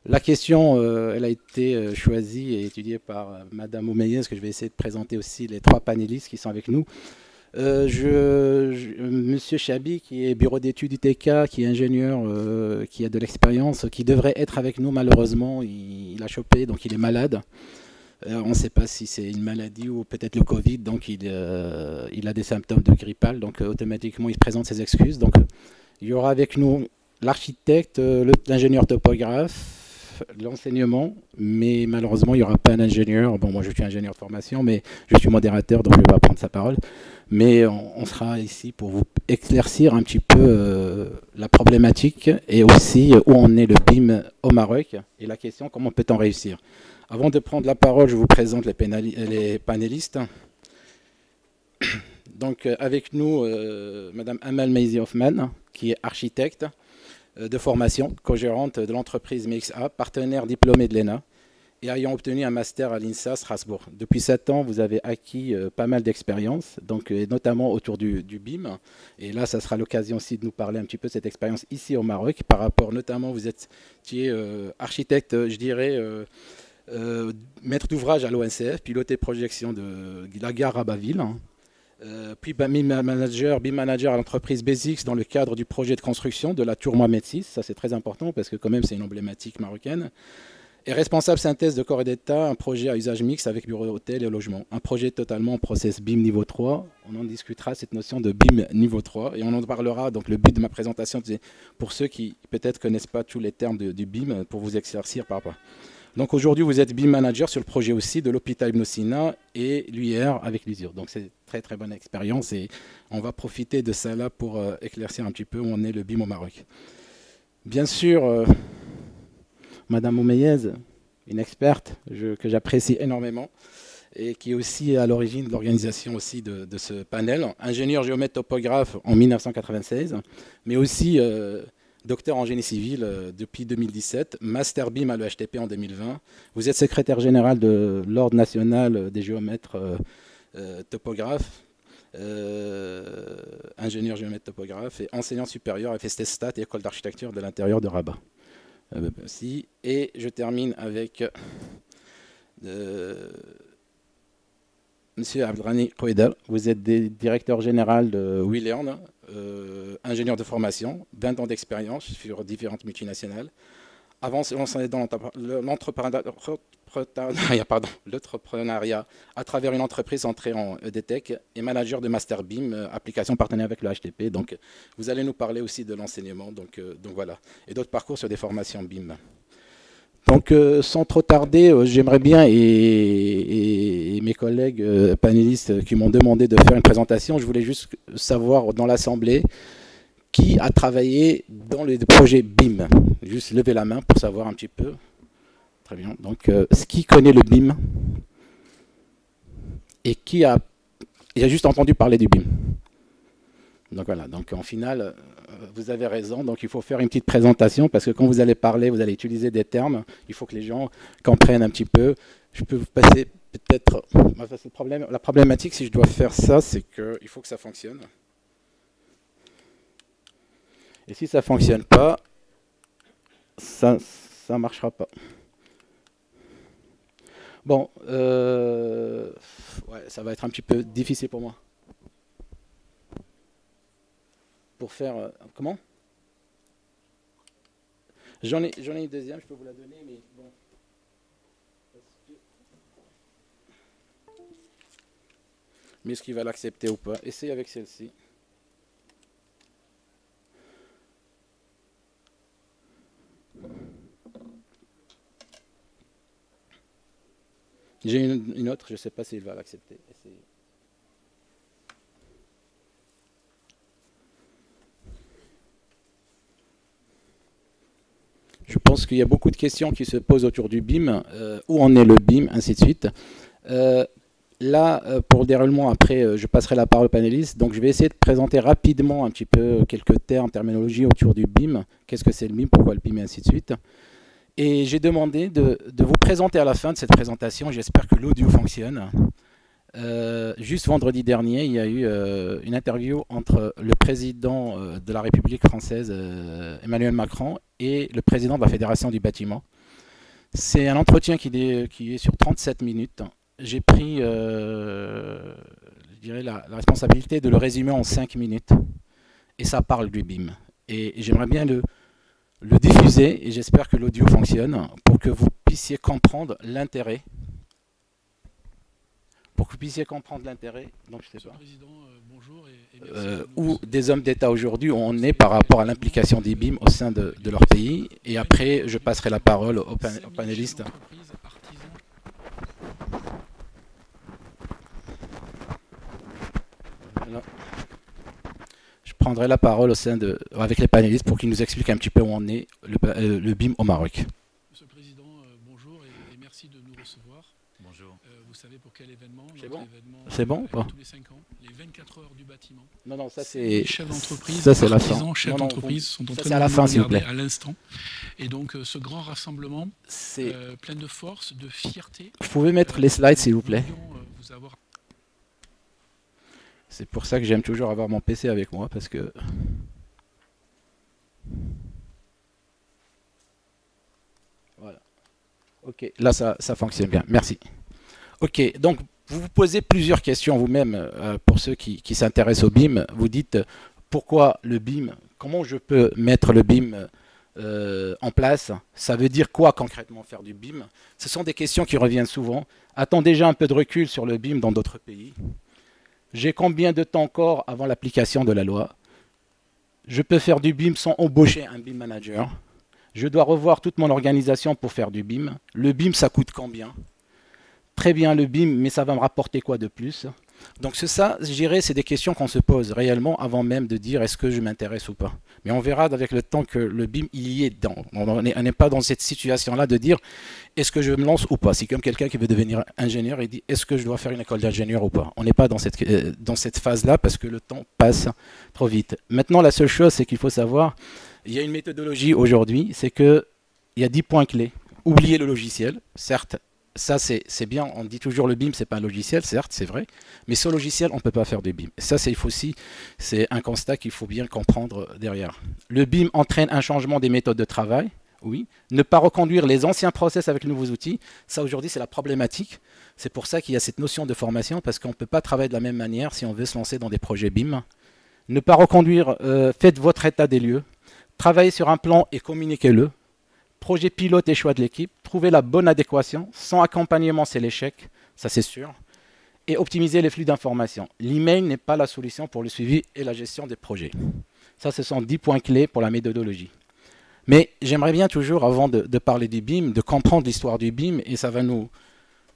La question, elle a été choisie et étudiée par Madame Oumeyes, que je vais essayer de présenter aussi les trois panélistes qui sont avec nous. Monsieur Chabi, qui est bureau d'études UTK, qui est ingénieur, qui a de l'expérience, qui devrait être avec nous, malheureusement, il a chopé, donc il est malade. On ne sait pas si c'est une maladie ou peut-être le Covid, donc il a des symptômes de grippal, donc automatiquement il présente ses excuses. Donc il y aura avec nous l'architecte, l'ingénieur topographe, l'enseignement, mais malheureusement il n'y aura pas un ingénieur. Bon, moi je suis ingénieur de formation, mais je suis modérateur, donc je vais pas prendre sa parole. Mais on sera ici pour vous éclaircir un petit peu la problématique et aussi où en est le BIM au Maroc et la question comment peut-on réussir. Avant de prendre la parole, je vous présente les panélistes. Donc avec nous, Madame Amal Meizi Hoffman, qui est architecte de formation, co-gérante de l'entreprise MXA, partenaire diplômé de l'ENA et ayant obtenu un master à l'INSA Strasbourg. Depuis 7 ans, vous avez acquis pas mal d'expérience, donc notamment autour du BIM. Et là, ça sera l'occasion aussi de nous parler un petit peu de cette expérience ici au Maroc, par rapport notamment, vous étiez architecte, je dirais, maître d'ouvrage à l'ONCF, piloté projection de la gare Rabat-Ville. Puis BIM manager à l'entreprise Basics dans le cadre du projet de construction de la tour Mohamed VI. Ça, c'est très important parce que quand même, c'est une emblématique marocaine. Et responsable synthèse de corps et d'État, un projet à usage mixte avec bureau hôtel et logement. Un projet totalement en process BIM niveau 3. On en discutera cette notion de BIM niveau 3 et on en parlera. Donc le but de ma présentation, c'est pour ceux qui peut-être connaissent pas tous les termes du BIM, pour vous éclaircir par rapport. Donc aujourd'hui, vous êtes BIM manager sur le projet aussi de l'hôpital Ibn Sina et l'UR avec l'usure. Donc c'est très très bonne expérience et on va profiter de ça là pour éclaircir un petit peu où on est le BIM au Maroc. Bien sûr, Madame Oumeyez, une experte que j'apprécie énormément et qui est aussi à l'origine de l'organisation aussi de ce panel. Ingénieur géomètre topographe en 1996, mais aussi docteur en génie civil depuis 2017, master BIM à l'EHTP en 2020. Vous êtes secrétaire général de l'Ordre national des géomètres topographes, ingénieur géomètre topographe et enseignant supérieur à FST Stat et école d'architecture de l'intérieur de Rabat. Et je termine avec Monsieur Abdrani Kouedel. Vous êtes directeur général de WeLearn, ingénieur de formation, 20 ans d'expérience sur différentes multinationales. Avant, on s'en est dans l'entrepreneuriat à travers une entreprise entrée en EDTech et manager de Master BIM, application partenaire avec le HTP. Donc, vous allez nous parler aussi de l'enseignement. Donc voilà. Et d'autres parcours sur des formations BIM. Donc, sans trop tarder, j'aimerais bien, et mes collègues panélistes qui m'ont demandé de faire une présentation, je voulais juste savoir dans l'Assemblée qui a travaillé dans les projets BIM. Juste lever la main pour savoir un petit peu. Très bien. Donc, qui connaît le BIM et qui a juste entendu parler du BIM. Donc voilà, donc en final, vous avez raison, donc il faut faire une petite présentation parce que quand vous allez parler, vous allez utiliser des termes, il faut que les gens comprennent un petit peu. Je peux vous passer peut-être... La problématique, si je dois faire ça, c'est qu'il faut que ça fonctionne. Et si ça ne fonctionne pas, ça ne marchera pas. Bon, ouais, ça va être un petit peu difficile pour moi. Pour faire... comment? J'en ai une deuxième, je peux vous la donner, mais bon. Mais est-ce qu'il va l'accepter ou pas? Essayez avec celle-ci. J'ai une autre, je ne sais pas s'il va l'accepter. Essayez. Je pense qu'il y a beaucoup de questions qui se posent autour du BIM, où en est le BIM, ainsi de suite. Là, pour le déroulement, après, je passerai la parole aux panélistes. Donc, je vais essayer de présenter rapidement un petit peu quelques termes, terminologie autour du BIM. Qu'est-ce que c'est le BIM, pourquoi le BIM, et ainsi de suite. Et j'ai demandé de vous présenter à la fin de cette présentation. J'espère que l'audio fonctionne. Juste vendredi dernier, il y a eu une interview entre le président de la République française, Emmanuel Macron, et le président de la Fédération du bâtiment. C'est un entretien qui est sur 37 minutes. J'ai pris, je dirais, la responsabilité de le résumer en 5 minutes. Et ça parle du BIM. Et j'aimerais bien le diffuser, et j'espère que l'audio fonctionne, pour que vous puissiez comprendre l'intérêt. Pour que vous puissiez comprendre l'intérêt, donc je sais pas, bonjour où des hommes d'État aujourd'hui on est par rapport à l'implication des BIM au sein de leur pays. Et après, je passerai la parole aux panélistes. Voilà. Je prendrai la parole avec les panélistes pour qu'ils nous expliquent un petit peu où on est le BIM au Maroc. Monsieur le Président, bonjour et merci de nous recevoir. Bonjour. Vous savez pour quel événement? C'est bon. C'est bon ou pas? Tous les 5 ans, les 24 heures du bâtiment. Non, ça c'est... Les chefs d'entreprise, ça c'est la fin. Chefs d'entreprise sont en train de à la fin, s'il vous plaît. À l'instant. Et donc ce grand rassemblement, plein de force, de fierté. Vous pouvez mettre les slides, s'il vous plaît. Vous avoir... C'est pour ça que j'aime toujours avoir mon PC avec moi, parce que... Voilà. Ok, là ça fonctionne bien, merci. Ok, donc vous vous posez plusieurs questions vous-même, pour ceux qui s'intéressent au BIM. Vous dites, pourquoi le BIM? Comment je peux mettre le BIM en place? Ça veut dire quoi concrètement faire du BIM? Ce sont des questions qui reviennent souvent. A-t-on déjà un peu de recul sur le BIM dans d'autres pays? J'ai combien de temps encore avant l'application de la loi? Je peux faire du BIM sans embaucher un BIM manager? Je dois revoir toute mon organisation pour faire du BIM. Le BIM, ça coûte combien? Très bien le BIM, mais ça va me rapporter quoi de plus? Donc ça, je dirais, c'est des questions qu'on se pose réellement avant même de dire est-ce que je m'intéresse ou pas. Mais on verra avec le temps que le BIM, il y est dans. On n'est pas dans cette situation-là de dire est-ce que je me lance ou pas. C'est comme quelqu'un qui veut devenir ingénieur et dit est-ce que je dois faire une école d'ingénieur ou pas. On n'est pas dans cette phase-là parce que le temps passe trop vite. Maintenant, la seule chose, c'est qu'il faut savoir, il y a une méthodologie aujourd'hui, c'est qu'il y a 10 points clés. Oubliez le logiciel, certes. Ça, c'est bien, on dit toujours le BIM, c'est pas un logiciel, certes, c'est vrai, mais sans logiciel, on ne peut pas faire de BIM. Ça, c'est un constat qu'il faut bien comprendre derrière. Le BIM entraîne un changement des méthodes de travail, oui. Ne pas reconduire les anciens process avec de nouveaux outils, ça aujourd'hui, c'est la problématique. C'est pour ça qu'il y a cette notion de formation, parce qu'on ne peut pas travailler de la même manière si on veut se lancer dans des projets BIM. Ne pas reconduire, faites votre état des lieux, travaillez sur un plan et communiquez-le. Projet pilote et choix de l'équipe, trouver la bonne adéquation, sans accompagnement c'est l'échec, ça c'est sûr, et optimiser les flux d'informations. L'email n'est pas la solution pour le suivi et la gestion des projets. Ça, ce sont 10 points clés pour la méthodologie. Mais j'aimerais bien toujours, avant de parler du BIM, de comprendre l'histoire du BIM, et ça va nous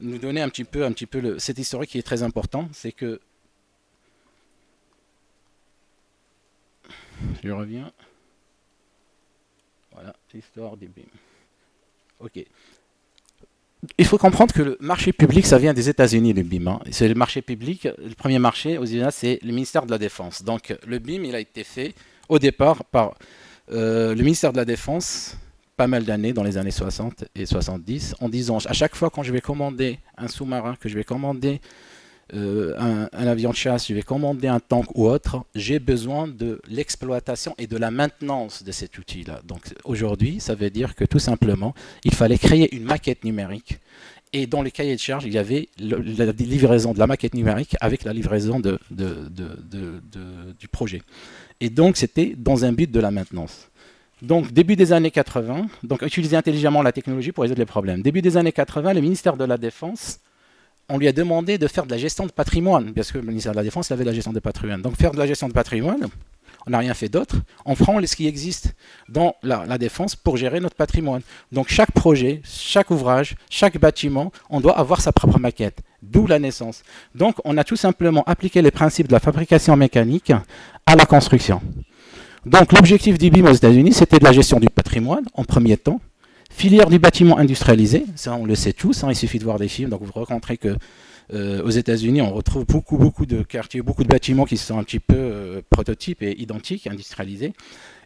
donner un petit peu cette historique qui est très important, c'est que... Je reviens... Voilà, l'histoire du BIM. Ok. Il faut comprendre que le marché public, ça vient des États-Unis, le BIM. Hein. C'est le marché public, le premier marché aux États-Unis, c'est le ministère de la Défense. Donc le BIM, il a été fait au départ par le ministère de la Défense, pas mal d'années, dans les années 60 et 70, en disant à chaque fois quand je vais commander un sous-marin, que je vais commander un avion de chasse, je vais commander un tank ou autre, j'ai besoin de l'exploitation et de la maintenance de cet outil-là. Donc aujourd'hui, ça veut dire que tout simplement, il fallait créer une maquette numérique. Et dans les cahiers de charges, il y avait la livraison de la maquette numérique avec la livraison du projet. Et donc, c'était dans un but de la maintenance. Donc, début des années 80, donc utiliser intelligemment la technologie pour résoudre les problèmes. Début des années 80, le ministère de la Défense, on lui a demandé de faire de la gestion de patrimoine, parce que le ministère de la Défense avait la gestion de patrimoine. Donc faire de la gestion de patrimoine, on n'a rien fait d'autre. On prend ce qui existe dans la Défense pour gérer notre patrimoine. Donc chaque projet, chaque ouvrage, chaque bâtiment, on doit avoir sa propre maquette, d'où la naissance. Donc on a tout simplement appliqué les principes de la fabrication mécanique à la construction. Donc l'objectif du BIM aux États-Unis, c'était de la gestion du patrimoine en premier temps. Filière du bâtiment industrialisé, ça on le sait tous, hein, il suffit de voir des films, donc vous rencontrez que aux États-Unis on retrouve beaucoup de quartiers, beaucoup de bâtiments qui sont un petit peu prototypes et identiques, industrialisés.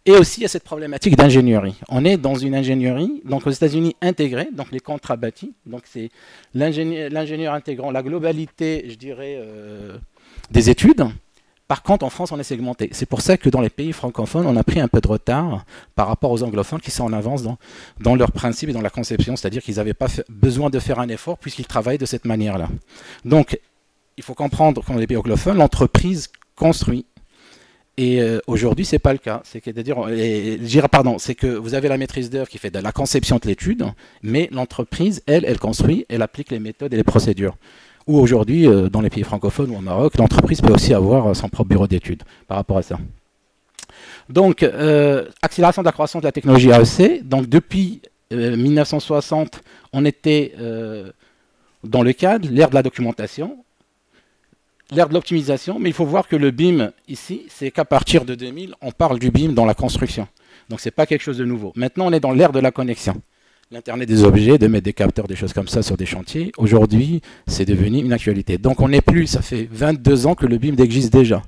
Et aussi il y a cette problématique d'ingénierie. On est dans une ingénierie, donc aux États-Unis intégrée, donc les contrats bâtis, donc c'est l'ingénieur intégrant la globalité, je dirais, des études, Par contre, en France, on est segmenté. C'est pour ça que dans les pays francophones, on a pris un peu de retard par rapport aux anglophones qui sont en avance dans leurs principes et dans la conception, c'est-à-dire qu'ils n'avaient pas besoin de faire un effort puisqu'ils travaillent de cette manière-là. Donc, il faut comprendre que dans les pays anglophones, l'entreprise construit. Et aujourd'hui, ce n'est pas le cas. C'est que vous avez la maîtrise d'œuvre qui fait de la conception de l'étude, mais l'entreprise, elle construit, elle applique les méthodes et les procédures. Ou aujourd'hui, dans les pays francophones ou au Maroc, l'entreprise peut aussi avoir son propre bureau d'études par rapport à ça. Donc, accélération de la croissance de la technologie AEC. Donc, depuis 1960, on était dans le cadre, l'ère de la documentation, l'ère de l'optimisation, mais il faut voir que le BIM, ici, c'est qu'à partir de 2000, on parle du BIM dans la construction. Donc, ce n'est pas quelque chose de nouveau. Maintenant, on est dans l'ère de la connexion. L'Internet des objets, de mettre des capteurs, des choses comme ça sur des chantiers, aujourd'hui, c'est devenu une actualité. Donc, on n'est plus, ça fait 22 ans que le BIM existe déjà.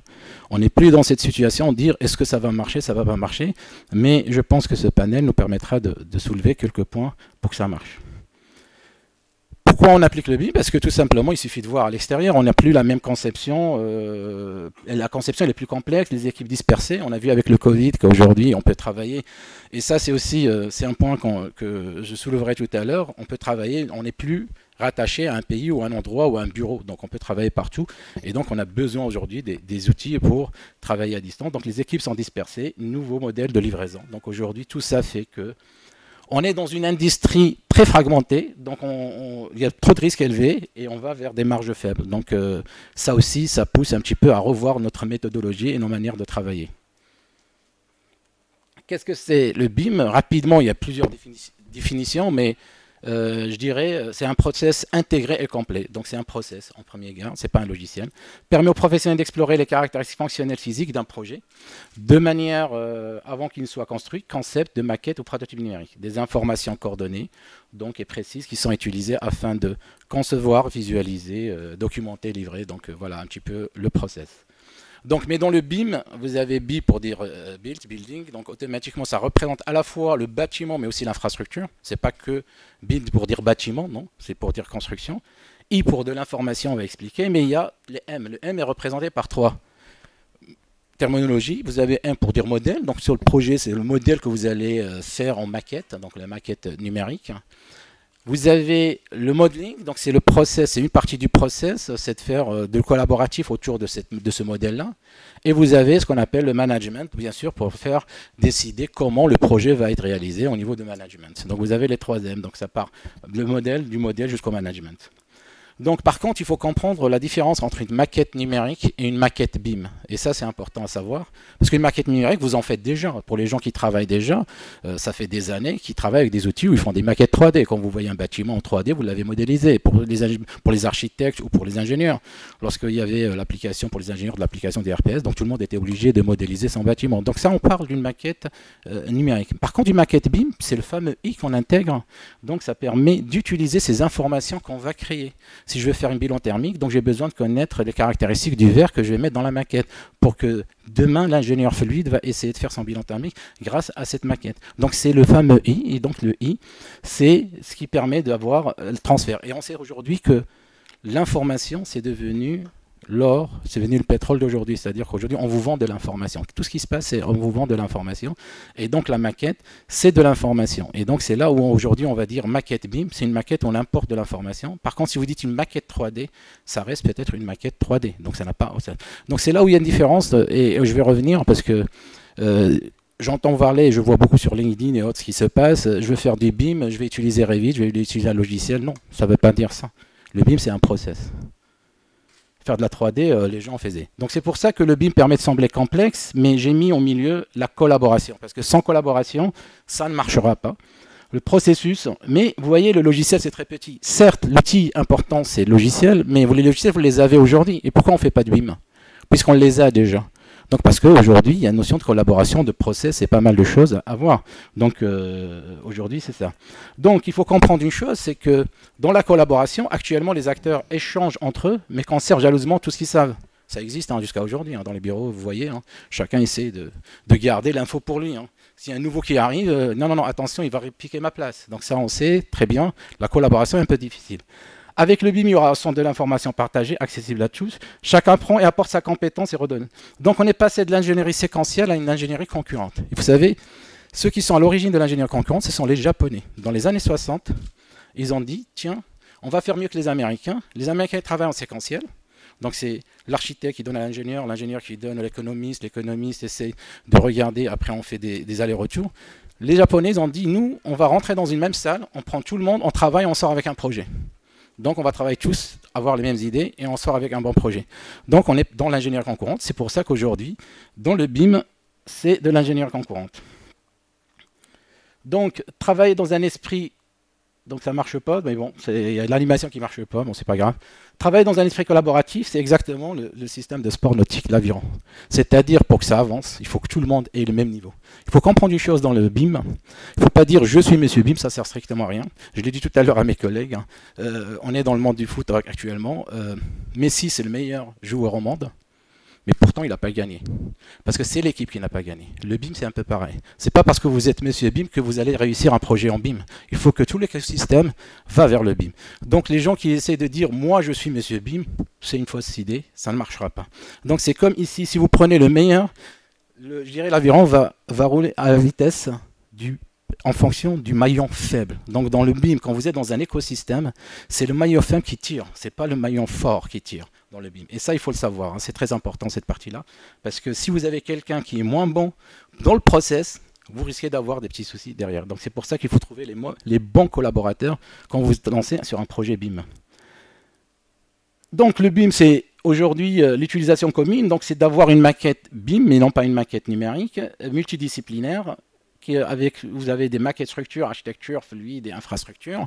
On n'est plus dans cette situation de dire est-ce que ça va marcher, ça ne va pas marcher. Mais je pense que ce panel nous permettra de soulever quelques points pour que ça marche. Pourquoi on applique le BIM? Parce que tout simplement, il suffit de voir à l'extérieur, on n'a plus la même conception. La conception elle est plus complexe, les équipes dispersées. On a vu avec le Covid qu'aujourd'hui, on peut travailler. Et ça, c'est aussi c'est un point que je souleverai tout à l'heure. On peut travailler, on n'est plus rattaché à un pays ou à un endroit ou à un bureau. Donc, on peut travailler partout. Et donc, on a besoin aujourd'hui des outils pour travailler à distance. Donc, les équipes sont dispersées, nouveaux modèles de livraison. Donc, aujourd'hui, tout ça fait que on est dans une industrie très fragmentée, donc il y a trop de risques élevés et on va vers des marges faibles. Donc ça aussi, ça pousse un petit peu à revoir notre méthodologie et nos manières de travailler. Qu'est-ce que c'est le BIM? Rapidement, il y a plusieurs définitions, mais je dirais c'est un process intégré et complet. Donc c'est un process en premier lieu, ce n'est pas un logiciel. Permet aux professionnels d'explorer les caractéristiques fonctionnelles physiques d'un projet de manière, avant qu'il ne soit construit, concept de maquette ou prototype numérique. Des informations coordonnées donc, et précises qui sont utilisées afin de concevoir, visualiser, documenter, livrer. Donc voilà un petit peu le process. Donc, mais dans le BIM, vous avez BI pour dire building, donc automatiquement ça représente à la fois le bâtiment mais aussi l'infrastructure. C'est pas que build pour dire bâtiment, non, c'est pour dire construction. I pour de l'information, on va expliquer, mais il y a les M. Le M est représenté par 3 terminologies. Vous avez M pour dire modèle, donc sur le projet, c'est le modèle que vous allez faire en maquette, donc la maquette numérique. Vous avez le modeling, donc c'est le process, c'est une partie du process, c'est de faire de collaboratif autour de ce modèle-là. Et vous avez ce qu'on appelle le management, bien sûr, pour faire décider comment le projet va être réalisé au niveau de management. Donc vous avez les 3 M, donc ça part du modèle jusqu'au management. Donc par contre, il faut comprendre la différence entre une maquette numérique et une maquette BIM. Et ça, c'est important à savoir. Parce qu'une maquette numérique, vous en faites déjà. Pour les gens qui travaillent déjà, ça fait des années qu'ils travaillent avec des outils où ils font des maquettes 3D. Quand vous voyez un bâtiment en 3D, vous l'avez modélisé. Pour les architectes ou pour les ingénieurs. Lorsqu'il y avait l'application pour les ingénieurs de l'application des RPS, donc tout le monde était obligé de modéliser son bâtiment. Donc ça, on parle d'une maquette numérique. Par contre, une maquette BIM, c'est le fameux I qu'on intègre. Donc ça permet d'utiliser ces informations qu'on va créer. Si je veux faire une bilan thermique, donc j'ai besoin de connaître les caractéristiques du verre que je vais mettre dans la maquette pour que demain, l'ingénieur fluide va essayer de faire son bilan thermique grâce à cette maquette. Donc c'est le fameux I, et donc le I, c'est ce qui permet d'avoir le transfert. Et on sait aujourd'hui que l'information, c'est devenu l'or, c'est devenu le pétrole d'aujourd'hui, c'est-à-dire qu'aujourd'hui, on vous vend de l'information. Tout ce qui se passe, c'est on vous vend de l'information. Et donc, la maquette, c'est de l'information. Et donc, c'est là où aujourd'hui, on va dire maquette BIM, c'est une maquette où on importe de l'information. Par contre, si vous dites une maquette 3D, ça reste peut-être une maquette 3D. Donc, ça n'a pas... Donc, c'est là où il y a une différence. Et je vais revenir parce que j'entends parler, je vois beaucoup sur LinkedIn et autres ce qui se passe. Je veux faire du BIM, je vais utiliser Revit, je vais utiliser un logiciel. Non, ça ne veut pas dire ça. Le BIM, c'est un process. Faire de la 3D, les gens en faisaient. Donc c'est pour ça que le BIM permet de sembler complexe, mais j'ai mis au milieu la collaboration. Parce que sans collaboration, ça ne marchera pas. Le processus, mais vous voyez, le logiciel, c'est très petit. Certes, l'outil important, c'est le logiciel, mais les logiciels, vous les avez aujourd'hui. Et pourquoi on ne fait pas de BIM? Puisqu'on les a déjà. Donc parce qu'aujourd'hui, il y a une notion de collaboration, de process et pas mal de choses à voir. Donc aujourd'hui, c'est ça. Donc il faut comprendre une chose, c'est que dans la collaboration, actuellement, les acteurs échangent entre eux, mais conservent jalousement tout ce qu'ils savent. Ça existe jusqu'à aujourd'hui. Dans les bureaux, vous voyez, chacun essaie de garder l'info pour lui. S'il y a un nouveau qui arrive, non, attention, il va répliquer ma place. Donc ça, on sait très bien, la collaboration est un peu difficile. Avec le BIM, il y aura un centre de l'information partagée, accessible à tous. Chacun prend et apporte sa compétence et redonne. Donc on est passé de l'ingénierie séquentielle à une ingénierie concurrente. Et vous savez, ceux qui sont à l'origine de l'ingénierie concurrente, ce sont les Japonais. Dans les années 60, ils ont dit, tiens, on va faire mieux que les Américains. Les Américains travaillent en séquentiel. Donc c'est l'architecte qui donne à l'ingénieur qui donne à l'économiste essaie de regarder, après on fait des allers-retours. Les Japonais ont dit, nous, on va rentrer dans une même salle, on prend tout le monde, on travaille, on sort avec un projet. Donc on va travailler tous, avoir les mêmes idées, et on sort avec un bon projet. Donc on est dans l'ingénierie concurrente, c'est pour ça qu'aujourd'hui, dans le BIM, c'est de l'ingénierie concurrente. Donc travailler dans un esprit... Donc ça ne marche pas, mais bon, il y a l'animation qui ne marche pas, bon c'est pas grave. Travailler dans un esprit collaboratif, c'est exactement le système de sport nautique, l'aviron. C'est-à-dire, pour que ça avance, il faut que tout le monde ait le même niveau. Il faut comprendre une chose dans le BIM. Il ne faut pas dire « je suis monsieur BIM », ça ne sert strictement à rien. Je l'ai dit tout à l'heure à mes collègues, on est dans le monde du foot actuellement. Messi, c'est le meilleur joueur au monde. Mais pourtant, il n'a pas gagné. Parce que c'est l'équipe qui n'a pas gagné. Le BIM, c'est un peu pareil. Ce n'est pas parce que vous êtes monsieur BIM que vous allez réussir un projet en BIM. Il faut que tout l'écosystème va vers le BIM. Donc les gens qui essaient de dire « moi, je suis monsieur BIM », c'est une fausse idée, ça ne marchera pas. Donc c'est comme ici, si vous prenez le meilleur, je dirais l'aviron va rouler à la vitesse en fonction du maillon faible. Donc dans le BIM, quand vous êtes dans un écosystème, c'est le maillon faible qui tire, ce n'est pas le maillon fort qui tire dans le BIM. Et ça, il faut le savoir, hein. C'est très important cette partie-là, parce que si vous avez quelqu'un qui est moins bon dans le process, vous risquez d'avoir des petits soucis derrière. Donc c'est pour ça qu'il faut trouver les bons collaborateurs quand vous lancez sur un projet BIM. Donc le BIM, c'est aujourd'hui l'utilisation commune, donc c'est d'avoir une maquette BIM, mais non pas une maquette numérique, multidisciplinaire, vous avez des maquettes structures, architecture, fluide et infrastructure,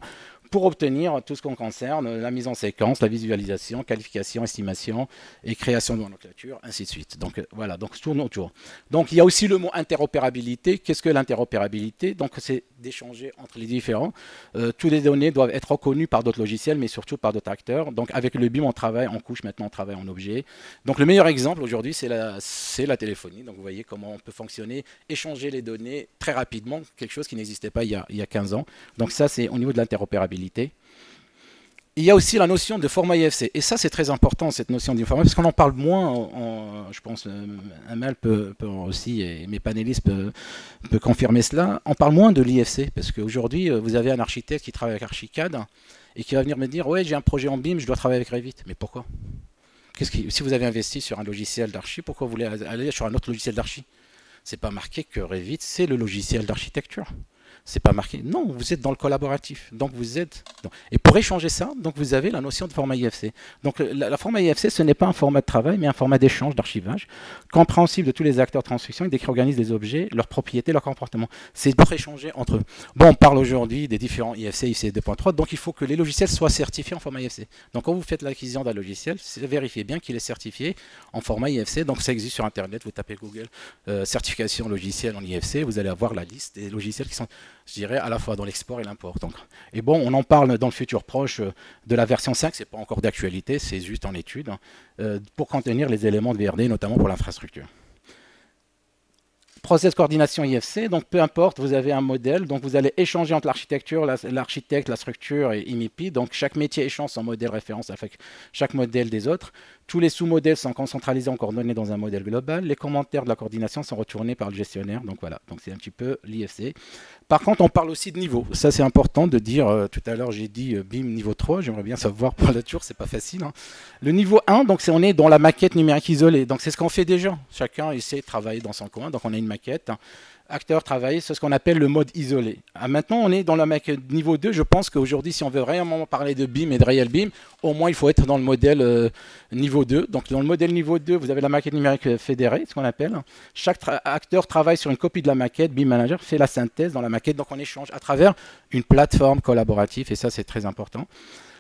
pour obtenir tout ce qu'on concerne, la mise en séquence, la visualisation, qualification, estimation et création de nomenclature, ainsi de suite. Donc voilà, donc tourne autour. Donc il y a aussi le mot interopérabilité. Qu'est-ce que l'interopérabilité? Donc c'est d'échanger entre les différents. Toutes les données doivent être reconnues par d'autres logiciels, mais surtout par d'autres acteurs. Donc avec le BIM, on travaille en couche, maintenant on travaille en objet. Donc le meilleur exemple aujourd'hui, c'est la téléphonie. Donc vous voyez comment on peut fonctionner, échanger les données très rapidement, quelque chose qui n'existait pas il y a 15 ans. Donc ça, c'est au niveau de l'interopérabilité. Il y a aussi la notion de format IFC. Et ça, c'est très important, cette notion de format, parce qu'on en parle moins, je pense, Amal peut aussi, et mes panélistes peuvent confirmer cela. On parle moins de l'IFC, parce qu'aujourd'hui, vous avez un architecte qui travaille avec Archicad, et qui va venir me dire, ouais, j'ai un projet en BIM, je dois travailler avec Revit. Mais pourquoi? Si vous avez investi sur un logiciel d'archi, pourquoi vous voulez aller sur un autre logiciel d'archi? C'est pas marqué que Revit, c'est le logiciel d'architecture. C'est pas marqué. Non, vous êtes dans le collaboratif. Donc vous êtes. Et pour échanger ça, donc vous avez la notion de format IFC. Donc la format IFC, ce n'est pas un format de travail, mais un format d'échange, d'archivage, compréhensible de tous les acteurs de transcription et qui organise les objets, leurs propriétés, leur comportement. C'est pour échanger entre eux. Bon, on parle aujourd'hui des différents IFC, IFC 2.3, donc il faut que les logiciels soient certifiés en format IFC. Donc quand vous faites l'acquisition d'un logiciel, vérifiez bien qu'il est certifié en format IFC. Donc ça existe sur Internet, vous tapez Google certification logicielle en IFC, vous allez avoir la liste des logiciels qui sont, je dirais, à la fois dans l'export et l'import. Et bon, on en parle dans le futur proche de la version 5, c'est pas encore d'actualité, c'est juste en étude, pour contenir les éléments de VRD, notamment pour l'infrastructure. Process coordination IFC, donc peu importe, vous avez un modèle, donc vous allez échanger entre l'architecture, l'architecte, la structure et IMIPI, donc chaque métier échange son modèle référence avec chaque modèle des autres. Tous les sous-modèles sont concentralisés en coordonnées dans un modèle global. Les commentaires de la coordination sont retournés par le gestionnaire, donc voilà, donc c'est un petit peu l'IFC. Par contre, on parle aussi de niveau. Ça, c'est important de dire, tout à l'heure, j'ai dit BIM niveau 3, j'aimerais bien savoir pour la tour, c'est pas facile. Hein. Le niveau 1, donc on est dans la maquette numérique isolée, donc c'est ce qu'on fait déjà. Chacun essaie de travailler dans son coin, donc on a une maquette. Acteurs travaillent, c'est ce qu'on appelle le mode isolé. Maintenant, on est dans la maquette niveau 2. Je pense qu'aujourd'hui, si on veut vraiment parler de BIM et de réel BIM, au moins, il faut être dans le modèle niveau 2. Donc, dans le modèle niveau 2, vous avez la maquette numérique fédérée, ce qu'on appelle. Chaque acteur travaille sur une copie de la maquette. BIM Manager fait la synthèse dans la maquette. Donc, on échange à travers une plateforme collaborative. Et ça, c'est très important.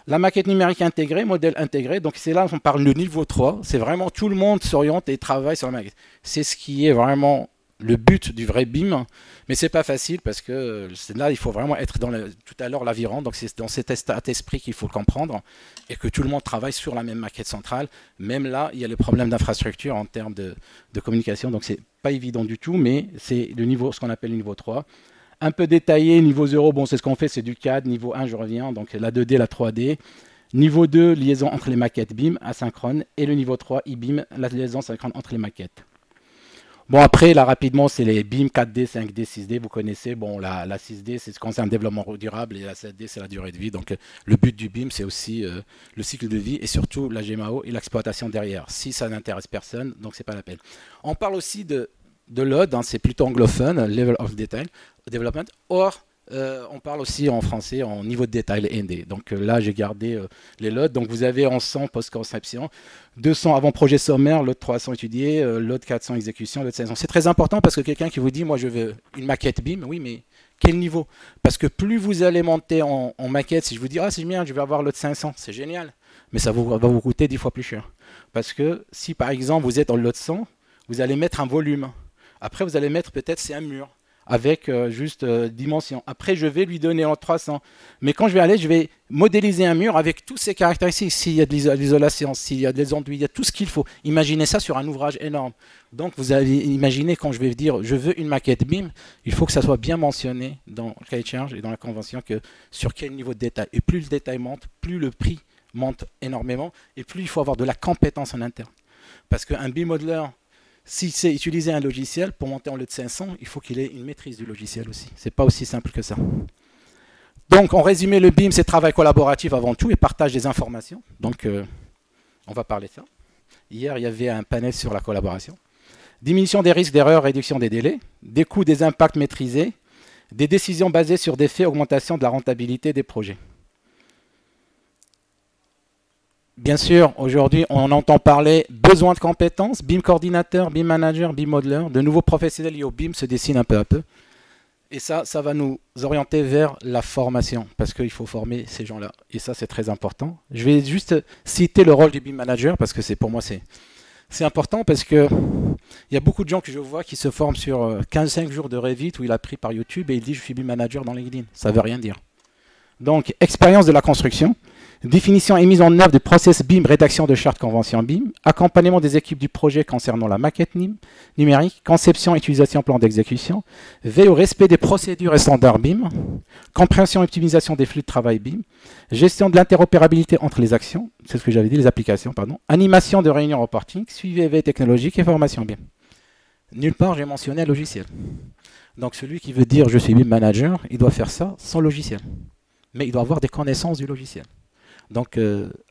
La maquette numérique intégrée, modèle intégré, donc c'est là qu'on parle de niveau 3. C'est vraiment tout le monde s'oriente et travaille sur la maquette. C'est ce qui est vraiment le but du vrai BIM, mais c'est pas facile parce que là il faut vraiment être dans tout à l'heure l'aviron, donc c'est dans cet état d'esprit qu'il faut le comprendre et que tout le monde travaille sur la même maquette centrale. Même là il y a le problème d'infrastructure en termes de communication, donc c'est pas évident du tout, mais c'est le niveau, ce qu'on appelle le niveau 3. Un peu détaillé, niveau 0, bon c'est ce qu'on fait, c'est du CAD, niveau 1 je reviens, donc la 2D, la 3D. Niveau 2, liaison entre les maquettes BIM asynchrone. Et le niveau 3, e-BIM, la liaison synchrone entre les maquettes. Bon, après, là, rapidement, c'est les BIM 4D, 5D, 6D. Vous connaissez, bon, la 6D, c'est ce qui concerne le développement durable et la 7D, c'est la durée de vie. Donc, le but du BIM, c'est aussi le cycle de vie et surtout la GMAO et l'exploitation derrière. Si ça n'intéresse personne, donc c'est pas la peine. On parle aussi de LOD, hein, c'est plutôt anglophone, Level of Detail Development. Or, on parle aussi en français en niveau de détail, ND. Donc là, j'ai gardé les LOD. Donc vous avez en 100 post-conception, 200 avant-projet sommaire, LOD 300 étudié, LOD 400 exécution, LOD 500. C'est très important parce que quelqu'un qui vous dit, moi je veux une maquette BIM, oui, mais quel niveau? Parce que plus vous allez monter en maquette, si je vous dis, ah c'est bien, je vais avoir LOD 500, c'est génial. Mais ça va vous coûter 10 fois plus cher. Parce que si par exemple vous êtes en LOD 100, vous allez mettre un volume. Après, vous allez mettre peut-être c'est un mur avec juste dimension. Après, je vais lui donner en 300. Mais quand je vais aller, je vais modéliser un mur avec toutes ses caractéristiques. S'il y a de l'isolation, s'il y a des enduits, il y a tout ce qu'il faut. Imaginez ça sur un ouvrage énorme. Donc, vous allez imaginer quand je vais dire je veux une maquette BIM, il faut que ça soit bien mentionné dans le cahier de charge et dans la convention que sur quel niveau de détail. Et plus le détail monte, plus le prix monte énormément et plus il faut avoir de la compétence en interne. Parce qu'un BIM modeler, si c'est utiliser un logiciel, pour monter en LOD 500, il faut qu'il ait une maîtrise du logiciel aussi. Ce n'est pas aussi simple que ça. Donc, en résumé, le BIM, c'est travail collaboratif avant tout et partage des informations. Donc, on va parler de ça. Hier, il y avait un panel sur la collaboration. Diminution des risques d'erreur, réduction des délais, des coûts, des impacts maîtrisés, des décisions basées sur des faits, augmentation de la rentabilité des projets. Bien sûr, aujourd'hui, on entend parler besoin de compétences, BIM coordinateur, BIM manager, BIM modeler. De nouveaux professionnels liés au BIM se dessinent un peu à peu. Et ça va nous orienter vers la formation, parce qu'il faut former ces gens-là. Et ça, c'est très important. Je vais juste citer le rôle du BIM manager, parce que pour moi, c'est important, parce qu'il y a beaucoup de gens que je vois qui se forment sur 15-5 jours de Revit, où il a pris par YouTube, et il dit « je suis BIM manager dans LinkedIn ». Ça ne veut rien dire. Donc, expérience de la construction. Définition et mise en œuvre du process BIM, rédaction de charte convention BIM, accompagnement des équipes du projet concernant la maquette numérique, conception et utilisation plan d'exécution, veille au respect des procédures et standards BIM, compréhension et optimisation des flux de travail BIM, gestion de l'interopérabilité entre les actions, c'est ce que j'avais dit, les applications, pardon, animation de réunions reporting, suivi et veille technologique et formation BIM. Nulle part, j'ai mentionné un logiciel. Donc celui qui veut dire je suis BIM manager, il doit faire ça sans logiciel. Mais il doit avoir des connaissances du logiciel. Donc,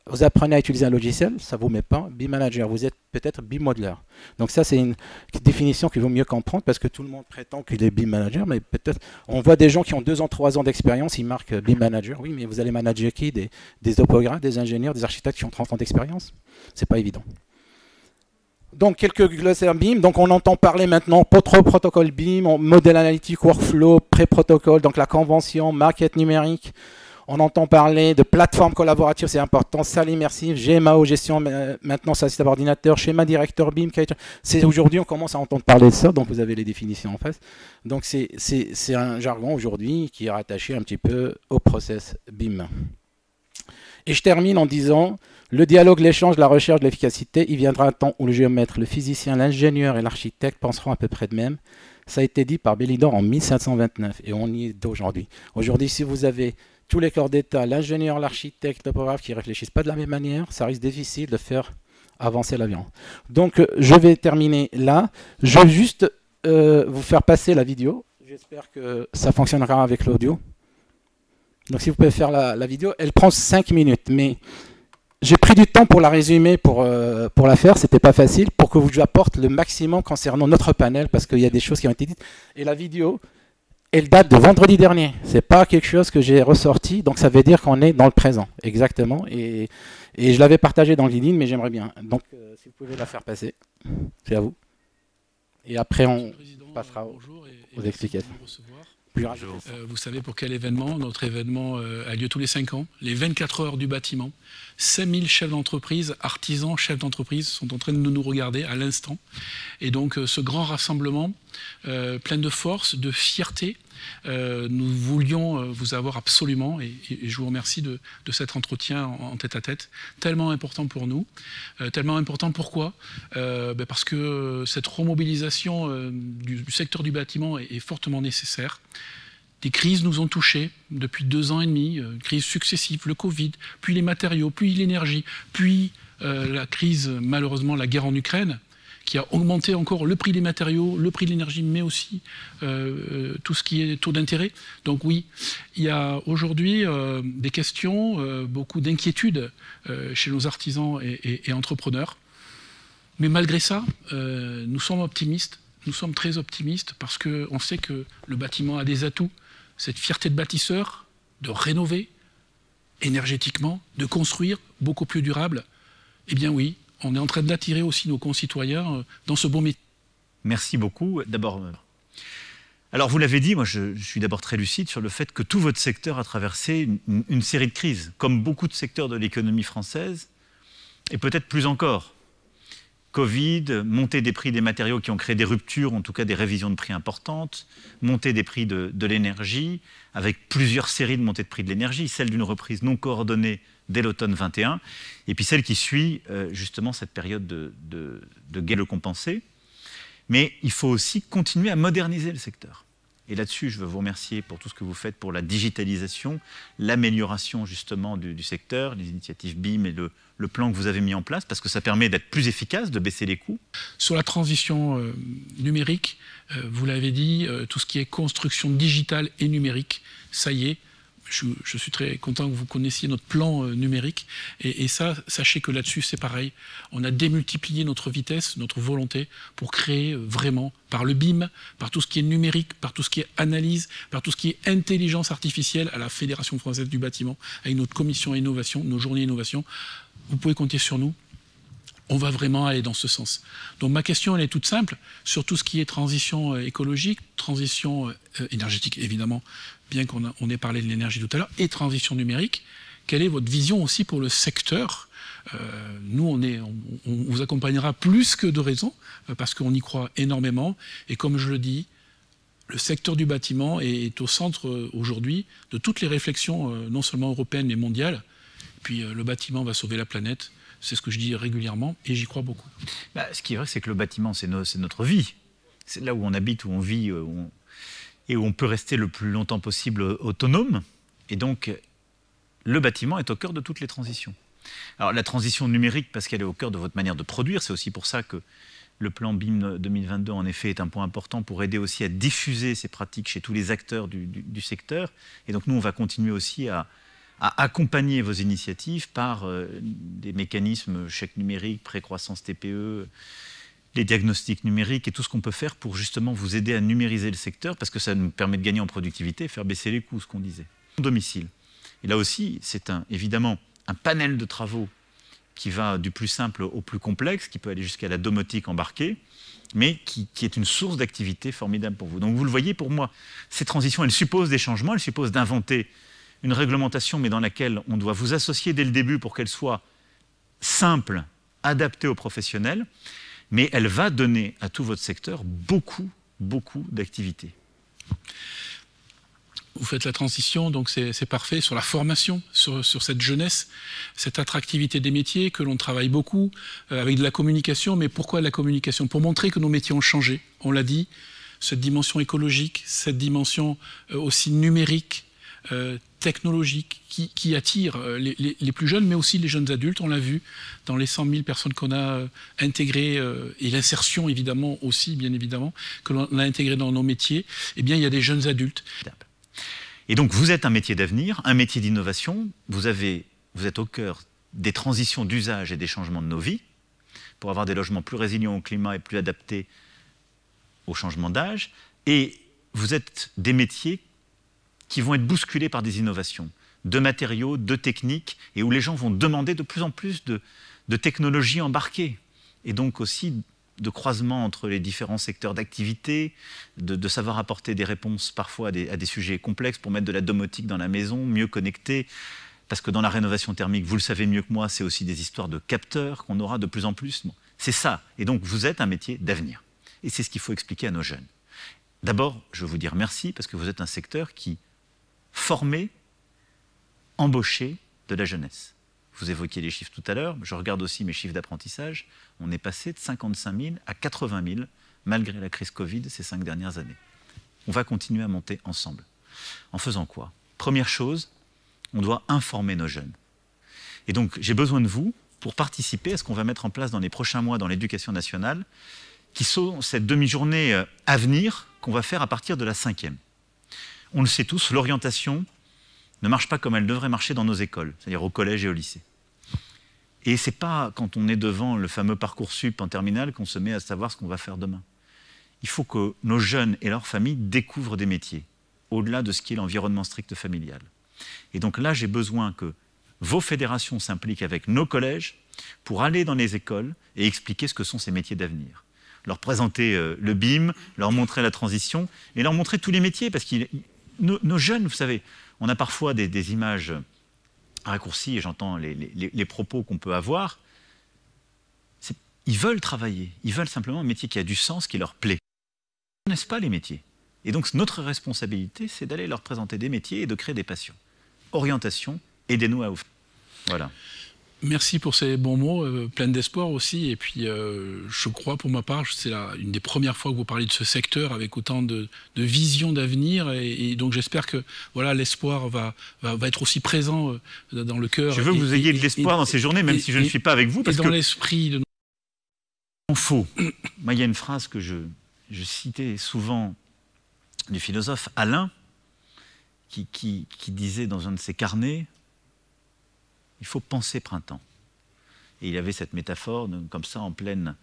vous apprenez à utiliser un logiciel, ça ne vous met pas BIM manager, vous êtes peut-être BIM modeler. Donc ça, c'est une définition qu'il vaut mieux comprendre parce que tout le monde prétend qu'il est BIM manager, mais peut-être, on voit des gens qui ont 2 ans, 3 ans d'expérience, ils marquent BIM manager. Oui, mais vous allez manager qui? Des topographes, des ingénieurs, des architectes qui ont 30 ans d'expérience? C'est pas évident. Donc, quelques glossaires BIM. Donc, on entend parler maintenant protocole BIM, modèle analytique, workflow, pré-protocole, donc la convention, maquette numérique. On entend parler de plateforme collaborative, c'est important, salle immersive, GMAO, gestion, maintenant ça système ordinateur, schéma directeur BIM. Aujourd'hui, on commence à entendre parler de ça, donc vous avez les définitions en face. Donc c'est un jargon aujourd'hui qui est rattaché un petit peu au process BIM. Et je termine en disant, le dialogue, l'échange, la recherche de l'efficacité, il viendra un temps où le géomètre, le physicien, l'ingénieur et l'architecte penseront à peu près de même. Ça a été dit par Bellidor en 1729 et on y est d'aujourd'hui. Aujourd'hui, si vous avez tous les corps d'État, l'ingénieur, l'architecte, le topographe qui ne réfléchissent pas de la même manière, ça risque difficile de faire avancer l'avion. Donc, je vais terminer là. Je vais juste vous faire passer la vidéo. J'espère que ça fonctionnera avec l'audio. Donc, si vous pouvez faire la vidéo, elle prend 5 minutes. Mais j'ai pris du temps pour la résumer, pour la faire. Ce n'était pas facile, pour que je vous apporte le maximum concernant notre panel, parce qu'il y a des choses qui ont été dites. Et la vidéo, elle date de vendredi dernier. Ce n'est pas quelque chose que j'ai ressorti, donc ça veut dire qu'on est dans le présent, exactement. Et je l'avais partagé dans LinkedIn, mais j'aimerais bien. Donc, si vous pouvez la faire passer, c'est à vous. Et après, on passera aux explications. Vous savez pour quel événement? Notre événement a lieu tous les 5 ans, les 24 heures du bâtiment. 5000 chefs d'entreprise, artisans, chefs d'entreprise sont en train de nous regarder à l'instant. Et donc ce grand rassemblement, plein de force, de fierté, nous voulions vous avoir absolument, et je vous remercie de cet entretien en tête-à-tête, tellement important pour nous. Tellement important, pourquoi? Parce que cette remobilisation du secteur du bâtiment est fortement nécessaire. Des crises nous ont touchés depuis 2 ans et demi, crises successives, le Covid, puis les matériaux, puis l'énergie, puis la crise, malheureusement, la guerre en Ukraine, qui a augmenté encore le prix des matériaux, le prix de l'énergie, mais aussi tout ce qui est taux d'intérêt. Donc oui, il y a aujourd'hui des questions, beaucoup d'inquiétudes chez nos artisans et entrepreneurs. Mais malgré ça, nous sommes optimistes, nous sommes très optimistes parce qu'on sait que le bâtiment a des atouts. Cette fierté de bâtisseur, de rénover énergétiquement, de construire beaucoup plus durable, eh bien oui, on est en train d'attirer aussi nos concitoyens dans ce beau métier. Merci beaucoup. D'abord, alors vous l'avez dit, moi je suis d'abord très lucide sur le fait que tout votre secteur a traversé une série de crises, comme beaucoup de secteurs de l'économie française, et peut-être plus encore. Covid, montée des prix des matériaux qui ont créé des ruptures, en tout cas des révisions de prix importantes, montée des prix de l'énergie, avec plusieurs séries de montées de prix de l'énergie, celle d'une reprise non coordonnée dès l'automne 21, et puis celle qui suit justement cette période de guerre le compenser. Mais il faut aussi continuer à moderniser le secteur. Et là-dessus, je veux vous remercier pour tout ce que vous faites pour la digitalisation, l'amélioration justement du secteur, les initiatives BIM et le plan que vous avez mis en place, parce que ça permet d'être plus efficace, de baisser les coûts. Sur la transition numérique, vous l'avez dit, tout ce qui est construction digitale et numérique, ça y est, je suis très content que vous connaissiez notre plan numérique. Et ça, sachez que là-dessus, c'est pareil. On a démultiplié notre vitesse, notre volonté pour créer vraiment, par le BIM, par tout ce qui est numérique, par tout ce qui est analyse, par tout ce qui est intelligence artificielle à la Fédération française du bâtiment, avec notre commission innovation, nos journées innovation. Vous pouvez compter sur nous. On va vraiment aller dans ce sens. Donc ma question, elle est toute simple, sur tout ce qui est transition écologique, transition énergétique, évidemment, bien qu'on ait parlé de l'énergie tout à l'heure, et transition numérique. Quelle est votre vision aussi pour le secteur ? Nous, on vous accompagnera plus que de raison, parce qu'on y croit énormément. Et comme je le dis, le secteur du bâtiment est au centre aujourd'hui de toutes les réflexions, non seulement européennes, mais mondiales. Puis le bâtiment va sauver la planète. C'est ce que je dis régulièrement et j'y crois beaucoup. Ce qui est vrai, c'est que le bâtiment, c'est notre vie. C'est là où on habite, où on vit, et où on peut rester le plus longtemps possible autonome. Et donc, le bâtiment est au cœur de toutes les transitions. Alors, la transition numérique, parce qu'elle est au cœur de votre manière de produire, c'est aussi pour ça que le plan BIM 2022, en effet, est un point important pour aider aussi à diffuser ces pratiques chez tous les acteurs du secteur. Et donc, nous, on va continuer aussi à accompagner vos initiatives par des mécanismes chèque numérique, précroissance TPE, les diagnostics numériques et tout ce qu'on peut faire pour justement vous aider à numériser le secteur, parce que ça nous permet de gagner en productivité et faire baisser les coûts, ce qu'on disait. Domicile. Et là aussi, c'est évidemment un panel de travaux qui va du plus simple au plus complexe, qui peut aller jusqu'à la domotique embarquée, mais qui est une source d'activité formidable pour vous. Donc vous le voyez, pour moi, ces transitions, elles supposent des changements, elles supposent d'inventer une réglementation, mais dans laquelle on doit vous associer dès le début pour qu'elle soit simple, adaptée aux professionnels, mais elle va donner à tout votre secteur beaucoup d'activités. Vous faites la transition, donc c'est parfait, sur la formation, sur cette jeunesse, cette attractivité des métiers, que l'on travaille beaucoup, avec de la communication. Mais pourquoi de la communication? Pour montrer que nos métiers ont changé, on l'a dit, cette dimension écologique, cette dimension aussi numérique, technologique, qui attire les plus jeunes, mais aussi les jeunes adultes. On l'a vu dans les 100 000 personnes qu'on a intégrées, et l'insertion évidemment aussi, bien évidemment, que l'on a intégré dans nos métiers. Eh bien, il y a des jeunes adultes. Et donc, vous êtes un métier d'avenir, un métier d'innovation. Vous êtes au cœur des transitions d'usage et des changements de nos vies, pour avoir des logements plus résilients au climat et plus adaptés au changement d'âge. Et vous êtes des métiers qui vont être bousculés par des innovations, de matériaux, de techniques, et où les gens vont demander de plus en plus de technologies embarquées, et donc aussi de croisement entre les différents secteurs d'activité, de savoir apporter des réponses parfois à des sujets complexes pour mettre de la domotique dans la maison, mieux connecter, parce que dans la rénovation thermique, vous le savez mieux que moi, c'est aussi des histoires de capteurs qu'on aura de plus en plus. Bon, c'est ça, et donc vous êtes un métier d'avenir, et c'est ce qu'il faut expliquer à nos jeunes. D'abord, je veux vous dire merci, parce que vous êtes un secteur qui former, embaucher de la jeunesse. Vous évoquiez les chiffres tout à l'heure, je regarde aussi mes chiffres d'apprentissage, on est passé de 55 000 à 80 000, malgré la crise Covid ces 5 dernières années. On va continuer à monter ensemble. En faisant quoi? Première chose, on doit informer nos jeunes. Et donc, j'ai besoin de vous pour participer à ce qu'on va mettre en place dans les prochains mois dans l'éducation nationale, qui sont cette demi-journée à venir qu'on va faire à partir de la 5e. On le sait tous, l'orientation ne marche pas comme elle devrait marcher dans nos écoles, c'est-à-dire au collège et au lycée. Et ce n'est pas quand on est devant le fameux Parcoursup en terminale qu'on se met à savoir ce qu'on va faire demain. Il faut que nos jeunes et leurs familles découvrent des métiers, au-delà de ce qui est l'environnement strict familial. Et donc là, j'ai besoin que vos fédérations s'impliquent avec nos collèges pour aller dans les écoles et expliquer ce que sont ces métiers d'avenir. Leur présenter le BIM, leur montrer la transition et leur montrer tous les métiers. Parce que nos jeunes, vous savez, on a parfois des images raccourcies et j'entends les propos qu'on peut avoir. Ils veulent travailler, ils veulent simplement un métier qui a du sens, qui leur plaît. Ils ne connaissent pas les métiers. Et donc notre responsabilité, c'est d'aller leur présenter des métiers et de créer des passions. Orientation, aidez-nous à ouvrir. Voilà. Merci pour ces bons mots, plein d'espoir aussi. Et puis, je crois, pour ma part, c'est une des premières fois que vous parlez de ce secteur avec autant de vision d'avenir. Et donc, j'espère que voilà, l'espoir va être aussi présent dans le cœur. Je veux que vous ayez de l'espoir dans ces journées, même si je ne suis pas avec vous. Parce et dans l'esprit de... Faux. Moi, il y a une phrase que je citais souvent du philosophe Alain, qui disait dans un de ses carnets, il faut penser printemps. Et il avait cette métaphore, comme ça, en plein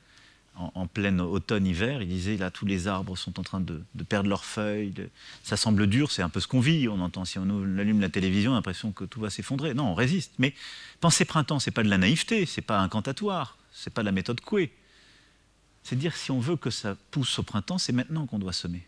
automne-hiver, il disait, là, tous les arbres sont en train de perdre leurs feuilles, ça semble dur, c'est un peu ce qu'on vit, on entend, si on allume la télévision, on a l'impression que tout va s'effondrer. Non, on résiste. Mais penser printemps, c'est pas de la naïveté, c'est pas incantatoire, c'est pas de la méthode Coué. C'est dire, si on veut que ça pousse au printemps, c'est maintenant qu'on doit semer.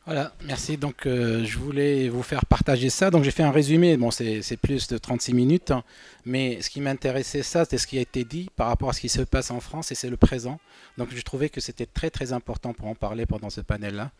Voilà, merci. Donc, je voulais vous faire partager ça. Donc, j'ai fait un résumé. Bon, c'est plus de 36 minutes. Hein, mais ce qui m'intéressait, c'était ce qui a été dit par rapport à ce qui se passe en France et c'est le présent. Donc, je trouvais que c'était très, très important pour en parler pendant ce panel-là.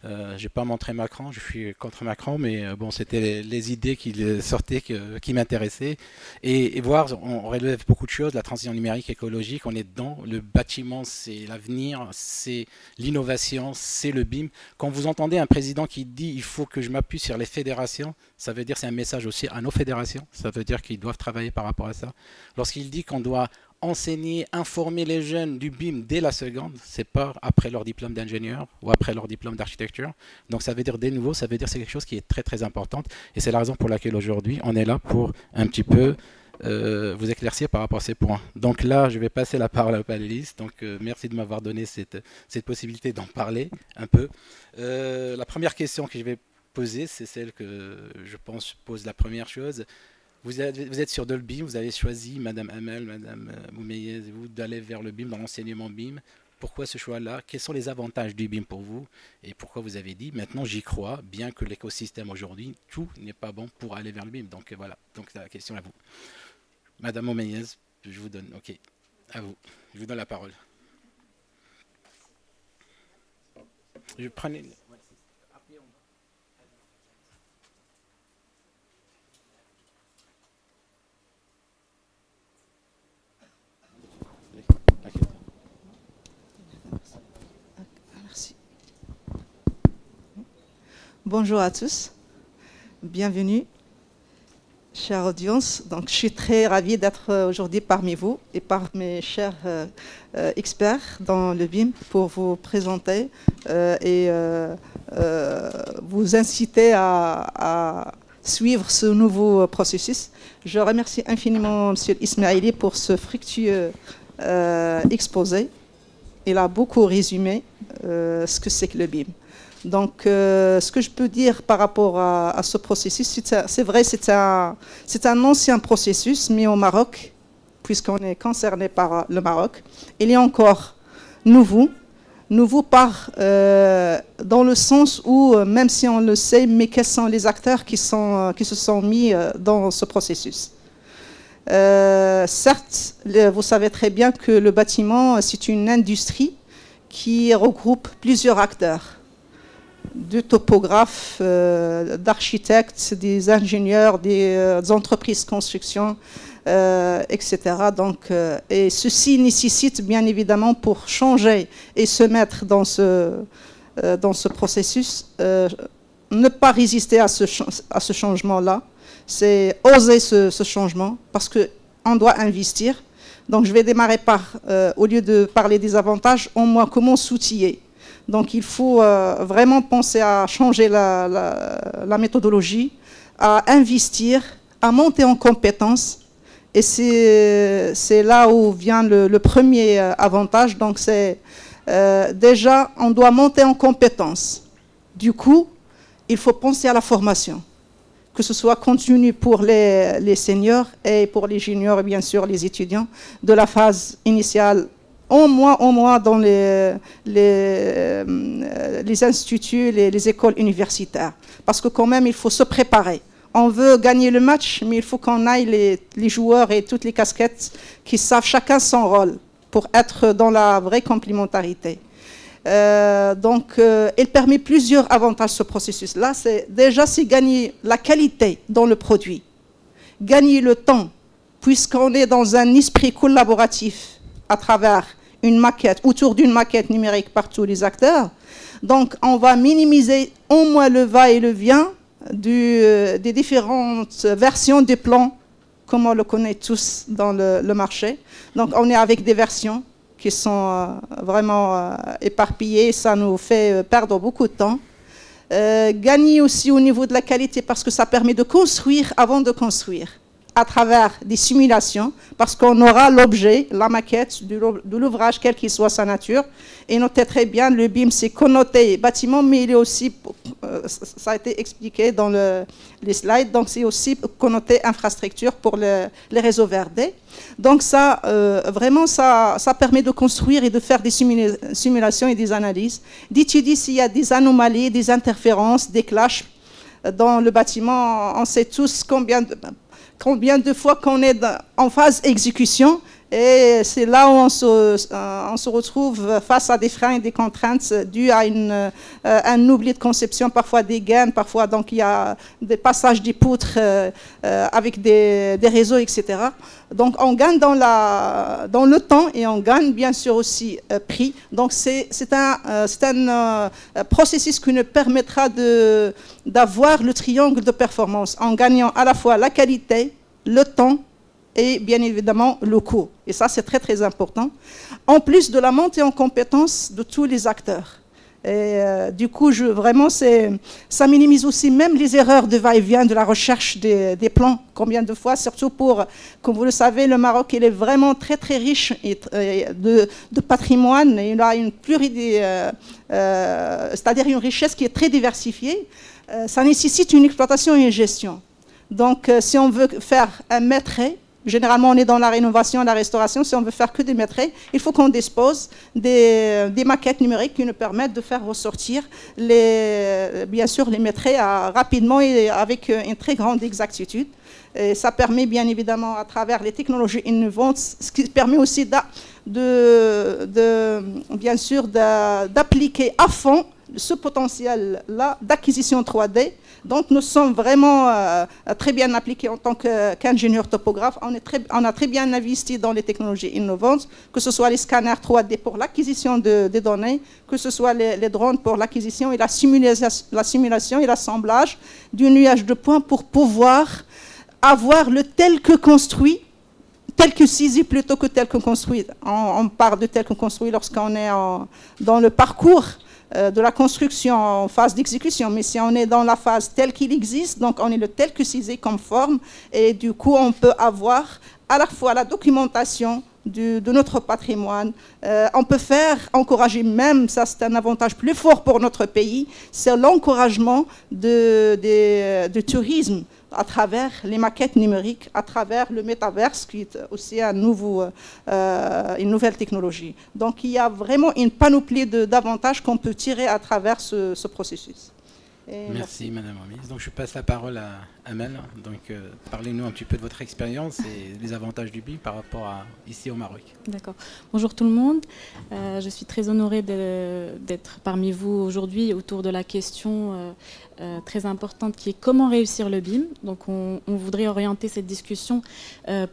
Je n'ai pas montré Macron, je suis contre Macron, mais bon, c'était les idées qui sortaient qui m'intéressaient. Et voir, on relève beaucoup de choses, la transition numérique, écologique, on est dedans. Le bâtiment, c'est l'avenir, c'est l'innovation, c'est le BIM. Quand vous entendez un président qui dit « il faut que je m'appuie sur les fédérations », ça veut dire c'est un message aussi à nos fédérations, ça veut dire qu'ils doivent travailler par rapport à ça. Lorsqu'il dit qu'on doit enseigner, informer les jeunes du BIM dès la seconde, c'est pas après leur diplôme d'ingénieur ou après leur diplôme d'architecture. Donc ça veut dire dès nouveau, ça veut dire c'est quelque chose qui est très très important et c'est la raison pour laquelle aujourd'hui on est là pour un petit peu vous éclaircir par rapport à ces points. Donc là, je vais passer la parole au panéliste. Donc merci de m'avoir donné cette possibilité d'en parler un peu. La première question que je vais poser, c'est celle que je pense pose la première chose. Vous êtes sur le BIM, vous avez choisi, Madame Hamel, Madame Moumeyez et vous, d'aller vers le BIM, dans l'enseignement BIM. Pourquoi ce choix-là? Quels sont les avantages du BIM pour vous? Et pourquoi vous avez dit, maintenant j'y crois, bien que l'écosystème aujourd'hui, tout n'est pas bon pour aller vers le BIM. Donc voilà, donc la question à vous. Madame Moumeyez, je vous donne, ok, à vous. Je vous donne la parole. Je prenais... Merci. Bonjour à tous, bienvenue, chère audience. Donc, je suis très ravie d'être aujourd'hui parmi vous et par mes chers experts dans le BIM pour vous présenter et vous inciter à suivre ce nouveau processus. Je remercie infiniment M. Ismaili pour ce fructueux exposé. Il a beaucoup résumé ce que c'est que le BIM. Donc, ce que je peux dire par rapport à ce processus, c'est vrai, c'est un ancien processus, mais au Maroc, puisqu'on est concerné par le Maroc, il est encore nouveau dans le sens où, même si on le sait, mais quels sont les acteurs qui se sont mis dans ce processus. Certes, vous savez très bien que le bâtiment, c'est une industrie qui regroupe plusieurs acteurs, des topographes, d'architectes, des ingénieurs, des entreprises de construction, etc. Donc, et ceci nécessite bien évidemment pour changer et se mettre dans ce dans ce processus, ne pas résister à ce changement-là, c'est oser ce changement, parce qu'on doit investir. Donc je vais démarrer par, au lieu de parler des avantages, au moins comment s'outiller. Donc il faut vraiment penser à changer la méthodologie, à investir, à monter en compétences. Et c'est là où vient le premier avantage. Donc c'est déjà, on doit monter en compétences. Du coup, il faut penser à la formation, que ce soit continu pour les seniors et pour les juniors, et bien sûr les étudiants, de la phase initiale, au moins dans les instituts, les écoles universitaires. Parce que quand même, il faut se préparer. On veut gagner le match, mais il faut qu'on aille les joueurs et toutes les casquettes qui savent chacun son rôle pour être dans la vraie complémentarité. Donc, il permet plusieurs avantages, ce processus-là. Déjà, c'est gagner la qualité dans le produit, gagner le temps, puisqu'on est dans un esprit collaboratif à travers une maquette, autour d'une maquette numérique par tous les acteurs. Donc, on va minimiser au moins le va et le vient des différentes versions du plan, comme on le connaît tous dans le marché. Donc, on est avec des versions qui sont vraiment éparpillées, ça nous fait perdre beaucoup de temps. Gagner aussi au niveau de la qualité, parce que ça permet de construire avant de construire, à travers des simulations, parce qu'on aura l'objet, la maquette de l'ouvrage, quelle qu'il soit sa nature. Et notez très bien, le BIM, c'est connoté bâtiment, mais il est aussi, ça a été expliqué dans les slides, donc c'est aussi connoté infrastructure pour les réseaux VRD. Donc ça, vraiment, ça permet de construire et de faire des simulations et des analyses, d'étudier s'il y a des anomalies, des interférences, des clashs dans le bâtiment. On sait tous combien de fois qu'on est en phase exécution, et c'est là où on se retrouve face à des freins et des contraintes dues à un oubli de conception, parfois des gaines, parfois donc il y a des passages des poutres avec des réseaux, etc. Donc on gagne dans le temps et on gagne bien sûr aussi prix. Donc c'est un processus qui nous permettra d'avoir le triangle de performance en gagnant à la fois la qualité, le temps et bien évidemment le coût. Et ça, c'est très très important. En plus de la montée en compétence de tous les acteurs. Et du coup, vraiment, ça minimise aussi même les erreurs de va-et-vient de la recherche des plans. Combien de fois, surtout comme vous le savez, le Maroc, il est vraiment très très riche de patrimoine. Et il a c'est-à-dire une richesse qui est très diversifiée. Ça nécessite une exploitation et une gestion. Donc, si on veut faire un maîtrise, généralement on est dans la rénovation et la restauration, si on veut faire que des maîtrises, il faut qu'on dispose des maquettes numériques qui nous permettent de faire ressortir bien sûr les maîtrises rapidement et avec une très grande exactitude. Et ça permet bien évidemment à travers les technologies innovantes, ce qui permet aussi bien sûr d'appliquer à fond ce potentiel-là d'acquisition 3D. Donc nous sommes vraiment très bien appliqués en tant qu'ingénieur topographe. On a très bien investi dans les technologies innovantes, que ce soit les scanners 3D pour l'acquisition des données, que ce soit les drones pour l'acquisition et la simulation et l'assemblage du nuage de points pour pouvoir avoir le tel que construit, tel que saisi plutôt que tel que construit. On parle de tel que construit lorsqu'on est dans le parcours de la construction en phase d'exécution, mais si on est dans la phase telle qu'il existe, donc on est le tel que saisi comme forme, et du coup on peut avoir à la fois la documentation de notre patrimoine. On peut encourager même, ça c'est un avantage plus fort pour notre pays, c'est l'encouragement du tourisme à travers les maquettes numériques, à travers le métaverse, qui est aussi une nouvelle technologie. Donc il y a vraiment une panoplie d'avantages qu'on peut tirer à travers ce processus. Merci Madame Remise. Donc je passe la parole à Amal. Donc, parlez-nous un petit peu de votre expérience et les avantages du BIM par rapport à ici au Maroc. D'accord. Bonjour tout le monde. Je suis très honorée d'être parmi vous aujourd'hui autour de la question très importante qui est comment réussir le BIM. Donc, on voudrait orienter cette discussion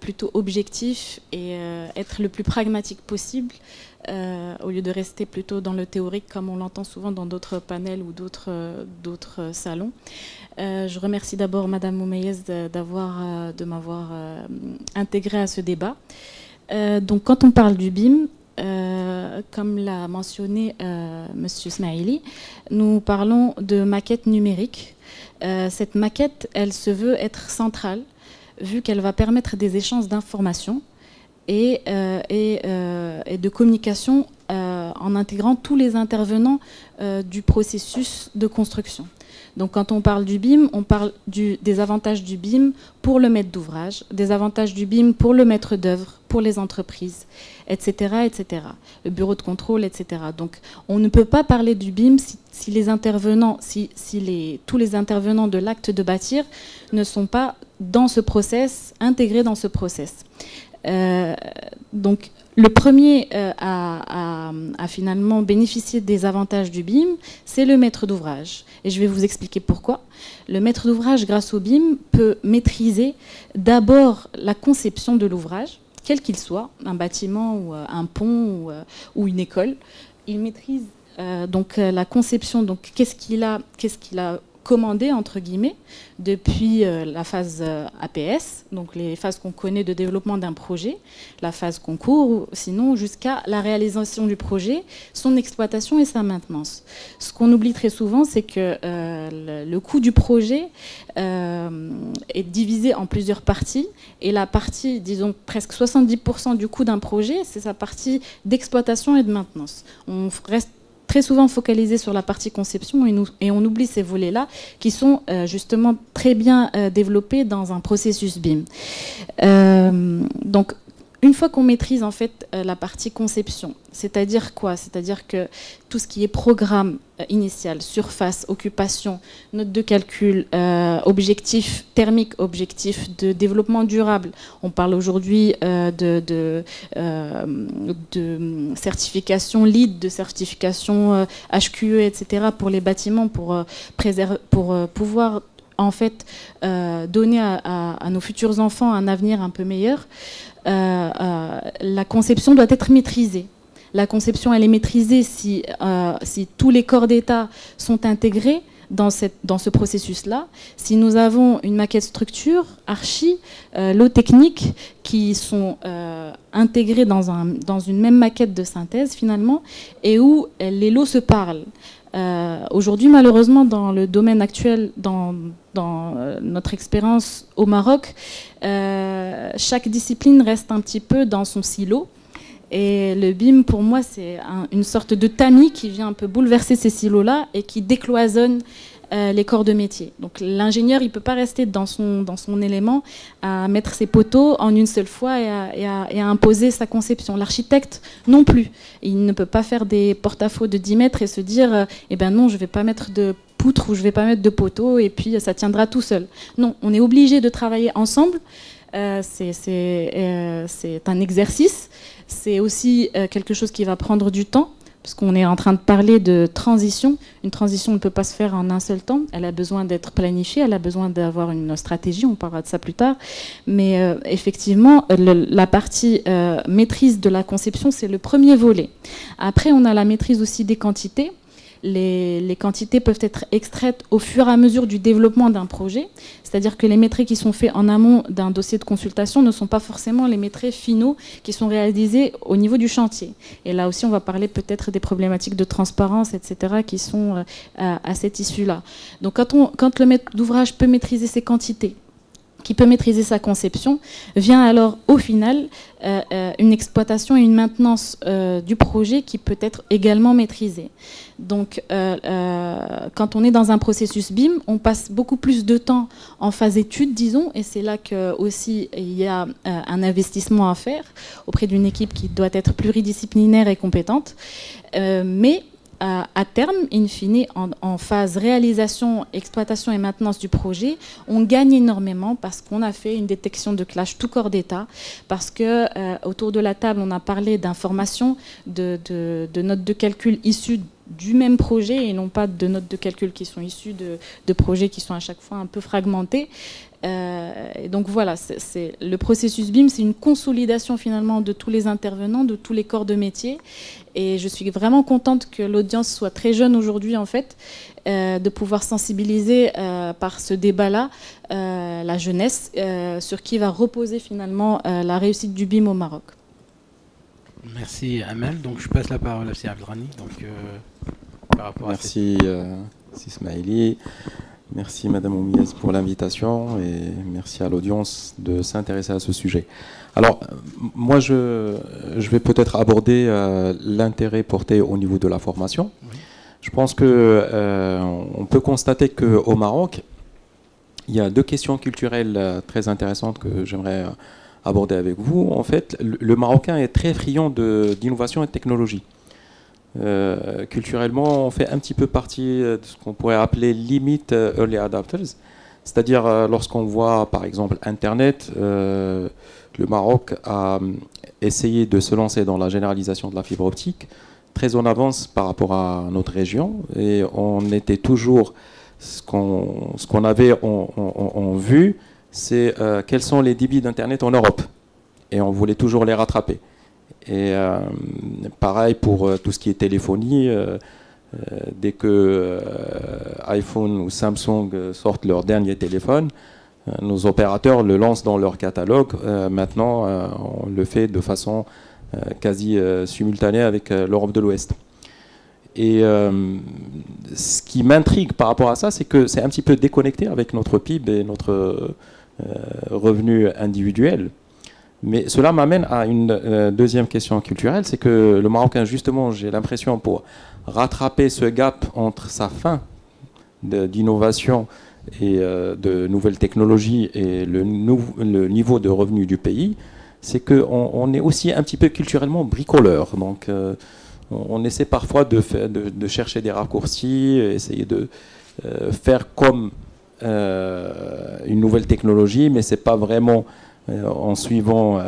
plutôt objectif et être le plus pragmatique possible. Au lieu de rester plutôt dans le théorique comme on l'entend souvent dans d'autres panels ou d'autres salons. Je remercie d'abord Madame Moumeyez de m'avoir intégrée à ce débat. Donc quand on parle du BIM, comme l'a mentionné Monsieur Smaili, nous parlons de maquette numérique. Cette maquette, elle se veut être centrale, vu qu'elle va permettre des échanges d'informations et de communication en intégrant tous les intervenants du processus de construction. Donc quand on parle du BIM, on parle des avantages du BIM pour le maître d'ouvrage, des avantages du BIM pour le maître d'œuvre, pour les entreprises, etc., etc. Le bureau de contrôle, etc. Donc on ne peut pas parler du BIM si les intervenants, tous les intervenants de l'acte de bâtir ne sont pas dans ce process, intégrés dans ce process. Donc le premier à finalement bénéficier des avantages du BIM, c'est le maître d'ouvrage. Et je vais vous expliquer pourquoi. Le maître d'ouvrage, grâce au BIM, peut maîtriser d'abord la conception de l'ouvrage, quel qu'il soit, un bâtiment ou un pont ou une école. Il maîtrise donc la conception, donc qu'est-ce qu'il a commandé, entre guillemets, depuis la phase APS, donc les phases qu'on connaît de développement d'un projet, la phase concours, ou sinon jusqu'à la réalisation du projet, son exploitation et sa maintenance. Ce qu'on oublie très souvent, c'est que le coût du projet est divisé en plusieurs parties, et la partie, disons, presque 70% du coût d'un projet, c'est sa partie d'exploitation et de maintenance. On reste très souvent focalisé sur la partie conception et on oublie ces volets-là qui sont justement très bien développés dans un processus BIM. Donc, une fois qu'on maîtrise en fait la partie conception, c'est-à-dire quoi? C'est-à-dire que tout ce qui est programme initial, surface, occupation, note de calcul, objectif thermique, objectif de développement durable. On parle aujourd'hui de certification LEED, de certification HQE, etc. pour les bâtiments, pour pouvoir en fait donner à nos futurs enfants un avenir un peu meilleur. La conception doit être maîtrisée. La conception, elle est maîtrisée si tous les corps d'État sont intégrés dans ce processus-là. Si nous avons une maquette structure, archi, lots techniques qui sont intégrés dans une même maquette de synthèse finalement, et où les lots se parlent. Aujourd'hui, malheureusement, dans le domaine actuel, dans notre expérience au Maroc, chaque discipline reste un petit peu dans son silo. Et le BIM, pour moi, c'est une sorte de tamis qui vient un peu bouleverser ces silos-là et qui décloisonne les corps de métier. Donc l'ingénieur, il ne peut pas rester dans son élément à mettre ses poteaux en une seule fois et à imposer sa conception. L'architecte non plus. Il ne peut pas faire des porte-à-faux de 10 mètres et se dire eh ben non, je ne vais pas mettre de poutre ou je ne vais pas mettre de poteaux et puis ça tiendra tout seul. Non, on est obligé de travailler ensemble. C'est un exercice. C'est aussi quelque chose qui va prendre du temps, parce qu'on est en train de parler de transition. Une transition ne peut pas se faire en un seul temps. Elle a besoin d'être planifiée, elle a besoin d'avoir une stratégie, on parlera de ça plus tard. Mais effectivement, la partie maîtrise de la conception, c'est le premier volet. Après, on a la maîtrise aussi des quantités. Les quantités peuvent être extraites au fur et à mesure du développement d'un projet. C'est-à-dire que les métriques qui sont faits en amont d'un dossier de consultation ne sont pas forcément les métriques finaux qui sont réalisés au niveau du chantier. Et là aussi, on va parler peut-être des problématiques de transparence, etc., qui sont à cette issue-là. Donc quand le maître d'ouvrage peut maîtriser ses quantités, qui peut maîtriser sa conception, vient alors au final une exploitation et une maintenance du projet qui peut être également maîtrisée. Donc quand on est dans un processus BIM, on passe beaucoup plus de temps en phase étude, disons, et c'est là que aussi il y a un investissement à faire auprès d'une équipe qui doit être pluridisciplinaire et compétente. Mais à terme, in fine, en phase réalisation, exploitation et maintenance du projet, on gagne énormément parce qu'on a fait une détection de clash tout corps d'État, parce que autour de la table, on a parlé d'informations, de notes de calcul issues du même projet et non pas de notes de calcul qui sont issues de projets qui sont à chaque fois un peu fragmentés. Et donc voilà, le processus BIM, c'est une consolidation finalement de tous les intervenants, de tous les corps de métier. Et je suis vraiment contente que l'audience soit très jeune aujourd'hui en fait, de pouvoir sensibiliser par ce débat-là la jeunesse sur qui va reposer finalement la réussite du BIM au Maroc. Merci Amel. Donc je passe la parole à M. Abdelrani. Par rapport merci Ismaili. Merci Madame Oumiez pour l'invitation et merci à l'audience de s'intéresser à ce sujet. Alors, moi je vais peut-être aborder l'intérêt porté au niveau de la formation. Oui. Je pense qu'on peut constater qu'au Maroc, il y a deux questions culturelles très intéressantes que j'aimerais aborder avec vous. En fait, le Marocain est très friand d'innovation et de technologie. Culturellement, on fait un petit peu partie de ce qu'on pourrait appeler limite early adopters, c'est-à-dire lorsqu'on voit par exemple Internet, le Maroc a essayé de se lancer dans la généralisation de la fibre optique, très en avance par rapport à notre région, et on était toujours, ce qu'on avait en vue, c'est quels sont les débits d'Internet en Europe, et on voulait toujours les rattraper. Et pareil pour tout ce qui est téléphonie, dès que iPhone ou Samsung sortent leur dernier téléphone, nos opérateurs le lancent dans leur catalogue. Maintenant, on le fait de façon quasi simultanée avec l'Europe de l'Ouest. Et ce qui m'intrigue par rapport à ça, c'est que c'est un petit peu déconnecté avec notre PIB et notre revenu individuel. Mais cela m'amène à une deuxième question culturelle, c'est que le Marocain, justement, j'ai l'impression, pour rattraper ce gap entre sa faim d'innovation et de nouvelles technologies et le niveau de revenu du pays, c'est qu'on est aussi un petit peu culturellement bricoleur. Donc on essaie parfois de chercher des raccourcis, essayer de faire comme une nouvelle technologie, mais c'est pas vraiment en suivant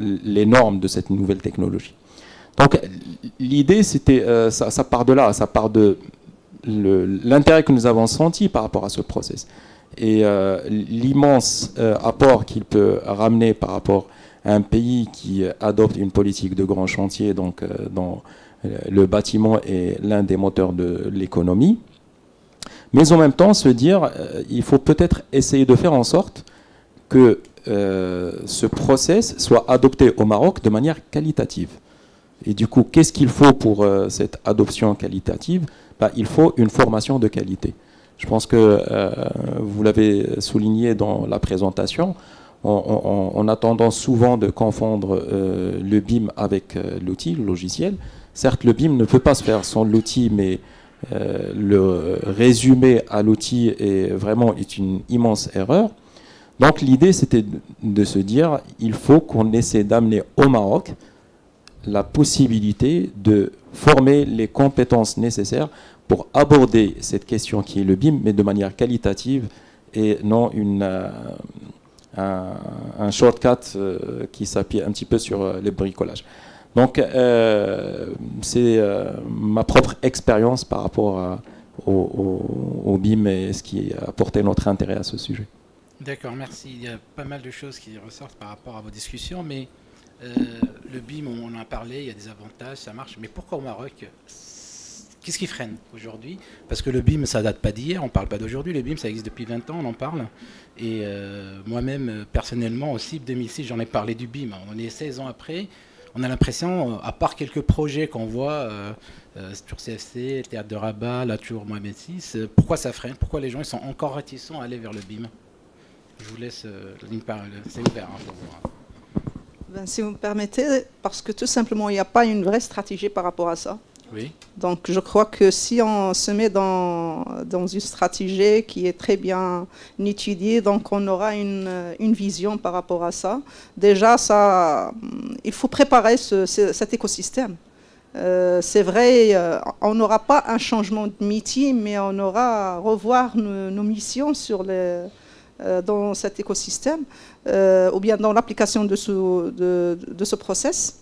les normes de cette nouvelle technologie. Donc l'idée, c'était, ça part de là, ça part de l'intérêt que nous avons senti par rapport à ce process et l'immense apport qu'il peut ramener par rapport à un pays qui adopte une politique de grand chantier, donc dans le bâtiment est l'un des moteurs de l'économie, mais en même temps se dire, il faut peut-être essayer de faire en sorte que ce process soit adopté au Maroc de manière qualitative. Et du coup, qu'est-ce qu'il faut pour cette adoption qualitative? Il faut une formation de qualité. Je pense que vous l'avez souligné dans la présentation, on a tendance souvent de confondre le BIM avec l'outil, le logiciel. Certes, le BIM ne peut pas se faire sans l'outil, mais le résumer à l'outil est une immense erreur. Donc l'idée, c'était de se dire, il faut qu'on essaie d'amener au Maroc la possibilité de former les compétences nécessaires pour aborder cette question qui est le BIM, mais de manière qualitative et non un shortcut qui s'appuie un petit peu sur les bricolages. Donc c'est ma propre expérience par rapport au BIM et ce qui a porté notre intérêt à ce sujet. D'accord, merci. Il y a pas mal de choses qui ressortent par rapport à vos discussions, mais le BIM, on en a parlé, il y a des avantages, ça marche, mais pourquoi au Maroc? Qu'est-ce qui freine aujourd'hui? Parce que le BIM, ça date pas d'hier, on ne parle pas d'aujourd'hui, le BIM, ça existe depuis 20 ans, on en parle. Et moi-même, personnellement, aussi, 2006, j'en ai parlé du BIM. On est 16 ans après, on a l'impression, à part quelques projets qu'on voit sur CFC, Théâtre de Rabat, la Tour Mohamed VI, pourquoi ça freine? Pourquoi les gens ils sont encore réticents à aller vers le BIM? Je vous laisse c'est ouvert pour vous. Si vous me permettez, parce que tout simplement, il n'y a pas une vraie stratégie par rapport à ça. Oui. Donc je crois que si on se met dans une stratégie qui est très bien étudiée, donc on aura une vision par rapport à ça. Déjà, il faut préparer cet écosystème. C'est vrai, on n'aura pas un changement de métier, mais on aura à revoir nos missions dans cet écosystème, ou bien dans l'application de ce process.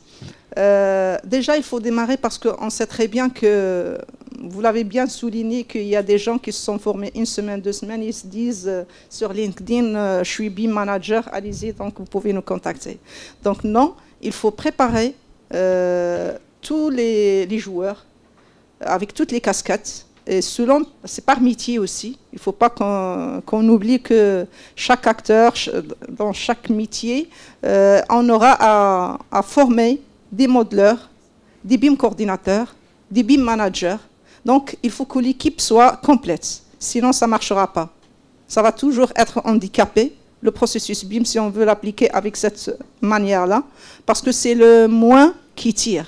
Déjà, il faut démarrer parce qu'on sait très bien que, vous l'avez bien souligné, qu'il y a des gens qui se sont formés 1 semaine, 2 semaines, ils se disent sur LinkedIn, je suis BIM manager, allez-y, donc vous pouvez nous contacter. Donc non, il faut préparer tous les joueurs avec toutes les casquettes. Et c'est par métier aussi. Il ne faut pas qu'on oublie que chaque acteur, dans chaque métier, on aura à former des modeleurs, des BIM coordinateurs, des BIM managers. Donc, il faut que l'équipe soit complète. Sinon, ça ne marchera pas. Ça va toujours être handicapé, le processus BIM, si on veut l'appliquer avec cette manière-là, parce que c'est le moins qui tire.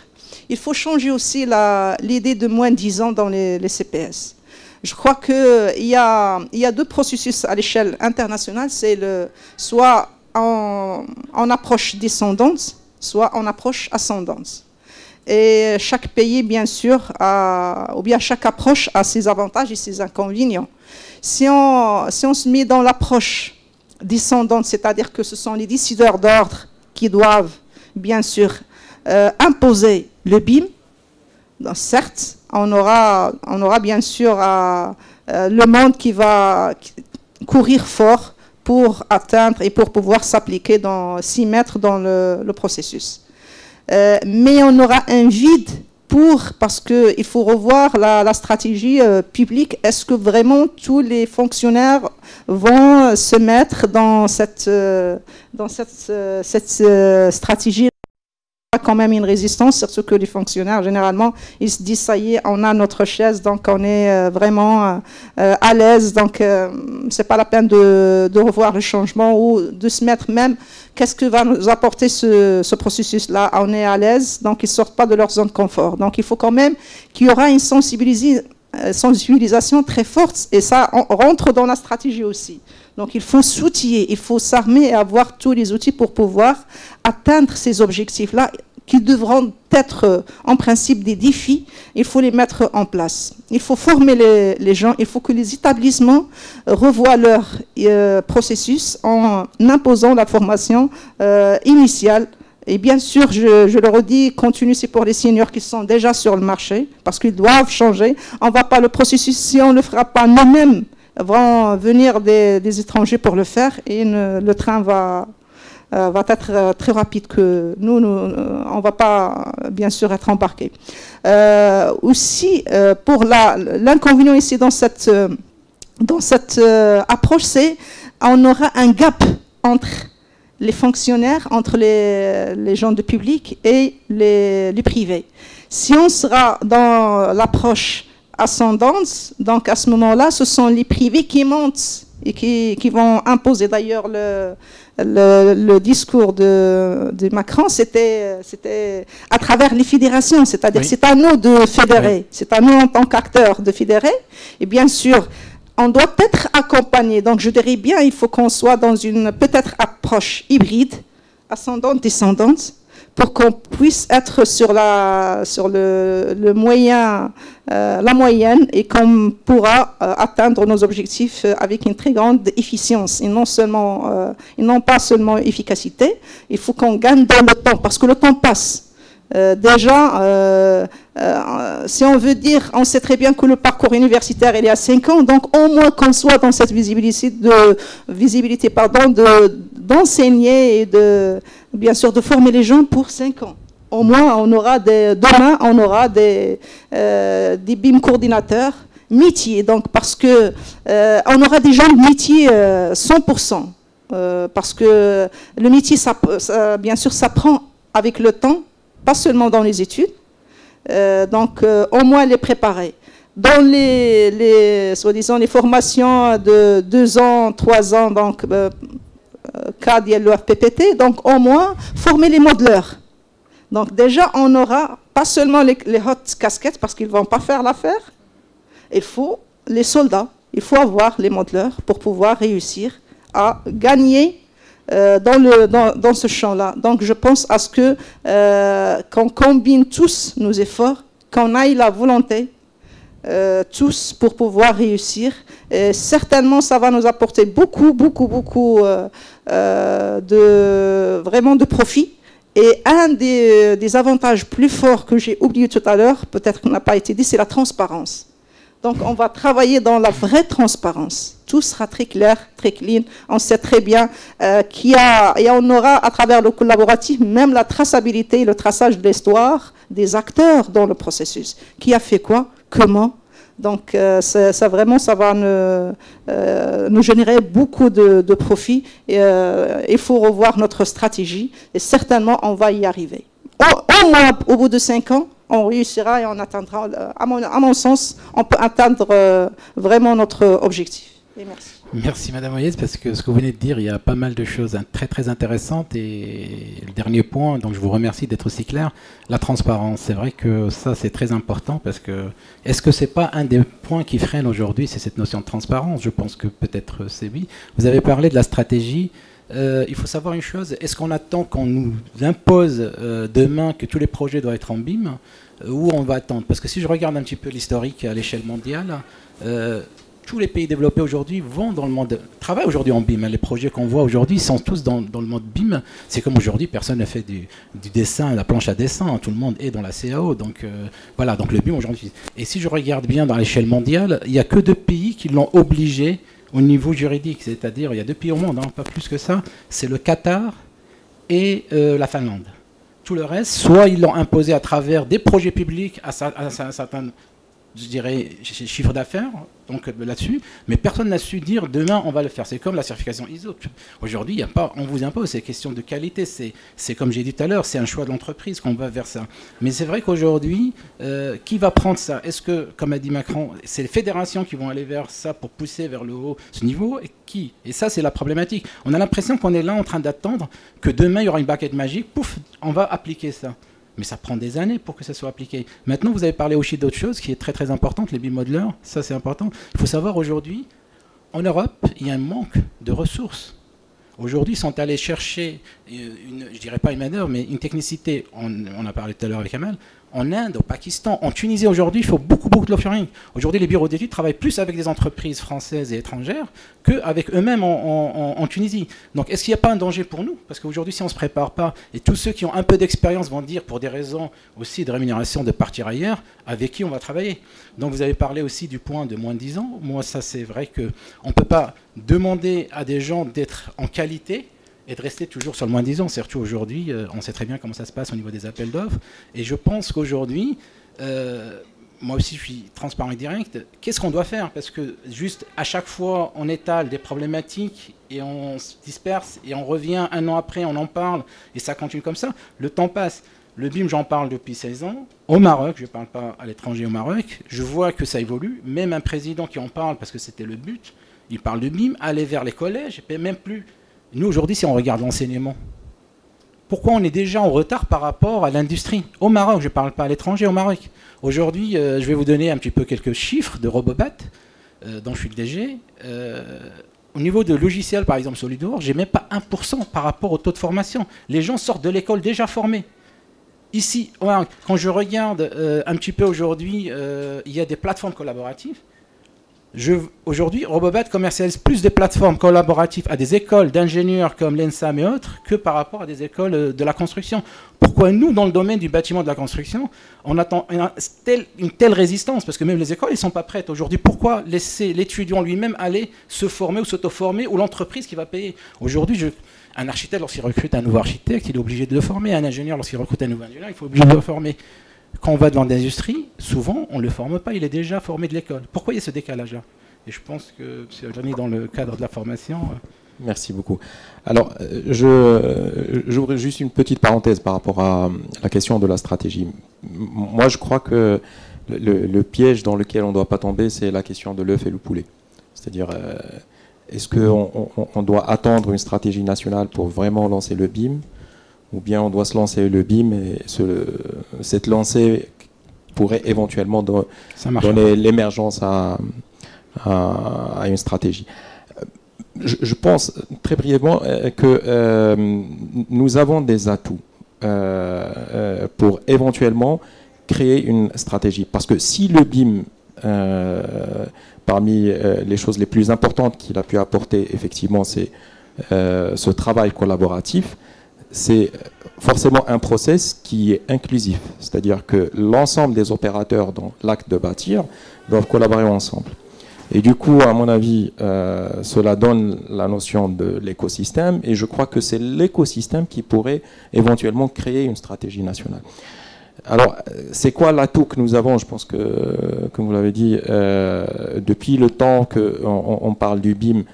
Il faut changer aussi l'idée de moins 10 ans dans les CPS. Je crois qu'il y a 2 processus à l'échelle internationale, c'est soit en approche descendante, soit en approche ascendante. Et chaque pays, bien sûr, ou bien chaque approche a ses avantages et ses inconvénients. Si on se met dans l'approche descendante, c'est-à-dire que ce sont les décideurs d'ordre qui doivent, bien sûr, imposer le BIM, donc, certes, on aura bien sûr le monde qui va courir fort pour atteindre et pour pouvoir s'y mettre dans le processus. Mais on aura un vide parce qu'il faut revoir la stratégie publique. Est-ce que vraiment tous les fonctionnaires vont se mettre dans cette stratégie? Quand même une résistance, surtout que les fonctionnaires, généralement, ils se disent, ça y est, on a notre chaise, donc on est vraiment à l'aise, donc c'est pas la peine de revoir le changement ou de se mettre même, qu'est-ce que va nous apporter ce processus-là? On est à l'aise, donc ils ne sortent pas de leur zone de confort. Donc il faut quand même qu'il y aura une sensibilisation très forte, et ça rentre dans la stratégie aussi. Donc il faut s'outiller, il faut s'armer et avoir tous les outils pour pouvoir atteindre ces objectifs-là, qui devront être en principe des défis. Il faut les mettre en place. Il faut former les gens, il faut que les établissements revoient leur processus en imposant la formation initiale. Et bien sûr, je le redis, continue, c'est pour les seniors qui sont déjà sur le marché, parce qu'ils doivent changer. On ne va pas le processus, si on ne le fera pas nous-mêmes, vont venir des étrangers pour le faire, et le train va être très rapide que nous on ne va pas bien sûr être embarqués. Aussi, pour l'inconvénient ici dans cette approche, c'est qu'on aura un gap entre les fonctionnaires, entre les gens du public et les privés. Si on sera dans l'approche ascendante, donc à ce moment-là, ce sont les privés qui montent et qui vont imposer. D'ailleurs, le discours de Macron, c'était à travers les fédérations, c'est-à-dire oui. C'est à nous de fédérer, oui. C'est à nous en tant qu'acteurs de fédérer, et bien sûr, on doit être accompagné. Donc je dirais bien, il faut qu'on soit dans une peut-être approche hybride, ascendante, descendante, pour qu'on puisse être sur le moyen, la moyenne, et qu'on pourra atteindre nos objectifs avec une très grande efficience, et non pas seulement efficacité. Il faut qu'on gagne dans le temps, parce que le temps passe. Déjà, si on veut dire, on sait très bien que le parcours universitaire il est à 5 ans, donc au moins qu'on soit dans cette visibilité d'enseigner et bien sûr de former les gens pour 5 ans. Au moins, demain, on aura des BIM coordinateurs métiers, donc parce que on aura des gens de métier 100%, parce que le métier, bien sûr, s'apprend avec le temps, pas seulement dans les études, donc au moins les préparer. Dans soi-disant les formations de 2 ans, 3 ans, donc CAD et l'OFPPT, donc au moins former les modeleurs. Donc déjà, on n'aura pas seulement les hautes casquettes, parce qu'ils ne vont pas faire l'affaire. Il faut les soldats, il faut avoir les modeleurs pour pouvoir réussir à gagner dans ce champ-là. Donc je pense à ce que qu'on combine tous nos efforts, qu'on aille la volonté, tous pour pouvoir réussir. Et certainement, ça va nous apporter beaucoup de profit. Et un des avantages plus forts que j'ai oublié tout à l'heure, peut-être qu'on n'a pas été dit, c'est la transparence. Donc on va travailler dans la vraie transparence. Tout sera très clair, très clean. On sait très bien et on aura à travers le collaboratif même la traçabilité, le traçage de l'histoire des acteurs dans le processus. Qui a fait quoi, comment. Donc ça vraiment, ça va nous générer beaucoup de profits. Il faut revoir notre stratégie et certainement on va y arriver. Au moins au bout de 5 ans, on réussira et on atteindra, à mon sens, on peut atteindre vraiment notre objectif. Et merci. Merci Madame Moyes, parce que ce que vous venez de dire, il y a pas mal de choses très intéressantes. Et le dernier point, donc je vous remercie d'être aussi clair, la transparence. C'est vrai que ça c'est très important, parce que est-ce que c'est pas un des points qui freine aujourd'hui, c'est cette notion de transparence? Je pense que peut-être c'est oui. Vous avez parlé de la stratégie. Il faut savoir une chose, est-ce qu'on attend qu'on nous impose demain que tous les projets doivent être en BIM, ou on va attendre? Parce que si je regarde un petit peu l'historique à l'échelle mondiale, tous les pays développés aujourd'hui vont dans le monde, travaillent aujourd'hui en BIM. Les projets qu'on voit aujourd'hui sont tous dans le mode BIM. C'est comme aujourd'hui, personne ne fait du dessin, la planche à dessin, tout le monde est dans la CAO. Donc voilà, donc le BIM aujourd'hui. Et si je regarde bien dans l'échelle mondiale, il n'y a que 2 pays qui l'ont obligé au niveau juridique, c'est-à-dire il y a 2 pays au monde, hein, pas plus que ça, c'est le Qatar et la Finlande. Tout le reste, soit ils l'ont imposé à travers des projets publics à un certain, je dirais, chiffre d'affaires, donc là-dessus, mais personne n'a su dire demain on va le faire. C'est comme la certification ISO. Aujourd'hui, il y a pas, on vous impose, c'est question de qualité. C'est comme j'ai dit tout à l'heure, c'est un choix de l'entreprise qu'on va vers ça. Mais c'est vrai qu'aujourd'hui, qui va prendre ça? Est-ce que, comme a dit Macron, c'est les fédérations qui vont aller vers ça pour pousser vers le haut ce niveau? Et qui? Et ça, c'est la problématique. On a l'impression qu'on est là en train d'attendre que demain il y aura une baguette magique, pouf, on va appliquer ça. Mais ça prend des années pour que ça soit appliqué. Maintenant, vous avez parlé aussi d'autre chose qui est très importante, les BIM modelers. Ça, c'est important. Il faut savoir aujourd'hui, en Europe, il y a un manque de ressources. Aujourd'hui, ils sont allés chercher, je dirais pas une main-d'œuvre, mais une technicité. On a parlé tout à l'heure avec Amal. En Inde, au Pakistan, en Tunisie aujourd'hui, il faut beaucoup de l'offshoring. Aujourd'hui, les bureaux d'études travaillent plus avec des entreprises françaises et étrangères qu'avec eux-mêmes en Tunisie. Donc, est-ce qu'il n'y a pas un danger pour nous? Parce qu'aujourd'hui, si on ne se prépare pas, et tous ceux qui ont un peu d'expérience vont dire, pour des raisons aussi de rémunération, de partir ailleurs, avec qui on va travailler. Donc, vous avez parlé aussi du point de moins de 10 ans. Moi, ça, c'est vrai qu'on ne peut pas demander à des gens d'être en qualité et de rester toujours sur le moins de 10 ans. Surtout aujourd'hui, on sait très bien comment ça se passe au niveau des appels d'offres. Et je pense qu'aujourd'hui, moi aussi je suis transparent et direct, qu'est-ce qu'on doit faire? Parce que juste à chaque fois, on étale des problématiques et on se disperse et on revient un an après, on en parle et ça continue comme ça. Le temps passe. Le BIM, j'en parle depuis 16 ans. Au Maroc, je ne parle pas à l'étranger, au Maroc, je vois que ça évolue. Même un président qui en parle, parce que c'était le but, il parle de BIM, aller vers les collèges, et même plus. Nous, aujourd'hui, si on regarde l'enseignement, pourquoi on est déjà en retard par rapport à l'industrie? Au Maroc, je ne parle pas à l'étranger, au Maroc. Aujourd'hui, je vais vous donner un petit peu quelques chiffres de Robobat, dont je suis le DG. Au niveau de logiciel, par exemple, SolidWorks, je n'ai même pas 1% par rapport au taux de formation. Les gens sortent de l'école déjà formés. Ici, quand je regarde un petit peu aujourd'hui, il y a des plateformes collaboratives. Aujourd'hui, Robobat commercialise plus des plateformes collaboratives à des écoles d'ingénieurs comme l'ENSAM et autres que par rapport à des écoles de la construction. Pourquoi nous, dans le domaine du bâtiment de la construction, on attend une telle résistance? Parce que même les écoles, ils ne sont pas prêtes. Aujourd'hui, pourquoi laisser l'étudiant lui-même aller se former ou s'auto-former, ou l'entreprise qui va payer? Aujourd'hui, un architecte, lorsqu'il recrute un nouveau architecte, il est obligé de le former. Un ingénieur, lorsqu'il recrute un nouveau ingénieur, il faut obligé de le former. Quand on va dans l'industrie, souvent, on ne le forme pas, il est déjà formé de l'école. Pourquoi il y a ce décalage-là? Et je pense que c'est dans le cadre de la formation. Merci beaucoup. Alors, j'ouvre juste une petite parenthèse par rapport à la question de la stratégie. Moi, je crois que le piège dans lequel on ne doit pas tomber, c'est la question de l'œuf et le poulet. C'est-à-dire, est-ce qu'on doit attendre une stratégie nationale pour vraiment lancer le BIM, ou bien on doit se lancer le BIM et cette lancée pourrait éventuellement donner l'émergence à une stratégie. je pense très brièvement que nous avons des atouts pour éventuellement créer une stratégie. Parce que si le BIM, parmi les choses les plus importantes qu'il a pu apporter, effectivement, c'est ce travail collaboratif, c'est forcément un process qui est inclusif. C'est-à-dire que l'ensemble des opérateurs dans l'acte de bâtir doivent collaborer ensemble. Et du coup, à mon avis, cela donne la notion de l'écosystème, et je crois que c'est l'écosystème qui pourrait éventuellement créer une stratégie nationale. Alors, c'est quoi l'atout que nous avons? Je pense que, comme vous l'avez dit, depuis le temps qu'on parle du BIM,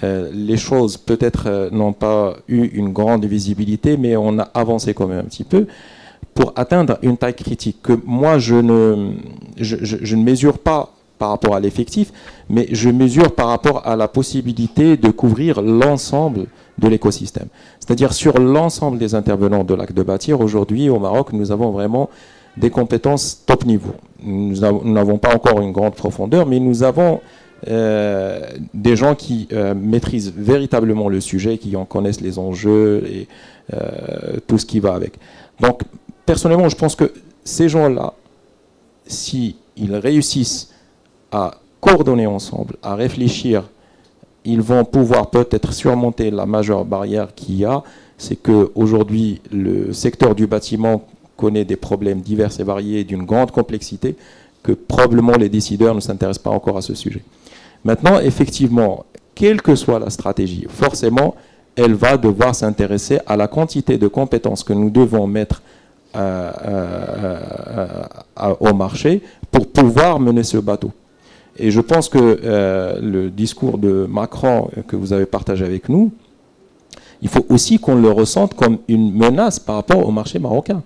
les choses peut-être n'ont pas eu une grande visibilité, mais on a avancé quand même un petit peu pour atteindre une taille critique que moi, je ne mesure pas par rapport à l'effectif, mais je mesure par rapport à la possibilité de couvrir l'ensemble de l'écosystème. C'est-à-dire sur l'ensemble des intervenants de l'acte de bâtir, aujourd'hui au Maroc, nous avons vraiment des compétences top niveau. Nous n'avons pas encore une grande profondeur, mais nous avons des gens qui maîtrisent véritablement le sujet, qui en connaissent les enjeux et tout ce qui va avec. Donc, personnellement, je pense que ces gens-là, s'ils réussissent à coordonner ensemble, à réfléchir, ils vont pouvoir peut-être surmonter la majeure barrière qu'il y a, c'est qu'aujourd'hui, le secteur du bâtiment connaît des problèmes divers et variés d'une grande complexité, que probablement les décideurs ne s'intéressent pas encore à ce sujet. Maintenant, effectivement, quelle que soit la stratégie, forcément, elle va devoir s'intéresser à la quantité de compétences que nous devons mettre au marché pour pouvoir mener ce bateau. Et je pense que le discours de Macron que vous avez partagé avec nous, il faut aussi qu'on le ressente comme une menace par rapport au marché marocain.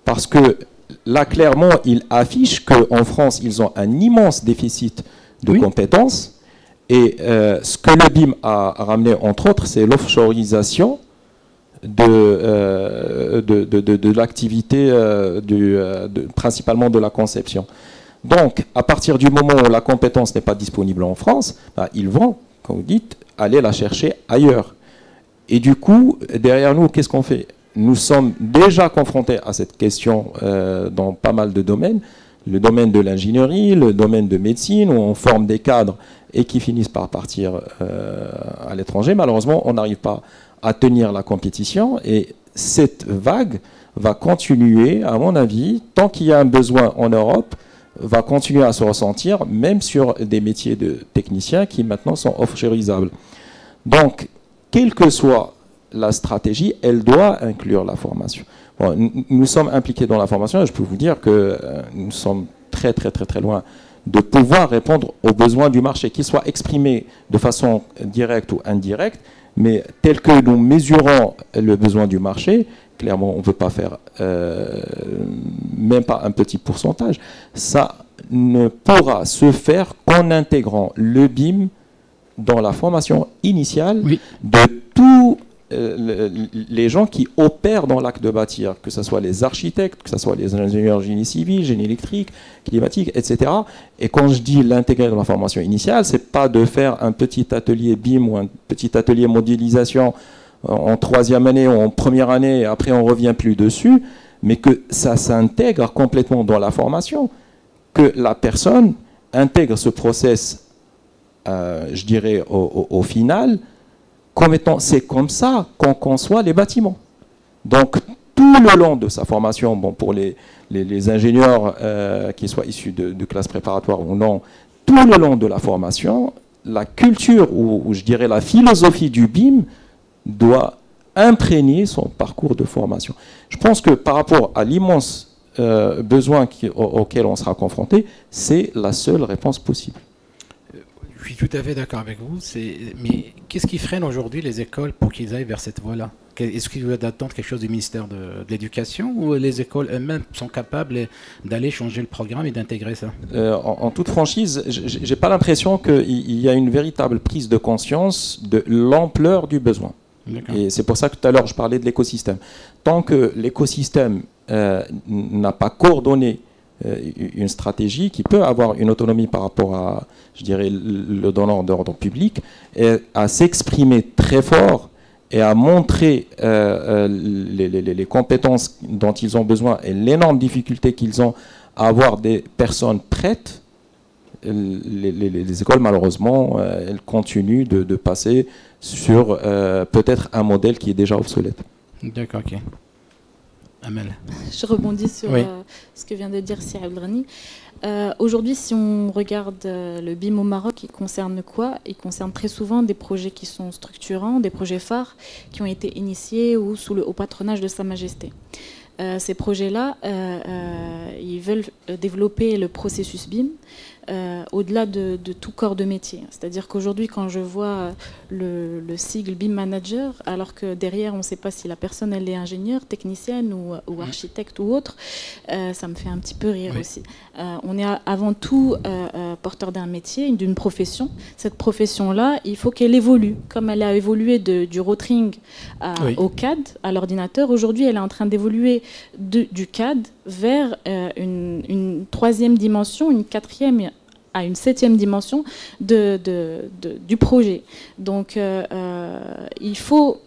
Parce que là, clairement, il affiche qu'en France, ils ont un immense déficit de compétences. Et ce que le BIM a ramené, entre autres, c'est l'offshoreisation de l'activité, principalement de la conception. Donc, à partir du moment où la compétence n'est pas disponible en France, ils vont, comme vous dites, aller la chercher ailleurs. Et du coup, derrière nous, qu'est-ce qu'on fait? Nous sommes déjà confrontés à cette question dans pas mal de domaines. Le domaine de l'ingénierie, le domaine de médecine, où on forme des cadres et qui finissent par partir à l'étranger. Malheureusement, on n'arrive pas à tenir la compétition. Et cette vague va continuer, à mon avis, tant qu'il y a un besoin en Europe, va continuer à se ressentir, même sur des métiers de techniciens qui maintenant sont offshorisables. Donc, quelle que soit la stratégie, elle doit inclure la formation. Bon, nous sommes impliqués dans la formation et je peux vous dire que nous sommes très loin de pouvoir répondre aux besoins du marché, qu'ils soient exprimés de façon directe ou indirecte, mais tel que nous mesurons le besoin du marché, clairement, on ne peut pas faire même pas un petit pourcentage. Ça ne pourra se faire qu'en intégrant le BIM dans la formation initiale de tous les gens qui opèrent dans l'acte de bâtir, que ce soit les architectes, que ce soit les ingénieurs génie civil, génie électrique, climatique, etc. Et quand je dis l'intégrer dans la formation initiale, c'est pas de faire un petit atelier BIM ou un petit atelier modélisation en troisième année ou en première année, et après on ne revient plus dessus, mais que ça s'intègre complètement dans la formation, que la personne intègre ce process, je dirais, au final, comme étant, c'est comme ça qu'on conçoit les bâtiments. Donc, tout le long de sa formation, bon, pour les ingénieurs qui soient issus de classes préparatoires ou non, tout le long de la formation, la culture, ou je dirais la philosophie du BIM, doit imprégner son parcours de formation. Je pense que par rapport à l'immense besoin auquel on sera confronté, c'est la seule réponse possible. Je suis tout à fait d'accord avec vous. Mais qu'est-ce qui freine aujourd'hui les écoles pour qu'ils aillent vers cette voie-là? Est-ce qu'ils doivent attendre quelque chose du ministère de l'Éducation, ou les écoles elles-mêmes sont capables d'aller changer le programme et d'intégrer ça? En toute franchise, je n'ai pas l'impression qu'il y a une véritable prise de conscience de l'ampleur du besoin. Et c'est pour ça que tout à l'heure je parlais de l'écosystème. Tant que l'écosystème n'a pas coordonné une stratégie qui peut avoir une autonomie par rapport à, je dirais, le donneur d'ordre public, et à s'exprimer très fort et à montrer les compétences dont ils ont besoin et l'énorme difficulté qu'ils ont à avoir des personnes prêtes. Les écoles, malheureusement, elles continuent de passer sur peut-être un modèle qui est déjà obsolète. D'accord, ok. Amel. Je rebondis sur ce que vient de dire Sir Abdelrani. Aujourd'hui, si on regarde le BIM au Maroc, il concerne quoi? Il concerne très souvent des projets qui sont structurants, des projets phares qui ont été initiés ou au patronage de Sa Majesté. Ces projets-là, ils veulent développer le processus BIM au-delà de tout corps de métier. C'est-à-dire qu'aujourd'hui, quand je vois le sigle BIM Manager, alors que derrière, on ne sait pas si la personne elle est ingénieure, technicienne ou architecte ou autre, ça me fait un petit peu rire aussi. On est avant tout porteur d'un métier, d'une profession. Cette profession-là, il faut qu'elle évolue. Comme elle a évolué du rotring au CAD, à l'ordinateur, aujourd'hui, elle est en train d'évoluer du CAD vers une troisième dimension, une quatrième à une septième dimension du projet. Donc il faut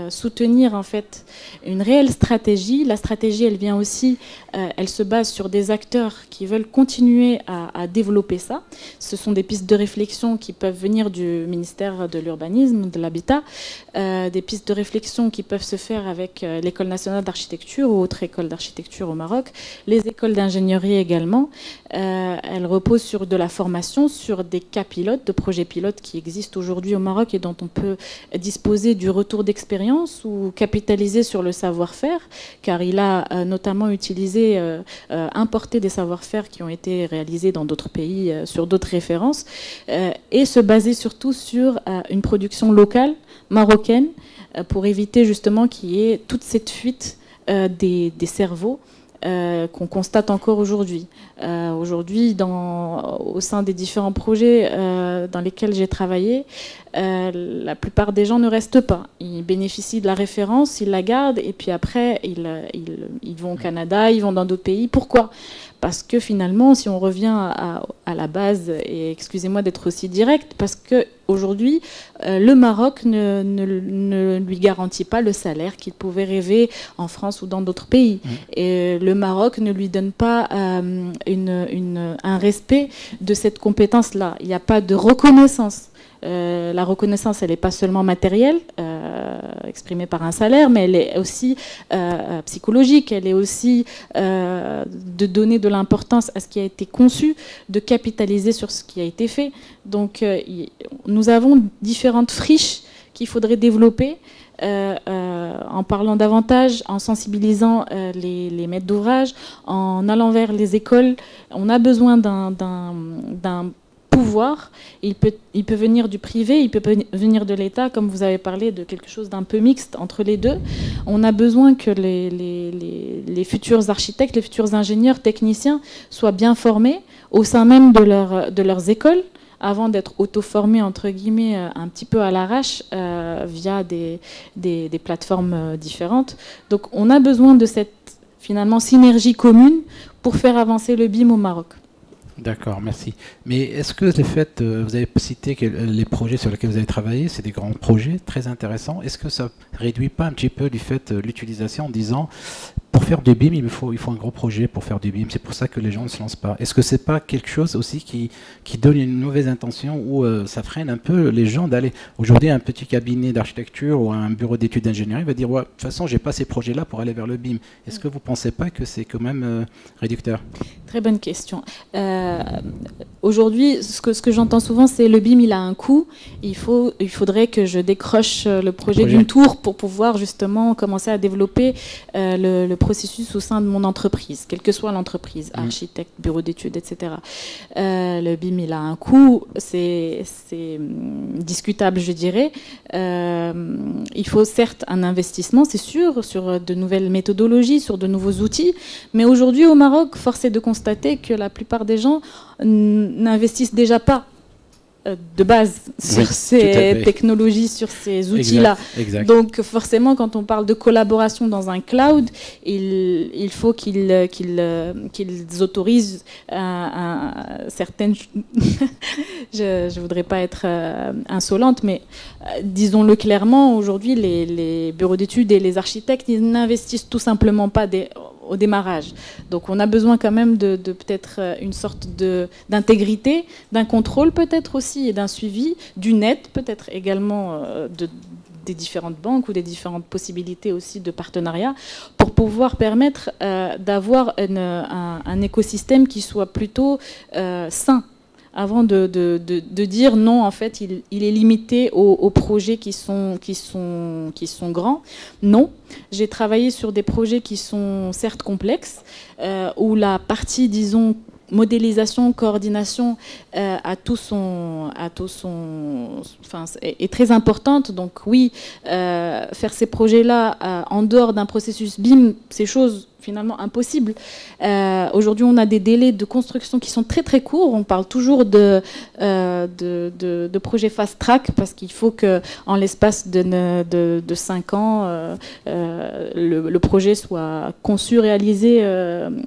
soutenir en fait une réelle stratégie. La stratégie, elle vient aussi, elle se base sur des acteurs qui veulent continuer à développer ça. Ce sont des pistes de réflexion qui peuvent venir du ministère de l'Urbanisme, de l'Habitat, des pistes de réflexion qui peuvent se faire avec l'École nationale d'architecture ou autre école d'architecture au Maroc, les écoles d'ingénierie également. Elles reposent sur de la formation, sur des cas pilotes, de projets pilotes qui existent aujourd'hui au Maroc et dont on peut disposer du retour d'expérience ou capitaliser sur le savoir-faire, car il a notamment utilisé, importé des savoir-faire qui ont été réalisés dans d'autres pays, sur d'autres références, et se baser surtout sur une production locale, marocaine, pour éviter justement qu'il y ait toute cette fuite des cerveaux qu'on constate encore aujourd'hui. Aujourd'hui, au sein des différents projets dans lesquels j'ai travaillé, la plupart des gens ne restent pas. Ils bénéficient de la référence, ils la gardent, et puis après, ils vont au Canada, ils vont dans d'autres pays. Pourquoi ? Parce que finalement, si on revient à la base, et excusez-moi d'être aussi direct, parce qu'aujourd'hui, le Maroc ne lui garantit pas le salaire qu'il pouvait rêver en France ou dans d'autres pays. Et le Maroc ne lui donne pas un respect de cette compétence-là. Il n'y a pas de reconnaissance. La reconnaissance, elle n'est pas seulement matérielle, exprimée par un salaire, mais elle est aussi psychologique, elle est aussi de donner de l'importance à ce qui a été conçu, de capitaliser sur ce qui a été fait. Donc nous avons différentes friches qu'il faudrait développer en parlant davantage, en sensibilisant les maîtres d'ouvrage, en allant vers les écoles. On a besoin d'un pouvoir. Il peut venir du privé, il peut venir de l'État, comme vous avez parlé de quelque chose d'un peu mixte entre les deux. On a besoin que les futurs architectes, les futurs ingénieurs, techniciens soient bien formés au sein même de leurs écoles, avant d'être auto-formés, entre guillemets, un petit peu à l'arrache, via des plateformes différentes. Donc on a besoin de cette, finalement, synergie commune pour faire avancer le BIM au Maroc. D'accord, merci. Mais est-ce que le fait, vous avez cité que les projets sur lesquels vous avez travaillé, c'est des grands projets très intéressants. Est-ce que ça ne réduit pas un petit peu du fait l'utilisation en disant, pour faire du BIM, il faut un gros projet pour faire du BIM. C'est pour ça que les gens ne se lancent pas. Est-ce que c'est pas quelque chose aussi qui donne une mauvaise intention ou ça freine un peu les gens d'aller... Aujourd'hui, un petit cabinet d'architecture ou un bureau d'études d'ingénierie va dire, ouais, de toute façon, j'ai pas ces projets-là pour aller vers le BIM. Est-ce que vous pensez pas que c'est quand même réducteur? Très bonne question. Aujourd'hui, ce que j'entends souvent, c'est le BIM, il a un coût. Il faudrait que je décroche le projet d'une tour pour pouvoir justement commencer à développer le processus au sein de mon entreprise, quelle que soit l'entreprise, architecte, bureau d'études, etc. Le BIM, il a un coût, c'est discutable, je dirais. Il faut certes un investissement, c'est sûr, sur de nouvelles méthodologies, sur de nouveaux outils, mais aujourd'hui au Maroc, force est de constater que la plupart des gens n'investissent déjà pas de base sur ces technologies, sur ces outils-là. Donc forcément, quand on parle de collaboration dans un cloud, il faut qu'ils autorisent certaines... je ne voudrais pas être insolente, mais disons-le clairement, aujourd'hui, les bureaux d'études et les architectes, ils n'investissent tout simplement pas au démarrage. Donc on a besoin quand même de peut-être une sorte d'intégrité, d'un contrôle peut-être aussi, et d'un suivi, d'une aide peut-être également des différentes banques ou des différentes possibilités aussi de partenariat pour pouvoir permettre d'avoir un écosystème qui soit plutôt sain. Avant de dire non, en fait, il est limité aux projets qui sont grands. Non, j'ai travaillé sur des projets qui sont certes complexes, où la partie, disons, modélisation, coordination est très importante. Donc oui, faire ces projets-là en dehors d'un processus BIM, c'est chose finalement impossible. Aujourd'hui, on a des délais de construction qui sont très très courts. On parle toujours de projets fast track parce qu'il faut qu'en l'espace de 5 ans, le projet soit conçu, réalisé,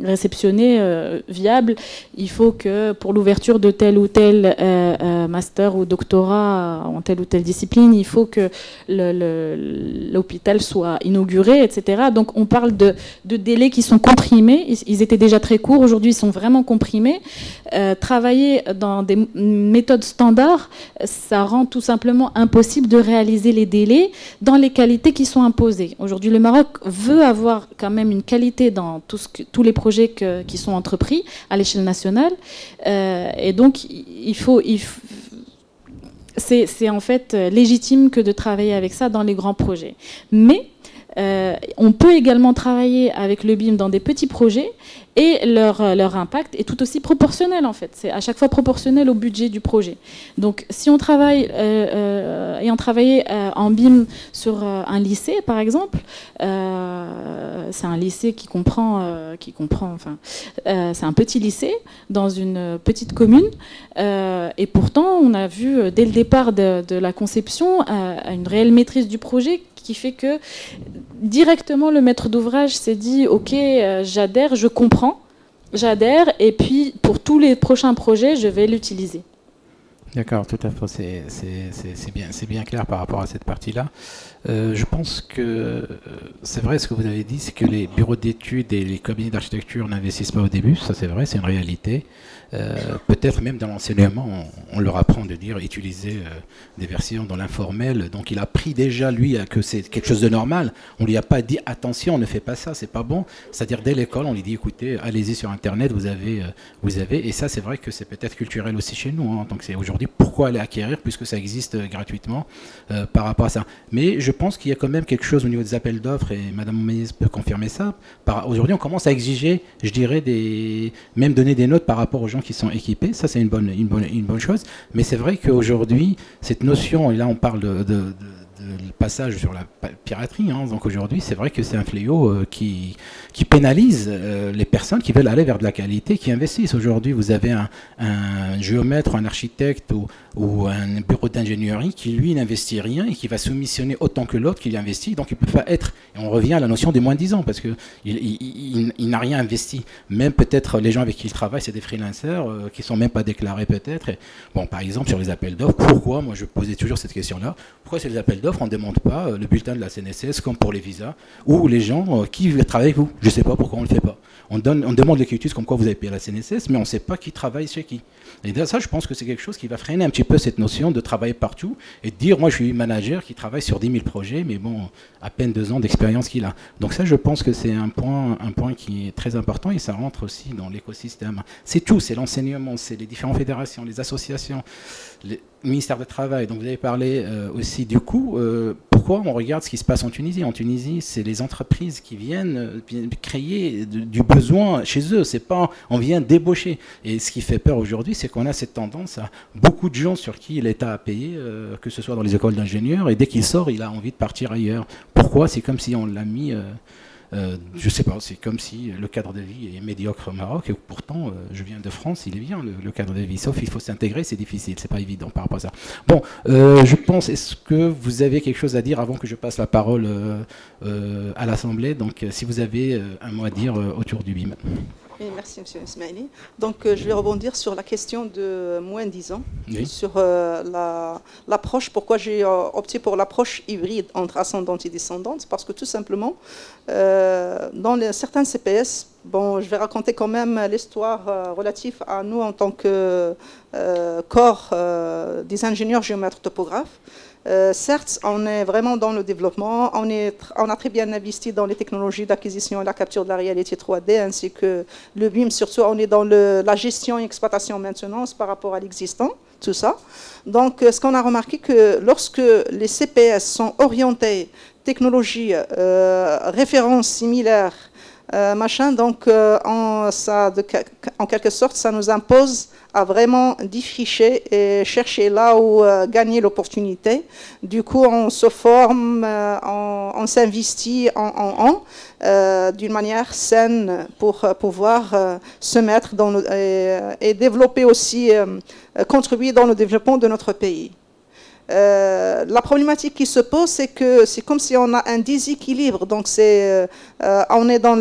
réceptionné, viable. Il faut que pour l'ouverture de tel ou tel master ou doctorat en telle ou telle discipline, il faut que l'hôpital soit inauguré, etc. Donc on parle de délais qui sont comprimés. Ils étaient déjà très courts, aujourd'hui ils sont vraiment comprimés. Travailler dans des méthodes standards, ça rend tout simplement impossible de réaliser les délais dans les qualités qui sont imposées. Aujourd'hui, le Maroc veut avoir quand même une qualité dans tous les projets qui sont entrepris à l'échelle nationale. Et donc, c'est en fait légitime que de travailler avec ça dans les grands projets. Mais on peut également travailler avec le BIM dans des petits projets et leur impact est tout aussi proportionnel en fait. C'est à chaque fois proportionnel au budget du projet. Donc si on travaille, ayant travaillé en BIM sur un lycée par exemple, c'est un lycée qui comprend c'est un petit lycée dans une petite commune et pourtant on a vu dès le départ de la conception une réelle maîtrise du projet qui fait que directement le maître d'ouvrage s'est dit ok, j'adhère, je comprends, j'adhère et puis pour tous les prochains projets je vais l'utiliser. D'accord, tout à fait, c'est bien clair par rapport à cette partie-là. Je pense que c'est vrai ce que vous avez dit, c'est que les bureaux d'études et les cabinets d'architecture n'investissent pas au début, ça c'est vrai, c'est une réalité. Peut-être même dans l'enseignement, on leur apprend de dire utiliser des versions dans l'informel. Donc il a pris déjà lui que c'est quelque chose de normal. On lui a pas dit attention, ne fais pas ça, c'est pas bon. C'est-à-dire dès l'école, on lui dit écoutez, allez-y sur Internet, vous avez. Et ça c'est vrai que c'est peut-être culturel aussi chez nous. Hein, donc c'est aujourd'hui pourquoi aller acquérir puisque ça existe gratuitement par rapport à ça. Mais je pense qu'il y a quand même quelque chose au niveau des appels d'offres et Madame Moumeyes peut confirmer ça. Aujourd'hui, on commence à exiger, je dirais, même donner des notes par rapport aux gens qui sont équipés, ça c'est une bonne chose, mais c'est vrai qu'aujourd'hui, cette notion, et là on parle de passage sur la piraterie, hein, donc aujourd'hui c'est vrai que c'est un fléau qui pénalise les personnes qui veulent aller vers de la qualité, qui investissent. Aujourd'hui vous avez un géomètre, un architecte ou un bureau d'ingénierie qui lui n'investit rien et qui va soumissionner autant que l'autre qui investit, donc il ne peut pas être, et on revient à la notion des moins de 10 ans, parce qu'il n'a rien investi. Même peut-être les gens avec qui il travaille, c'est des freelancers qui ne sont même pas déclarés peut-être. Bon, par exemple sur les appels d'offres, pourquoi, moi je posais toujours cette question-là, pourquoi sur les appels d'offres on ne demande pas le bulletin de la CNSS comme pour les visas, ou les gens qui travaillent avec vous? Je ne sais pas pourquoi on ne le fait pas. On demande les quitus comme quoi vous avez payé la CNSS, mais on ne sait pas qui travaille chez qui. Et ça, je pense que c'est quelque chose qui va freiner un petit peu cette notion de travailler partout et de dire, moi je suis manager qui travaille sur 10 000 projets, mais bon, à peine 2 ans d'expérience qu'il a. Donc ça, je pense que c'est un point qui est très important et ça rentre aussi dans l'écosystème. C'est tout, c'est l'enseignement, c'est les différentes fédérations, les associations, le ministère du Travail. Donc vous avez parlé aussi du coup, pourquoi on regarde ce qui se passe en Tunisie? En Tunisie, c'est les entreprises qui viennent créer du besoin chez eux. C'est pas on vient débaucher. Et ce qui fait peur aujourd'hui, c'est qu'on a cette tendance à beaucoup de gens sur qui l'État a payé, que ce soit dans les écoles d'ingénieurs, et dès qu'il sort, il a envie de partir ailleurs. Pourquoi? C'est comme si on l'a mis Je sais pas, c'est comme si le cadre de vie est médiocre au Maroc, et pourtant, je viens de France, il est bien le cadre de vie, sauf il faut s'intégrer, c'est difficile, c'est pas évident par rapport à ça. Bon, je pense, est-ce que vous avez quelque chose à dire avant que je passe la parole à l'Assemblée? Donc, si vous avez un mot à dire autour du BIM. Et merci, M. Ismaili. Donc, je vais rebondir sur la question de moins 10 ans, Oui. sur l'approche. Pourquoi j'ai opté pour l'approche hybride entre ascendante et descendante? Parce que tout simplement, dans certains CPS, bon, je vais raconter quand même l'histoire relative à nous en tant que corps des ingénieurs géomètres topographes. Certes, on est vraiment dans le développement, on a très bien investi dans les technologies d'acquisition et la capture de la réalité 3D, ainsi que le BIM, surtout on est dans la gestion, exploitation, maintenance par rapport à l'existant, tout ça. Donc, ce qu'on a remarqué, que lorsque les CPS sont orientés technologie, références similaires, donc en quelque sorte, ça nous impose à vraiment défricher et chercher là où gagner l'opportunité. Du coup, on se forme, on s'investit d'une manière saine pour pouvoir se mettre dans et développer aussi, contribuer dans le développement de notre pays. La problématique qui se pose, c'est que c'est comme si on a un déséquilibre. Donc, on est dans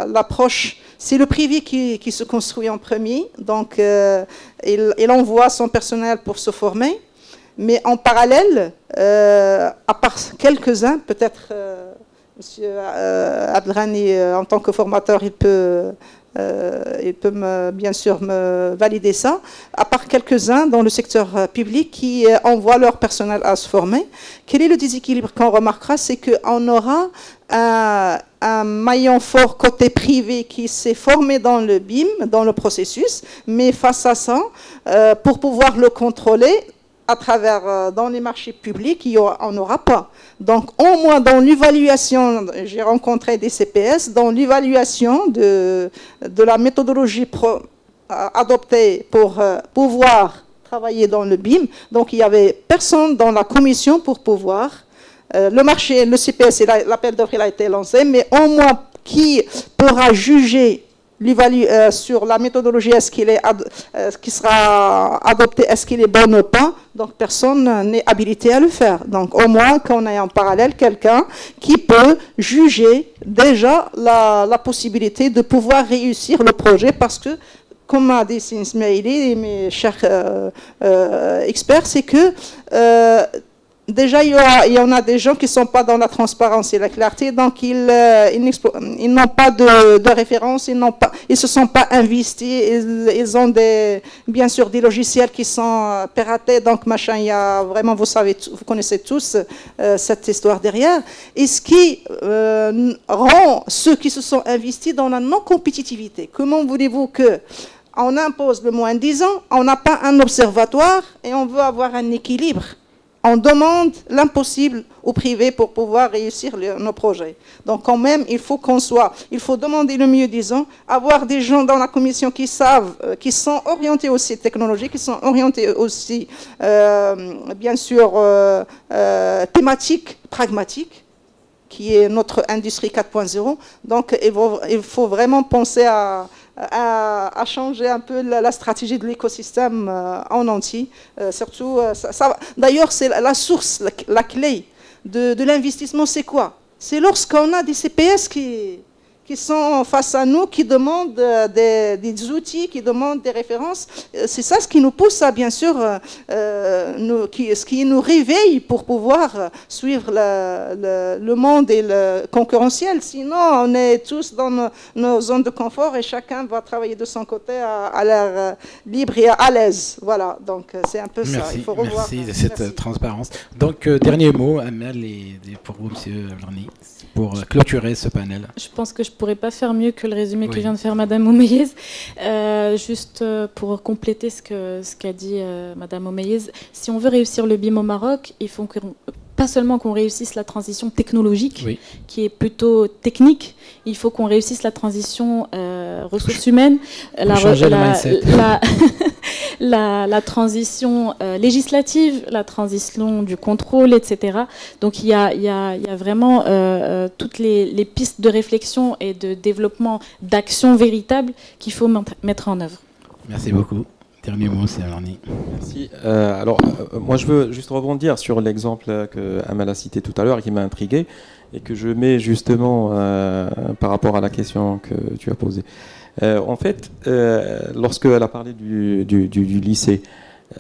l'approche. C'est le privé qui se construit en premier. Donc, il envoie son personnel pour se former. Mais en parallèle, à part quelques-uns, peut-être M. Abdelghani, en tant que formateur, il peut bien sûr me valider ça, à part quelques-uns dans le secteur public qui envoient leur personnel à se former. Quel est le déséquilibre qu'on remarquera? C'est qu'on aura un maillon fort côté privé qui s'est formé dans le BIM, dans le processus, mais face à ça, pour pouvoir le contrôler, à travers, dans les marchés publics, on n'aura pas. Donc, au moins dans l'évaluation, j'ai rencontré des CPS, dans l'évaluation de la méthodologie adoptée pour pouvoir travailler dans le BIM, donc il n'y avait personne dans la commission pour pouvoir. Le marché, le CPS, l'appel d'offres a été lancé, mais au moins qui pourra juger sur la méthodologie, est-ce qui sera adopté, est-ce qu'il est bon ou pas? Donc personne n'est habilité à le faire. Donc au moins qu'on ait en parallèle quelqu'un qui peut juger déjà la possibilité de pouvoir réussir le projet, parce que, comme a dit Ismaili et mes chers experts, c'est que déjà, il y en a des gens qui ne sont pas dans la transparence et la clarté, donc ils n'ont pas de référence, ils ne se sont pas investis, ils ont bien sûr des logiciels qui sont piratés, donc machin, il y a vraiment, vous connaissez tous cette histoire derrière. Et ce qui rend ceux qui se sont investis dans la non-compétitivité. Comment voulez-vous qu'on impose le moins 10 ans, on n'a pas un observatoire et on veut avoir un équilibre? On demande l'impossible au privé pour pouvoir réussir nos projets. Donc quand même, il faut demander le mieux, disons, avoir des gens dans la commission qui savent, qui sont orientés aussi technologiques, qui sont orientés aussi, bien sûr, thématiques, pragmatiques, qui est notre industrie 4.0. Donc il faut vraiment penser à changer un peu la stratégie de l'écosystème en entier. Surtout, d'ailleurs, c'est la source, la clé de l'investissement, c'est quoi? C'est lorsqu'on a des CPS qui sont face à nous, qui demandent des outils, qui demandent des références. C'est ça ce qui nous pousse à, bien sûr, ce qui nous réveille pour pouvoir suivre le monde et le concurrentiel. Sinon, on est tous dans nos zones de confort et chacun va travailler de son côté à l'air libre et à l'aise. Voilà, donc c'est un peu ça. Il faut revoir. Merci de cette transparence. Donc, dernier mot, Amel, pour vous, M. Abdelghani, pour clôturer ce panel. Je pense que je ne pourrais pas faire mieux que le résumé que vient de faire Madame Omeyyez. Juste pour compléter ce qu'a dit Madame Omeyyez, si on veut réussir le BIM au Maroc, il faut pas seulement qu'on réussisse la transition technologique, Oui. qui est plutôt technique, il faut qu'on réussisse la transition ressources humaines, changer le mindset. la transition législative, la transition du contrôle, etc. Donc il y a vraiment toutes les pistes de réflexion et de développement d'action véritable qu'il faut mettre en œuvre. Merci beaucoup. Dernier mot, c'est Arnie. Merci. Alors, moi, je veux juste rebondir sur l'exemple que Amal a cité tout à l'heure et qui m'a intrigué et que je mets justement par rapport à la question que tu as posée. En fait, lorsqu'elle a parlé du lycée,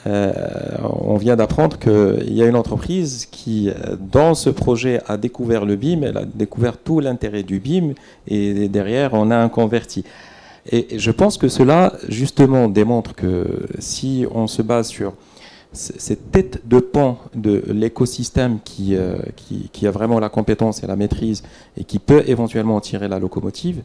on vient d'apprendre qu'il y a une entreprise qui, dans ce projet, a découvert le BIM, elle a découvert tout l'intérêt du BIM et derrière, on a un converti. Et je pense que cela, justement, démontre que si on se base sur cette tête de pont de l'écosystème qui a vraiment la compétence et la maîtrise et qui peut éventuellement tirer la locomotive,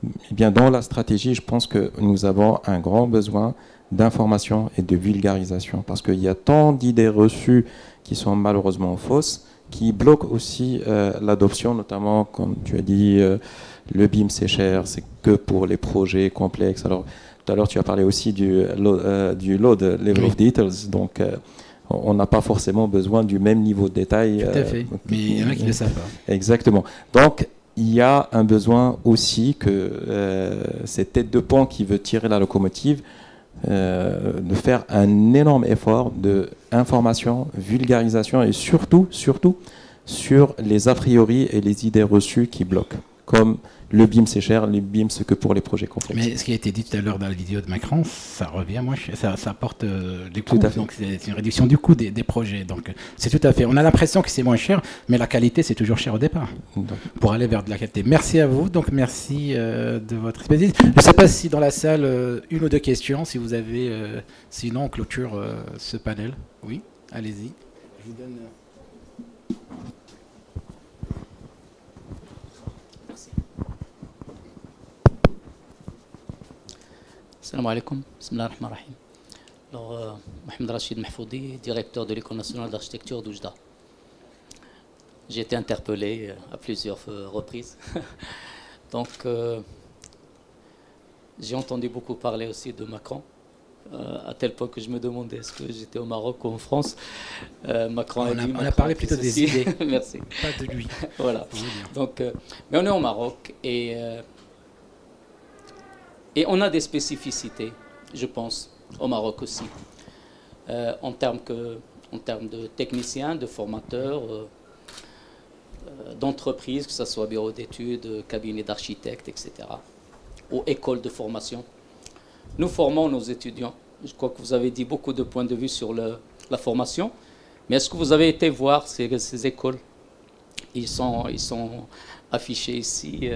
eh bien, dans la stratégie, je pense que nous avons un grand besoin d'information et de vulgarisation parce qu'il y a tant d'idées reçues qui sont malheureusement fausses, qui bloquent aussi l'adoption, notamment, comme tu as dit, le BIM c'est cher, c'est que pour les projets complexes. Alors, tout à l'heure, tu as parlé aussi du load level of details, donc on n'a pas forcément besoin du même niveau de détail. Tout à fait, mais il y en a qui ne le savent pas. Exactement. Donc, il y a un besoin aussi que cette tête de pont qui veut tirer la locomotive, de faire un énorme effort d'information, vulgarisation et surtout sur les a priori et les idées reçues qui bloquent. Comme le BIM c'est cher, le BIM c'est que pour les projets complexes. Mais ce qui a été dit tout à l'heure dans la vidéo de Macron, ça revient moins cher, ça apporte des coûts, donc c'est une réduction du coût des projets. Donc c'est tout à fait. On a l'impression que c'est moins cher, mais la qualité c'est toujours cher au départ. Donc, pour aller vers de la qualité. Merci à vous. Donc merci de votre expertise. Je ne sais pas si dans la salle une ou deux questions, si vous avez. Sinon on clôture ce panel. Oui, allez-y. Je vous donne. Salam alaikum, bismillah ar-Rahman ar-Rahim. Alors, Mohamed Rachid Mahfoudi, directeur de l'École nationale d'architecture d'Oujda. J'ai été interpellé à plusieurs reprises. Donc, j'ai entendu beaucoup parler aussi de Macron, à tel point que je me demandais est-ce que j'étais au Maroc ou en France. Macron on a parlé plutôt des idées. Merci. Pas de lui. Voilà. Donc, mais on est au Maroc et on a des spécificités, je pense, au Maroc aussi, en termes de techniciens, de formateurs, d'entreprises, que ce soit bureau d'études, cabinet d'architectes, etc., ou écoles de formation. Nous formons nos étudiants. Je crois que vous avez dit beaucoup de points de vue sur la formation, mais est-ce que vous avez été voir ces écoles? Ils sont affichés ici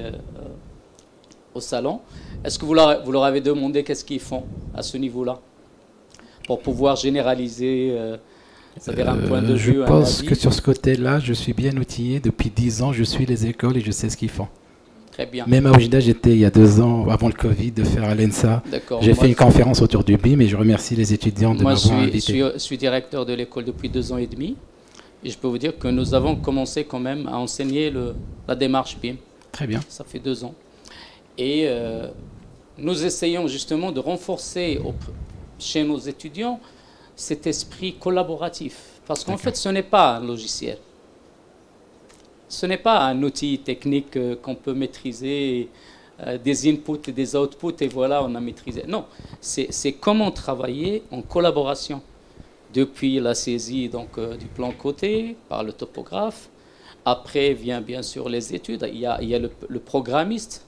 au salon. Est-ce que vous leur avez demandé qu'est-ce qu'ils font à ce niveau-là pour pouvoir généraliser c'est-à-dire un point de vue? Je pense que sur ce côté-là, je suis bien outillé. Depuis 10 ans, je suis les écoles et je sais ce qu'ils font. Très bien. Même à Oujda, j'étais il y a 2 ans, avant le Covid, de faire à l'ENSA. J'ai fait une conférence autour du BIM et je remercie les étudiants de m'avoir invité. Moi, je suis directeur de l'école depuis 2 ans et demi. Et je peux vous dire que nous avons commencé quand même à enseigner la démarche BIM. Très bien. Ça fait 2 ans. Et nous essayons justement de renforcer chez nos étudiants cet esprit collaboratif. Parce qu'en fait, ce n'est pas un logiciel. Ce n'est pas un outil technique qu'on peut maîtriser, des inputs et des outputs, et voilà, on a maîtrisé. Non, c'est comment travailler en collaboration. Depuis la saisie donc, du plan côté par le topographe. Après vient bien sûr les études. Il y a le programmiste.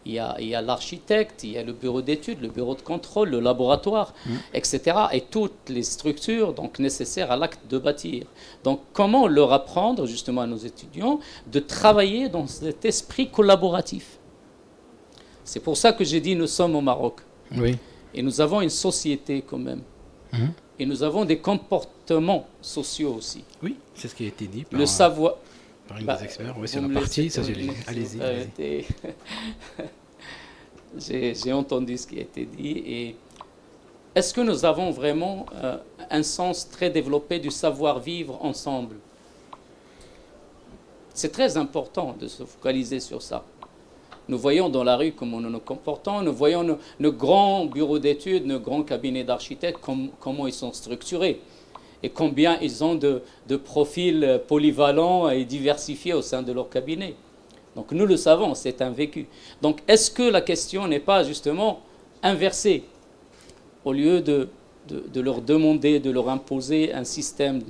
Il y a l'architecte, il y a le bureau d'études, le bureau de contrôle, le laboratoire, etc. Et toutes les structures donc, nécessaires à l'acte de bâtir. Donc comment leur apprendre justement à nos étudiants de travailler dans cet esprit collaboratif? C'est pour ça que j'ai dit nous sommes au Maroc. Oui. Et nous avons une société quand même. Et nous avons des comportements sociaux aussi. Oui, c'est ce qui a été dit par, le savoir... par une des experts. Oui, c'est la partie. Allez-y. J'ai entendu ce qui a été dit. Et est-ce que nous avons vraiment un sens très développé du savoir-vivre ensemble? C'est très important de se focaliser sur ça. Nous voyons dans la rue comment nous nous comportons, nous voyons nos grands bureaux d'études, nos grands cabinets d'architectes, comment ils sont structurés et combien ils ont de profils polyvalents et diversifiés au sein de leur cabinet. Donc nous le savons, c'est un vécu. Donc est-ce que la question n'est pas justement inversée? Au lieu de leur demander, de leur imposer un système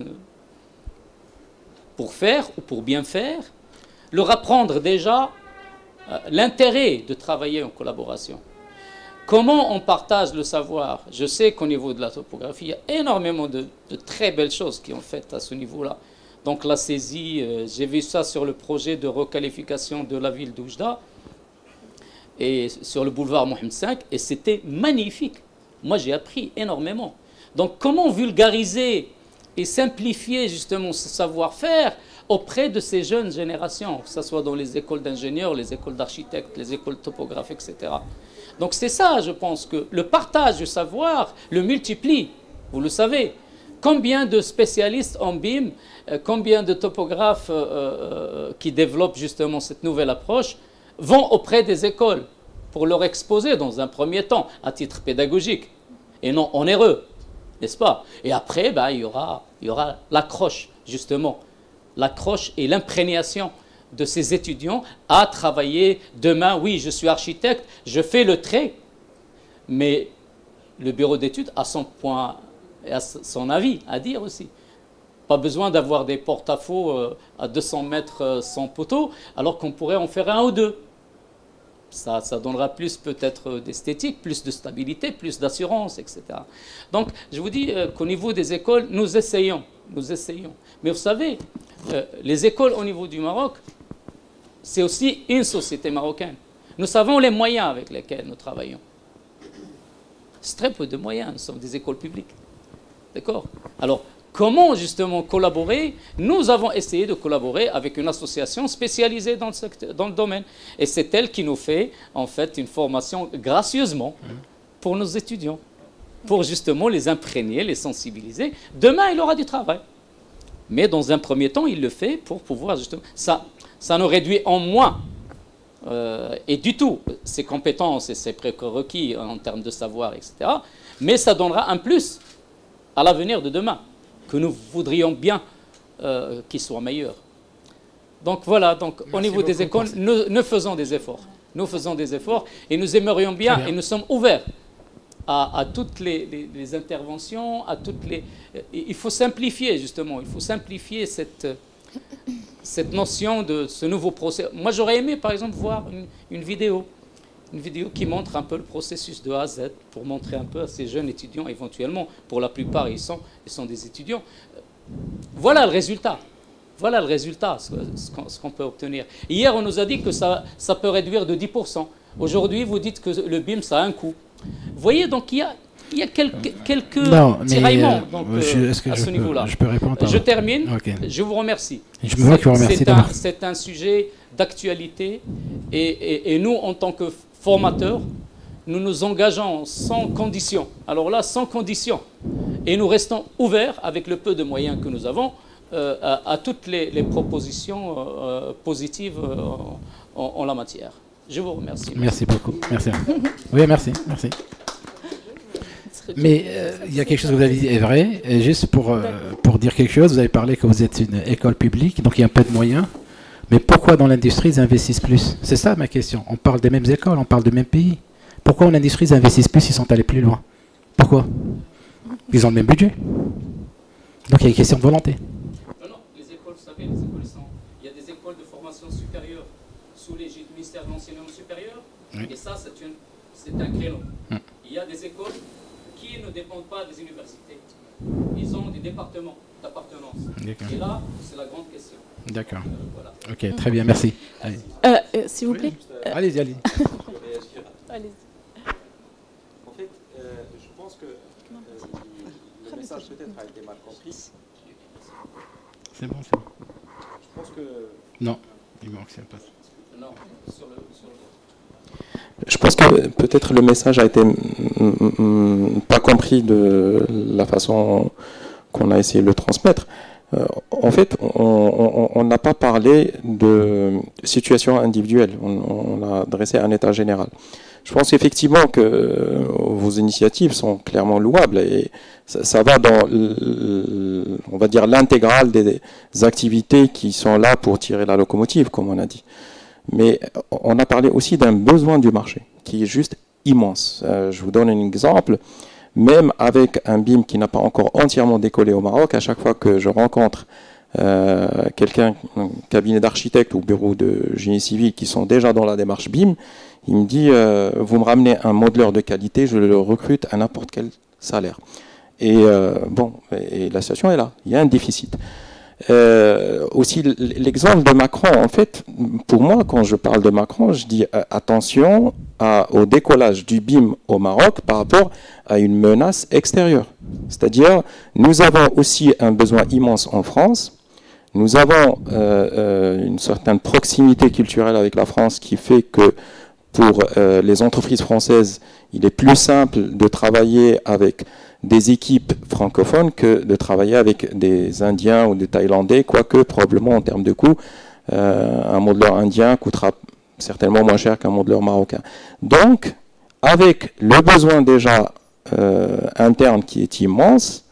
pour faire ou pour bien faire, leur apprendre déjà l'intérêt de travailler en collaboration. Comment on partage le savoir? Je sais qu'au niveau de la topographie, il y a énormément de très belles choses qui ont fait à ce niveau-là. Donc la saisie, j'ai vu ça sur le projet de requalification de la ville d'Oujda et sur le boulevard Mohamed V, et c'était magnifique. Moi, j'ai appris énormément. Donc comment vulgariser et simplifier justement ce savoir-faire auprès de ces jeunes générations, que ce soit dans les écoles d'ingénieurs, les écoles d'architectes, les écoles topographes, etc. Donc c'est ça, je pense, que le partage du savoir le multiplie, vous le savez. Combien de spécialistes en BIM, combien de topographes qui développent justement cette nouvelle approche vont auprès des écoles pour leur exposer dans un premier temps, à titre pédagogique, et non onéreux, n'est-ce pas? Et après, ben, il y aura l'accroche, justement, l'accroche et l'imprégnation de ces étudiants à travailler demain. Oui, je suis architecte, je fais le trait, mais le bureau d'études a son point et a son avis à dire aussi. Pas besoin d'avoir des porte-à-faux à 200 mètres sans poteau, alors qu'on pourrait en faire un ou deux. Ça donnera plus peut-être d'esthétique, plus de stabilité, plus d'assurance, etc. Donc, je vous dis qu'au niveau des écoles, nous essayons. Mais vous savez, les écoles au niveau du Maroc, c'est aussi une société marocaine. Nous savons les moyens avec lesquels nous travaillons. C'est très peu de moyens, nous sommes des écoles publiques. D'accord? Alors, comment justement collaborer? Nous avons essayé de collaborer avec une association spécialisée dans le domaine. Et c'est elle qui nous fait en fait une formation gracieusement pour nos étudiants, pour justement les imprégner, les sensibiliser. Demain, il aura du travail. Mais dans un premier temps, il le fait pour pouvoir justement... Ça nous réduit en moins et du tout ses compétences et ses prérequis en termes de savoir, etc. Mais ça donnera un plus à l'avenir de demain, que nous voudrions bien qu'il soit meilleur. Donc voilà, donc, au niveau des écoles, nous faisons des efforts. Nous faisons des efforts et nous aimerions bien et nous sommes ouverts à toutes les interventions, à toutes les... Il faut simplifier justement, il faut simplifier cette notion de ce nouveau procès. Moi j'aurais aimé par exemple voir une vidéo qui montre un peu le processus de A à Z pour montrer un peu à ces jeunes étudiants éventuellement, pour la plupart ils sont des étudiants. Voilà le résultat. Voilà le résultat, ce qu'on peut obtenir. Hier on nous a dit que ça peut réduire de 10%. Aujourd'hui vous dites que le BIM ça a un coût. Vous voyez, donc il y a quelques tiraillements à ce niveau-là. Je peux répondre. Je termine. Okay. Je vous remercie. Je me vois que vous remercie. C'est un sujet d'actualité et nous, en tant que formateurs, nous nous engageons sans condition. Alors là, sans condition. Et nous restons ouverts, avec le peu de moyens que nous avons, à toutes les propositions positives en la matière. Je vous remercie. Merci beaucoup. Merci. Oui, merci. Mais il y a quelque chose que vous avez dit est vrai. Et juste pour dire quelque chose, vous avez parlé que vous êtes une école publique, donc il y a un peu de moyens. Mais pourquoi dans l'industrie ils investissent plus? C'est ça ma question. On parle des mêmes écoles, on parle du même pays. Pourquoi en industrie ils investissent plus, ils sont allés plus loin? Pourquoi? Ils ont le même budget. Donc il y a une question de volonté. Non, les écoles, vous savez, il y a des écoles de formation supérieure sous l'égide du ministère de l'enseignement supérieur. Oui. Et ça, c'est un créneau. Il y a des écoles qui ne dépendent pas des universités. Ils ont des départements d'appartenance. Et là, c'est la grande question. D'accord. Voilà. Ok, très bien, merci. S'il vous plaît. Allez-y. Allez-y. En fait, je pense que le message peut-être a été mal compris. C'est bon. Je pense que... Non, il manque, c'est pas ça. Non, sur le... Je pense que peut-être le message a été pas compris de la façon qu'on a essayé de le transmettre. En fait, on n'a pas parlé de situation individuelle, on a dressé un état général. Je pense effectivement que vos initiatives sont clairement louables et ça va dans, on va dire, l'intégrale des activités qui sont là pour tirer la locomotive, comme on a dit. Mais on a parlé aussi d'un besoin du marché qui est juste immense. Je vous donne un exemple. Même avec un BIM qui n'a pas encore entièrement décollé au Maroc, à chaque fois que je rencontre quelqu'un, un cabinet d'architectes ou bureau de génie civil qui sont déjà dans la démarche BIM, il me dit vous me ramenez un modeleur de qualité, je le recrute à n'importe quel salaire. Et bon, et la situation est là, il y a un déficit. Aussi l'exemple de Macron, en fait, pour moi, quand je parle de Macron, je dis attention au décollage du BIM au Maroc par rapport à une menace extérieure. C'est-à-dire, nous avons aussi un besoin immense en France. Nous avons une certaine proximité culturelle avec la France qui fait que pour les entreprises françaises, il est plus simple de travailler avec des équipes francophones que de travailler avec des Indiens ou des Thaïlandais, quoique probablement en termes de coût, un modeleur indien coûtera certainement moins cher qu'un modeleur marocain. Donc, avec le besoin déjà interne qui est immense,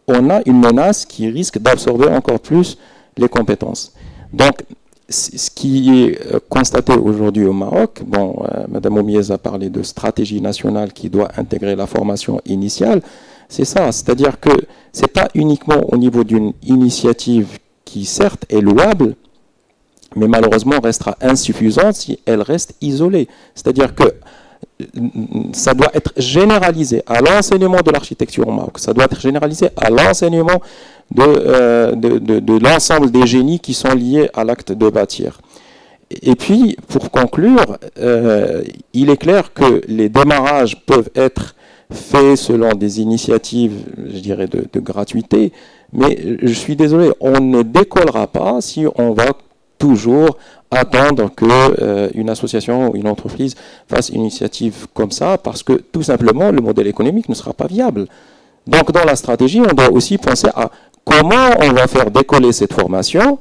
on a une menace qui risque d'absorber encore plus les compétences. Donc, ce qui est constaté aujourd'hui au Maroc, bon, Madame Oumiez a parlé de stratégie nationale qui doit intégrer la formation initiale, c'est ça, c'est-à-dire que ce n'est pas uniquement au niveau d'une initiative qui certes est louable, mais malheureusement restera insuffisante si elle reste isolée. C'est-à-dire que ça doit être généralisé à l'enseignement de l'architecture au Maroc, ça doit être généralisé à l'enseignement de l'ensemble des génies qui sont liés à l'acte de bâtir. Et puis, pour conclure, il est clair que les démarrages peuvent être faits selon des initiatives, je dirais, de gratuité, mais je suis désolé, on ne décollera pas si on va toujours attendre qu'une association ou une entreprise fasse une initiative comme ça, parce que tout simplement, le modèle économique ne sera pas viable. Donc, dans la stratégie, on doit aussi penser à comment on va faire décoller cette formation,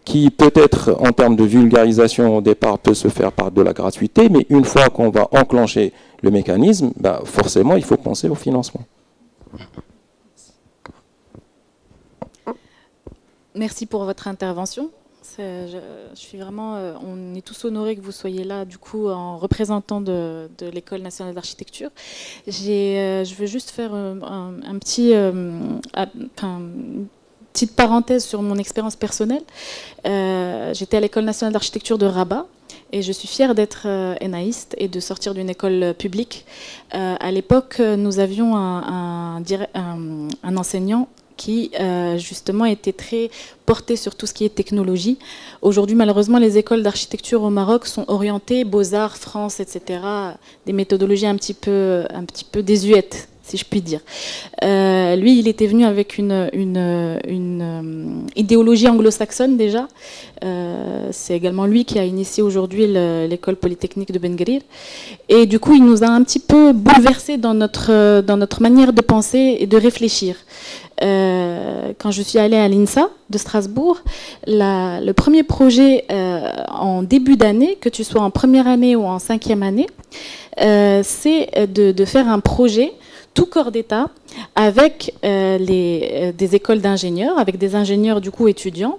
qui peut-être en termes de vulgarisation au départ peut se faire par de la gratuité, mais une fois qu'on va enclencher le mécanisme, ben forcément il faut penser au financement. Merci pour votre intervention. Je suis vraiment, on est tous honorés que vous soyez là, du coup, en représentant de l'École nationale d'architecture. Je veux juste faire un petit, petite parenthèse sur mon expérience personnelle. J'étais à l'École nationale d'architecture de Rabat et je suis fière d'être ENAïste et de sortir d'une école publique. À l'époque, nous avions un enseignant qui justement était très porté sur tout ce qui est technologie. Aujourd'hui, malheureusement, les écoles d'architecture au Maroc sont orientées Beaux-Arts, France, etc. Des méthodologies un petit peu désuètes, si je puis dire. Lui, il était venu avec une idéologie anglo-saxonne déjà. C'est également lui qui a initié aujourd'hui l'école polytechnique de Ben Guerir. Et du coup, il nous a un petit peu bouleversés dans notre manière de penser et de réfléchir. Quand je suis allée à l'INSA de Strasbourg, le premier projet en début d'année, que tu sois en première année ou en 5e année, c'est de faire un projet tout corps d'État avec des écoles d'ingénieurs, avec des ingénieurs du coup étudiants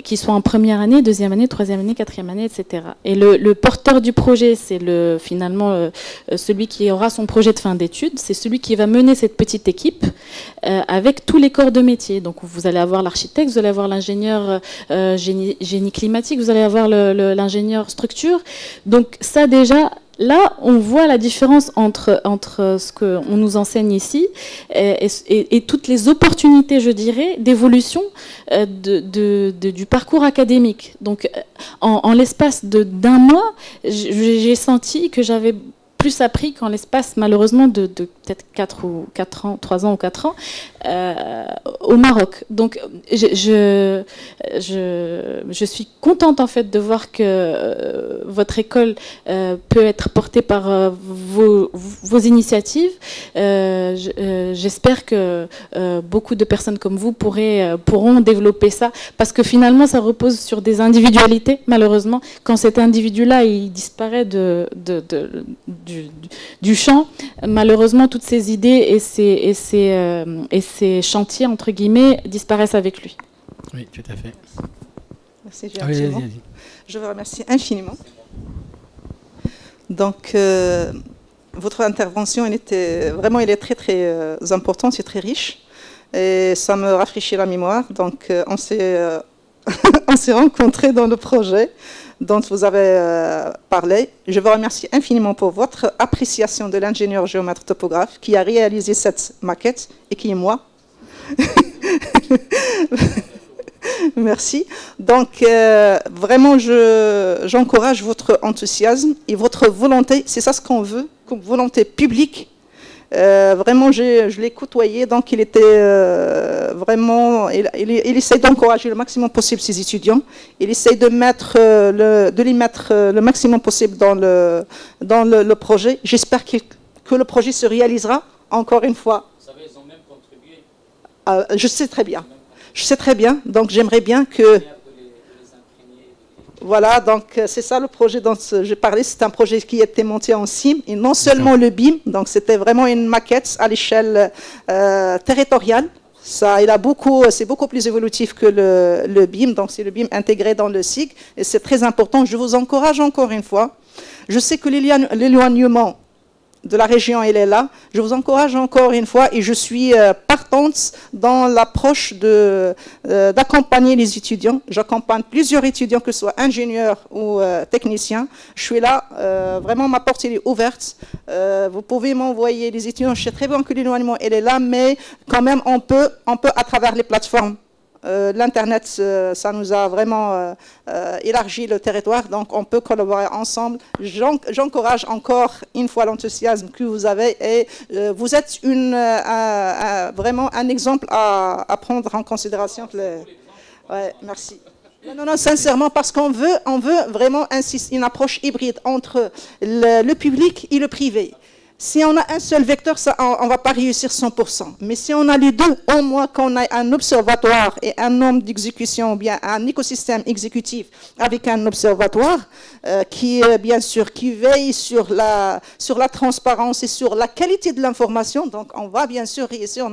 qui sont en première année, 2e année, 3e année, 4e année, etc. Et le porteur du projet, c'est finalement celui qui aura son projet de fin d'études, c'est celui qui va mener cette petite équipe avec tous les corps de métier. Donc vous allez avoir l'architecte, vous allez avoir l'ingénieur génie climatique, vous allez avoir l'ingénieur structure. Donc ça déjà, là, on voit la différence entre ce qu'on nous enseigne ici et toutes les opportunités, je dirais, d'évolution du parcours académique. Donc, en l'espace d'un mois, j'ai senti que j'avais plus appris qu'en l'espace, malheureusement, de peut-être 3 ans ou 4 ans, au Maroc. Donc, je suis contente, en fait, de voir que votre école peut être portée par vos initiatives. J'espère que beaucoup de personnes comme vous pourront développer ça, parce que finalement, ça repose sur des individualités, malheureusement. Quand cet individu-là, il disparaît du champ, malheureusement, toutes ces idées et ces chantiers, entre guillemets, disparaissent avec lui. Oui, tout à fait. Merci, Gérard. Je vous remercie infiniment. Donc, votre intervention, elle est très, très importante et très riche. Et ça me rafraîchit la mémoire. Donc, on s'est rencontrés dans le projet dont vous avez parlé. Je vous remercie infiniment pour votre appréciation de l'ingénieur géomètre topographe qui a réalisé cette maquette et qui est moi. Merci. Donc, vraiment, j'encourage votre enthousiasme et votre volonté. C'est ça ce qu'on veut, comme volonté publique. Vraiment, je l'ai côtoyé, donc il était vraiment... Il essaie d'encourager le maximum possible ses étudiants. Il essaie de les mettre le maximum possible dans le projet. J'espère que le projet se réalisera, encore une fois. Vous savez, ils ont même contribué. Je sais très bien. Je sais très bien, donc j'aimerais bien que... Voilà, donc c'est ça le projet dont je parlais. C'est un projet qui était monté en CIM, et non seulement le BIM, donc c'était vraiment une maquette à l'échelle territoriale. C'est beaucoup plus évolutif que le BIM, donc c'est le BIM intégré dans le SIG, et c'est très important. Je vous encourage encore une fois. Je sais que l'éloignement de la région, elle est là. Je vous encourage encore une fois et je suis partante dans l'approche d'accompagner les étudiants. J'accompagne plusieurs étudiants, que ce soit ingénieurs ou techniciens. Je suis là, vraiment ma porte est ouverte. Vous pouvez m'envoyer les étudiants. Je sais très bien que l'éloignement, elle est là, mais quand même, on peut à travers les plateformes. L'Internet, ça nous a vraiment élargi le territoire, donc on peut collaborer ensemble. J'encourage encore une fois l'enthousiasme que vous avez et vous êtes vraiment un exemple à prendre en considération. Ouais, merci. Non, sincèrement, parce qu'on veut vraiment insister, une approche hybride entre le public et le privé. Si on a un seul vecteur, on ne va pas réussir 100%. Mais si on a les deux, au moins qu'on ait un observatoire et un nombre d'exécution, ou bien un écosystème exécutif avec un observatoire qui, bien sûr, qui veille sur la transparence et sur la qualité de l'information, donc on va bien sûr réussir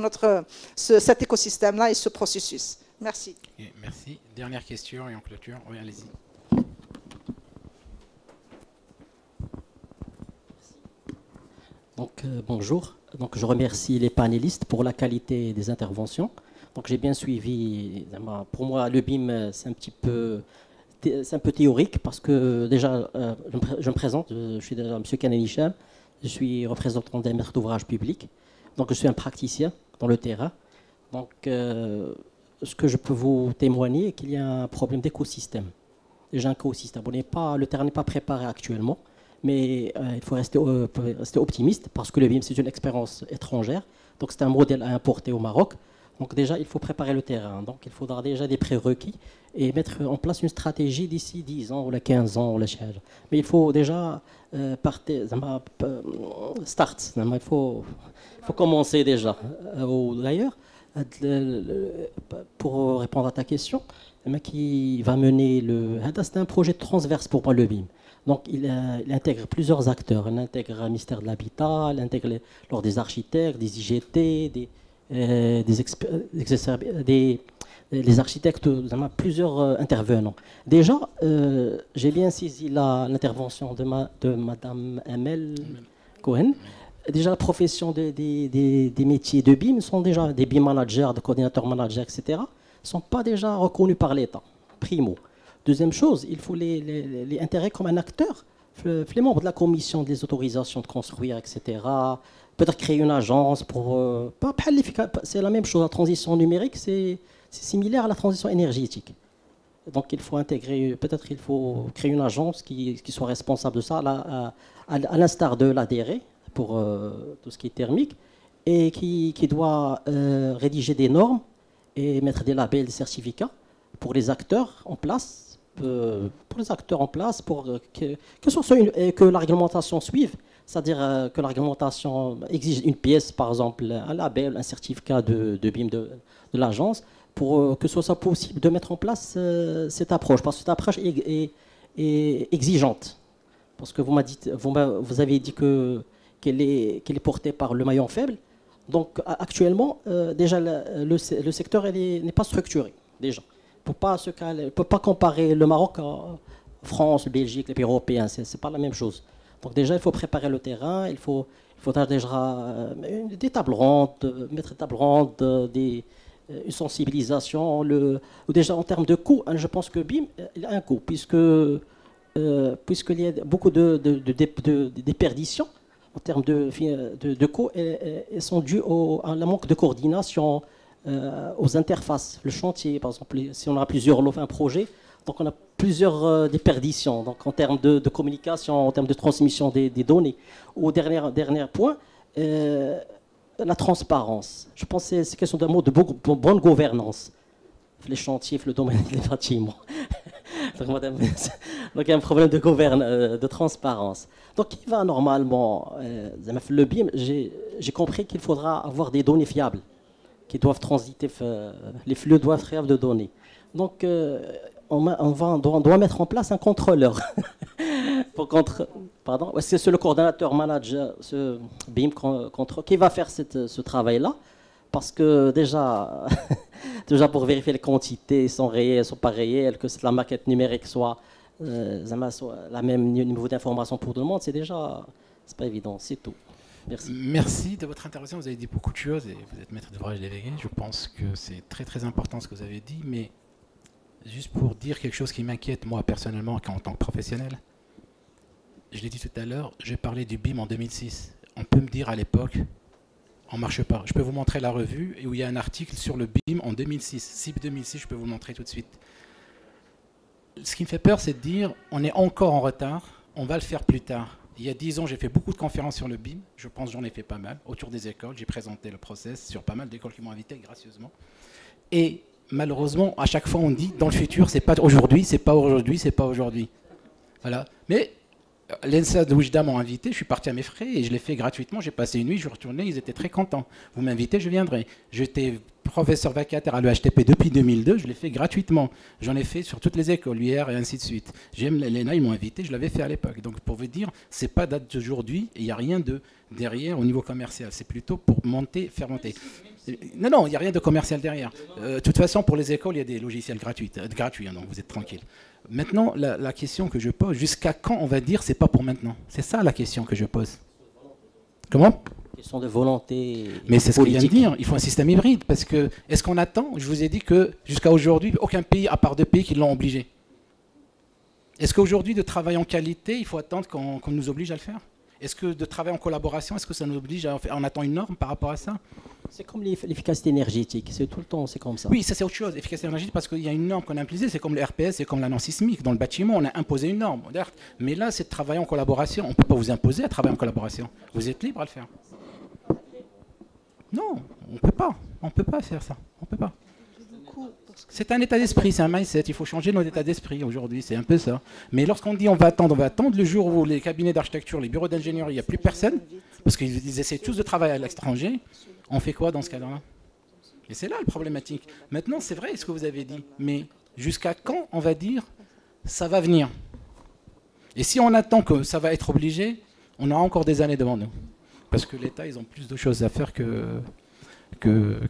cet écosystème-là et ce processus. Merci. Okay, merci. Dernière question et en clôture. Oui, allez-y. Donc, bonjour. Donc, je remercie les panélistes pour la qualité des interventions. Donc, j'ai bien suivi. Pour moi, le BIM, c'est un peu théorique parce que déjà, je me présente. Je suis déjà M. Kanan Hicham. Je suis représentant des maîtres d'ouvrage publics. Donc, je suis un praticien dans le terrain. Donc, ce que je peux vous témoigner, c'est qu'il y a un problème d'écosystème. Déjà, un écosystème. Le terrain n'est pas préparé actuellement. Mais il faut rester optimiste parce que le BIM, c'est une expérience étrangère. Donc, c'est un modèle à importer au Maroc. Donc, déjà, il faut préparer le terrain. Donc, il faudra déjà des prérequis et mettre en place une stratégie d'ici 10 ans ou 15 ans. Mais il faut déjà start. Il faut commencer déjà. D'ailleurs, pour répondre à ta question, qui va mener c'est un projet transverse pour moi, le BIM. Donc, il intègre plusieurs acteurs. Il intègre le ministère de l'Habitat, il intègre des architectes, des IGT, des architectes, plusieurs intervenants. Déjà, j'ai bien saisi l'intervention de Mme Amel Cohen. Déjà, la profession des métiers de BIM sont déjà des BIM managers, des coordinateurs managers, etc. ne sont pas déjà reconnus par l'État, primo. Deuxième chose, il faut les intégrer comme un acteur. Les membres de la commission des autorisations de construire, etc. Peut-être créer une agence pour... c'est la même chose, la transition numérique, c'est similaire à la transition énergétique. Donc il faut intégrer, peut-être il faut créer une agence qui soit responsable de ça, à l'instar de l'ADRE pour tout ce qui est thermique, et qui doit rédiger des normes et mettre des labels, des certificats pour les acteurs en place, pour que la réglementation suive, c'est-à-dire que la réglementation exige une pièce, par exemple un label, un certificat de BIM de l'agence, pour que ce soit possible de mettre en place cette approche, parce que cette approche est exigeante. Parce que vous avez dit qu'elle est portée par le maillon faible. Donc actuellement, déjà, le secteur n'est pas structuré, déjà. On ne peut pas comparer le Maroc à France, Belgique, les pays européens, ce n'est pas la même chose. Donc déjà, il faut préparer le terrain, il faudra déjà des tables rondes, mettre des tables rondes, une sensibilisation. Déjà en termes de coût, je pense que BIM il a un coût, puisqu'il y a beaucoup de déperditions en termes de coûts, elles sont dues à un manque de coordination, aux interfaces. Le chantier, par exemple, si on a plusieurs lots, un projet, donc on a plusieurs déperditions. Donc en termes de communication, en termes de transmission des données. Au dernier point, la transparence. Je pense que c'est question d'un mot de bonne gouvernance. Les chantiers, le domaine des bâtiments. Donc il y a un problème de transparence. Donc il va normalement, le BIM, j'ai compris qu'il faudra avoir des données fiables qui doivent transiter, les flux doivent être fiables de données. Donc on doit mettre en place un contrôleur. Pardon, c'est le coordonnateur manager, ce BIM qui va faire ce travail-là, parce que déjà pour vérifier les quantités sont réelles, sont pas réelles, que la maquette numérique soit la même niveau d'information pour tout le monde, c'est pas évident, c'est tout. Merci. Merci de votre intervention. Vous avez dit beaucoup de choses et vous êtes maître d'ouvrage délégué. Je pense que c'est très très important ce que vous avez dit, mais juste pour dire quelque chose qui m'inquiète moi personnellement en tant que professionnel. Je l'ai dit tout à l'heure, j'ai parlé du BIM en 2006. On peut me dire à l'époque, on ne marche pas. Je peux vous montrer la revue où il y a un article sur le BIM en 2006. CIP 2006, je peux vous le montrer tout de suite. Ce qui me fait peur, c'est de dire, on est encore en retard, on va le faire plus tard. Il y a 10 ans, j'ai fait beaucoup de conférences sur le BIM. Je pense que j'en ai fait pas mal, autour des écoles. J'ai présenté le process sur pas mal d'écoles qui m'ont invité gracieusement. Et malheureusement, à chaque fois, on dit, dans le futur, c'est pas aujourd'hui, c'est pas aujourd'hui, c'est pas aujourd'hui. Voilà. Mais l'ENSA de Oujda m'ont invité, je suis parti à mes frais et je l'ai fait gratuitement. J'ai passé une nuit, je suis retourné, ils étaient très contents. Vous m'invitez, je viendrai. J'étais professeur vacataire à l'EHTP depuis 2002, je l'ai fait gratuitement. J'en ai fait sur toutes les écoles, l'UR et ainsi de suite. J'aime l'ENA, ils m'ont invité, je l'avais fait à l'époque. Donc pour vous dire, c'est pas date d'aujourd'hui et il n'y a rien de derrière au niveau commercial. C'est plutôt pour monter, faire monter. Non, il n'y a rien de commercial derrière. De toute façon, pour les écoles, il y a des logiciels gratuits, donc vous êtes tranquille. Maintenant, la question que je pose, jusqu'à quand on va dire c'est pas pour maintenant? C'est ça la question que je pose. Comment? Question de volonté. Mais c'est ce que je viens de dire, il faut un système hybride. Parce que, est-ce qu'on attend? Je vous ai dit que jusqu'à aujourd'hui, aucun pays, à part 2 pays, qui l'ont obligé. Est-ce qu'aujourd'hui, de travailler en qualité, il faut attendre qu'on nous oblige à le faire? Est-ce que de travailler en collaboration, est-ce que ça nous oblige à faire, on attend une norme par rapport à ça? C'est comme l'efficacité énergétique, c'est tout le temps, c'est comme ça. Oui, ça c'est autre chose, efficacité énergétique, parce qu'il y a une norme qu'on a imposée, c'est comme le RPS, c'est comme la norme sismique. Dans le bâtiment, on a imposé une norme. Mais là, c'est de travailler en collaboration. On ne peut pas vous imposer à travailler en collaboration. Vous êtes libre à le faire. Non, on ne peut pas faire ça. On peut pas. C'est un état d'esprit, c'est un mindset. Il faut changer notre état d'esprit aujourd'hui, c'est un peu ça. Mais lorsqu'on dit on va attendre le jour où les cabinets d'architecture, les bureaux d'ingénierie, il n'y a plus personne, parce qu'ils essaient tous de travailler à l'étranger, on fait quoi dans ce cas-là? Et c'est là le problématique. Maintenant, c'est vrai ce que vous avez dit, mais jusqu'à quand on va dire ça va venir? Et si on attend que ça va être obligé, on aura encore des années devant nous. Parce que l'État, ils ont plus de choses à faire que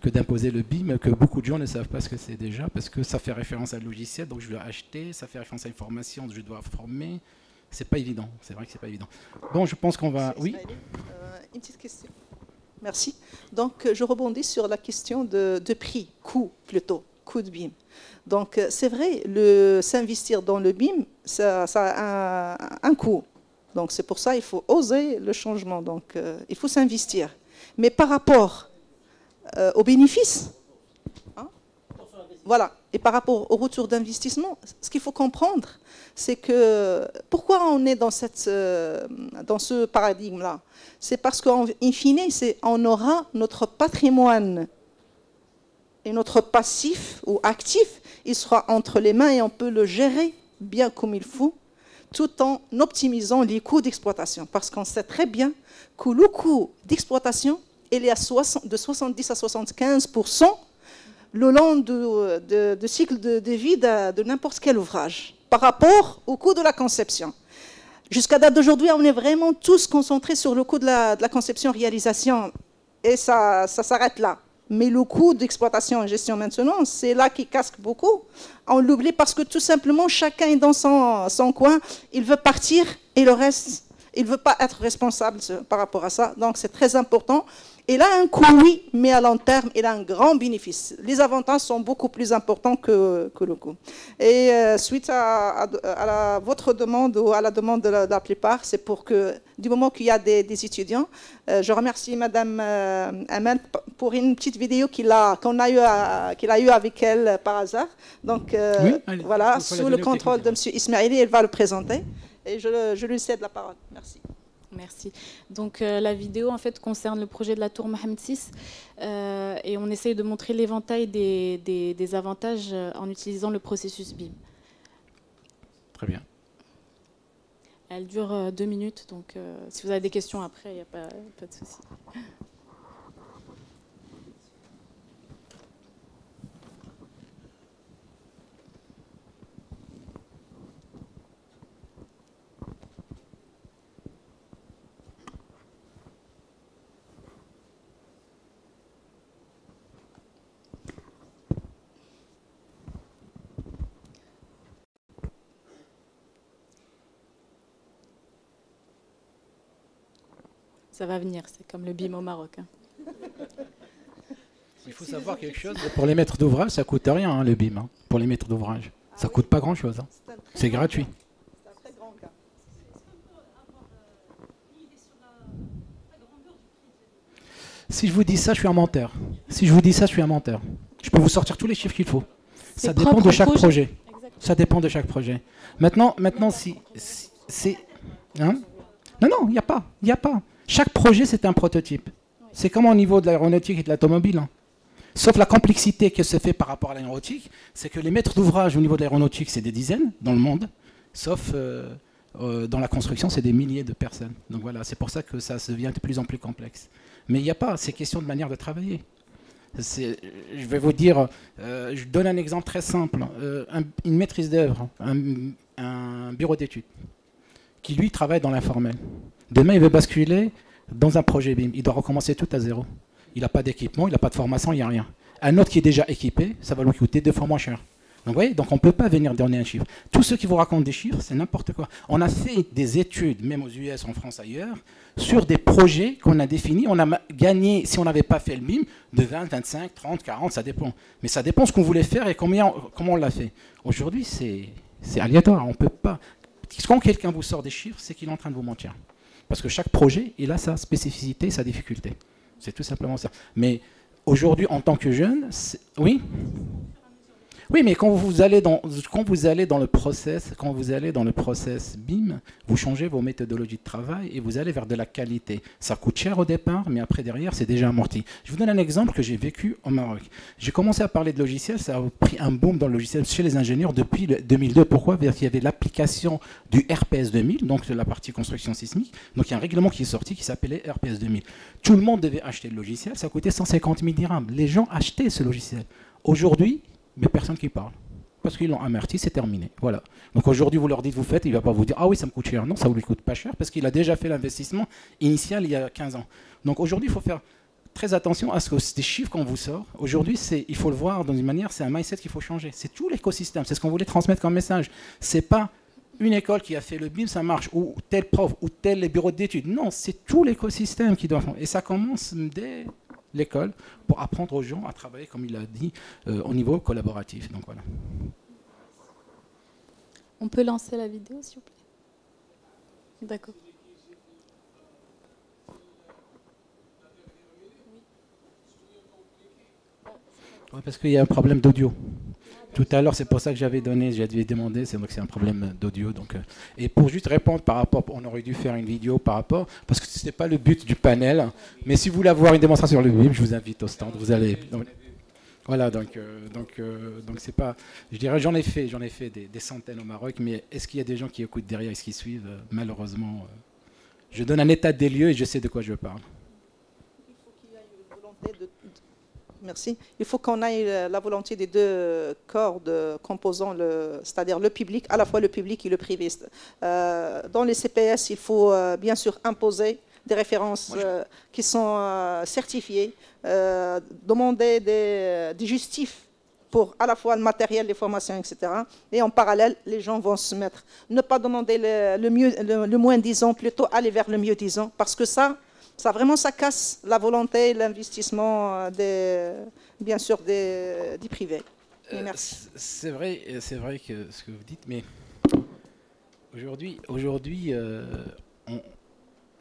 d'imposer le BIM, que beaucoup de gens ne savent pas ce que c'est déjà, parce que ça fait référence à un logiciel, donc je dois acheter, ça fait référence à une formation, donc je dois former. C'est pas évident, c'est vrai que c'est pas évident. Bon, je pense qu'on va... Oui. Une petite question. Merci. Donc, je rebondis sur la question de prix, coût plutôt, coût de BIM. Donc, c'est vrai, s'investir dans le BIM, ça a un coût. Donc, c'est pour ça qu'il faut oser le changement. Donc, il faut s'investir. Mais par rapport aux bénéfices, hein? Voilà. Et par rapport au retour d'investissement, ce qu'il faut comprendre, c'est que pourquoi on est dans ce paradigme-là? C'est parce qu'in fine, on aura notre patrimoine et notre passif ou actif, il sera entre les mains et on peut le gérer bien comme il faut, tout en optimisant les coûts d'exploitation. Parce qu'on sait très bien que le coût d'exploitation, il est de 70 à 75% le long de cycle de vie de n'importe quel ouvrage, par rapport au coût de la conception. Jusqu'à date d'aujourd'hui, on est vraiment tous concentrés sur le coût de la conception-réalisation, et ça s'arrête là. Mais le coût d'exploitation et gestion maintenant, c'est là qui casque beaucoup. On l'oublie parce que tout simplement, chacun est dans son coin, il veut partir et le reste, il ne veut pas être responsable par rapport à ça. Donc c'est très important. Il a un coût, oui, mais à long terme, il a un grand bénéfice. Les avantages sont beaucoup plus importants que le coût. Et suite à votre demande ou à la demande de la plupart, c'est pour que, du moment qu'il y a des étudiants, je remercie Madame Aman pour une petite vidéo qu'il a eu avec elle par hasard. Donc voilà, sous le contrôle de M. Ismaili, elle va le présenter. Et je lui cède la parole. Merci. Merci. Donc la vidéo en fait concerne le projet de la tour Mohamed VI et on essaye de montrer l'éventail des avantages en utilisant le processus BIM. Très bien. Elle dure 2 minutes, donc si vous avez des questions après, il n'y a pas de souci. Ça va venir, c'est comme le BIM au Maroc. Hein. Il faut savoir quelque chose, pour les maîtres d'ouvrage, ça ne coûte rien, hein, le BIM, hein, pour les maîtres d'ouvrage. Ça ne coûte pas grand-chose, hein. C'est gratuit. C'est un très grand cas. Si je vous dis ça, je suis un menteur. Si je vous dis ça, je suis un menteur. Je peux vous sortir tous les chiffres qu'il faut. Ça dépend de chaque projet. Ça dépend de chaque projet. Maintenant si c'est... Hein? Non, il n'y a pas. Il n'y a pas. Chaque projet, c'est un prototype. C'est comme au niveau de l'aéronautique et de l'automobile. Hein. Sauf la complexité que se fait par rapport à l'aéronautique, c'est que les maîtres d'ouvrage au niveau de l'aéronautique, c'est des dizaines dans le monde, sauf dans la construction, c'est des milliers de personnes. Donc voilà, c'est pour ça que ça devient de plus en plus complexe. Mais il n'y a pas, c'est question de manière de travailler. Je vais vous dire, je donne un exemple très simple. Une maîtrise d'œuvre, un bureau d'études, qui lui travaille dans l'informel. Demain, il veut basculer dans un projet BIM. Il doit recommencer tout à zéro. Il n'a pas d'équipement, il n'a pas de formation, il n'y a rien. Un autre qui est déjà équipé, ça va lui coûter 2 fois moins cher. Donc, vous voyez, donc on ne peut pas venir donner un chiffre. Tous ceux qui vous racontent des chiffres, c'est n'importe quoi. On a fait des études, même aux US, en France, ailleurs, sur des projets qu'on a définis. On a gagné, si on n'avait pas fait le BIM, de 20, 25, 30, 40, ça dépend. Mais ça dépend ce qu'on voulait faire et comment on l'a fait. Aujourd'hui, c'est aléatoire, on ne peut pas. Quand quelqu'un vous sort des chiffres, c'est qu'il est en train de vous mentir. Parce que chaque projet, il a sa spécificité, sa difficulté. C'est tout simplement ça. Mais aujourd'hui, en tant que jeune, oui. Oui, mais quand vous allez dans le process BIM, vous changez vos méthodologies de travail et vous allez vers de la qualité. Ça coûte cher au départ, mais après derrière, c'est déjà amorti. Je vous donne un exemple que j'ai vécu au Maroc. J'ai commencé à parler de logiciels, ça a pris un boom dans le logiciel chez les ingénieurs depuis 2002. Pourquoi? Parce qu'il y avait l'application du RPS 2000, donc de la partie construction sismique. Donc il y a un règlement qui est sorti qui s'appelait RPS 2000. Tout le monde devait acheter le logiciel, ça coûtait 150 000 dirhams. Les gens achetaient ce logiciel. Aujourd'hui, mais personne qui parle. Parce qu'ils l'ont amorti, c'est terminé. Voilà. Donc aujourd'hui, vous leur dites, vous faites, il ne va pas vous dire, ah oui, ça me coûte cher. Non, ça ne lui coûte pas cher parce qu'il a déjà fait l'investissement initial il y a 15 ans. Donc aujourd'hui, il faut faire très attention à ce que ces chiffres qu'on vous sort. Aujourd'hui, il faut le voir d'une manière, c'est un mindset qu'il faut changer. C'est tout l'écosystème, c'est ce qu'on voulait transmettre comme message. Ce n'est pas une école qui a fait le BIM, ça marche, ou tel prof, ou tel bureau d'études. Non, c'est tout l'écosystème qui doit faire. Et ça commence dès l'école pour apprendre aux gens à travailler, comme il a dit, au niveau collaboratif. Donc voilà. On peut lancer la vidéo, s'il vous plaît? D'accord. Ouais, parce qu'il y a un problème d'audio. Tout à l'heure, c'est pour ça que j'avais demandé, c'est un problème d'audio. Et pour juste répondre par rapport, on aurait dû faire une vidéo par rapport, parce que ce n'est pas le but du panel, mais si vous voulez avoir une démonstration sur le BIM, je vous invite au stand, vous allez... Voilà, donc c'est pas... Je dirais, j'en ai fait des centaines au Maroc, mais est-ce qu'il y a des gens qui écoutent derrière, est-ce qu'ils suivent? Malheureusement, je donne un état des lieux et je sais de quoi je parle. Merci. Il faut qu'on ait la volonté des deux corps de composants, c'est-à-dire le public, à la fois le public et le privé. Dans les CPS, il faut bien sûr imposer des références qui sont certifiées, demander des justifs pour à la fois le matériel, les formations, etc. Et en parallèle, les gens vont se mettre. Ne pas demander le moins disant, plutôt aller vers le mieux disant, parce que ça vraiment, ça casse la volonté, l'investissement, bien sûr, du privé. C'est vrai que ce que vous dites, mais aujourd'hui,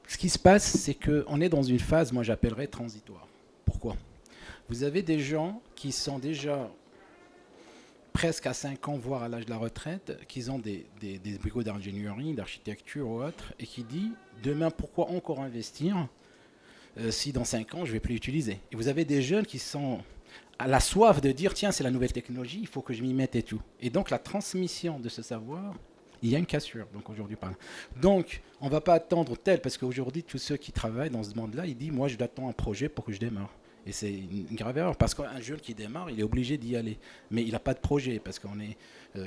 ce qui se passe, c'est qu'on est dans une phase, moi j'appellerais transitoire. Pourquoi? Vous avez des gens qui sont déjà presque à 5 ans, voire à l'âge de la retraite, qui ont des bureaux d'ingénierie, d'architecture ou autre, et qui disent, demain, pourquoi encore investir si dans 5 ans, je ne vais plus l'utiliser. Et vous avez des jeunes qui sont à la soif de dire, tiens, c'est la nouvelle technologie, il faut que je m'y mette et tout. Et donc, la transmission de ce savoir, il y a une cassure, donc aujourd'hui. Donc, on ne va pas attendre tel, parce qu'aujourd'hui, tous ceux qui travaillent dans ce monde-là, ils disent, moi, je attends un projet pour que je démarre. Et c'est une grave erreur, parce qu'un jeune qui démarre, il est obligé d'y aller. Mais il n'a pas de projet, parce qu'on est,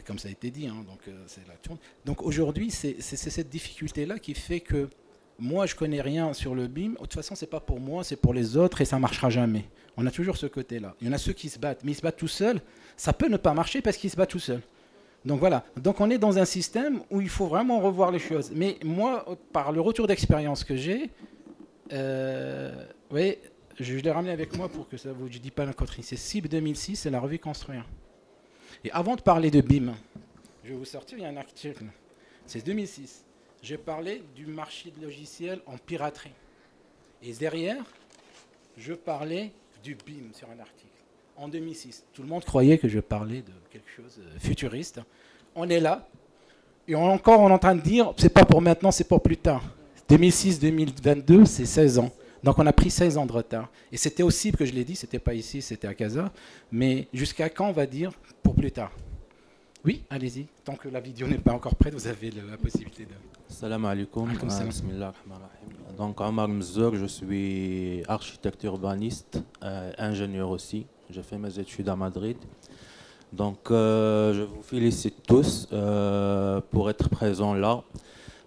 comme ça a été dit, donc c'est la tourne. Donc aujourd'hui, c'est cette difficulté-là qui fait que moi, je ne connais rien sur le BIM. De toute façon, ce n'est pas pour moi, c'est pour les autres, et ça ne marchera jamais. On a toujours ce côté-là. Il y en a ceux qui se battent, mais ils se battent tout seuls. Ça peut ne pas marcher parce qu'ils se battent tout seuls. Donc voilà. Donc on est dans un système où il faut vraiment revoir les choses. Mais moi, par le retour d'expérience que j'ai, oui, je l'ai ramené avec moi pour que ça vous... Je ne dis pas la coterie. C'est CIB 2006, c'est la revue Construire. Et avant de parler de BIM, je vais vous sortir, il y a un article. C'est 2006. Je parlais du marché de logiciels en piraterie. Et derrière, je parlais du BIM sur un article. En 2006, tout le monde croyait que je parlais de quelque chose de futuriste. On est là, et encore on est en train de dire, c'est pas pour maintenant, c'est pour plus tard. 2006-2022, c'est 16 ans. Donc on a pris 16 ans de retard. Et c'était aussi, que je l'ai dit, c'était pas ici, c'était à Casa. Mais jusqu'à quand on va dire pour plus tard? Oui, allez-y. Tant que la vidéo n'est pas encore prête, vous avez la possibilité de... Salam alaikum. Donc, Amar Mzouk, je suis architecte urbaniste, ingénieur aussi. J'ai fait mes études à Madrid. Donc, je vous félicite tous pour être présents là.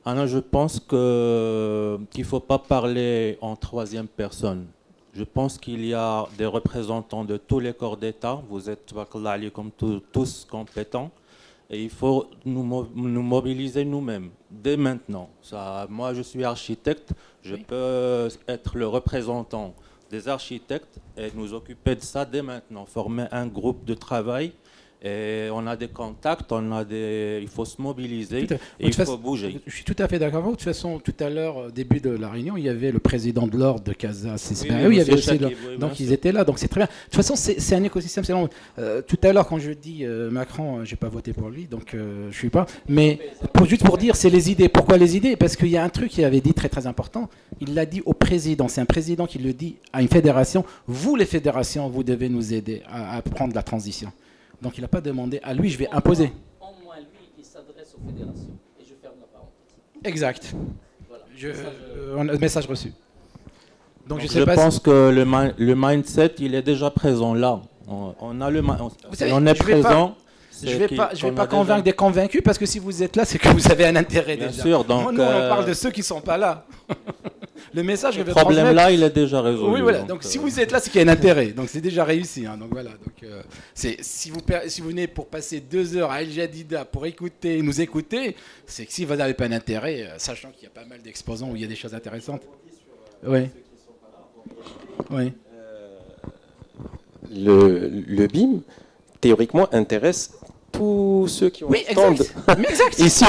Alors, je pense qu'il ne faut pas parler en troisième personne. Je pense qu'il y a des représentants de tous les corps d'État. Vous êtes, comme tous compétents. Et il faut nous mobiliser nous-mêmes, dès maintenant. Moi, je suis architecte, je peux être le représentant des architectes et nous occuper de ça dès maintenant, former un groupe de travail. Et on a des contacts, il faut se mobiliser, il faut bouger. Je suis tout à fait d'accord. De toute façon, tout à l'heure, au début de la réunion, il y avait le président de l'ordre de Casa. Il y avait aussi donc ils étaient là, donc c'est très bien. De toute façon, c'est un écosystème. Tout à l'heure, quand je dis Macron, je n'ai pas voté pour lui, donc je ne suis pas. Mais juste pour dire, c'est les idées. Pourquoi les idées? Parce qu'il y a un truc qu'il avait dit très très important. Il l'a dit au président. C'est un président qui le dit à une fédération. Vous, les fédérations, vous devez nous aider à prendre la transition. Donc il n'a pas demandé à lui, je vais imposer. En moins lui, il s'adresse aux fédérations. Et je ferme la parenthèse. Exact. Voilà. Message reçu. Donc je pense que le mindset, il est déjà présent là. On a le on est présent. Je ne vais pas convaincre des convaincus, parce que si vous êtes là, c'est que vous avez un intérêt déjà. Bien sûr. Donc, nous, on parle de ceux qui ne sont pas là. Le message que je vais transmettre... Le problème là, il est déjà résolu. Oui, voilà. Donc si vous êtes là, c'est qu'il y a un intérêt. Donc c'est déjà réussi. Hein. Donc voilà. Donc si vous venez pour passer 2 heures à El Jadida pour nous écouter, c'est que si vous n'avez pas un intérêt, sachant qu'il y a pas mal d'exposants où il y a des choses intéressantes. Oui. Oui. Le BIM, théoriquement, intéresse tous ceux qui ont ici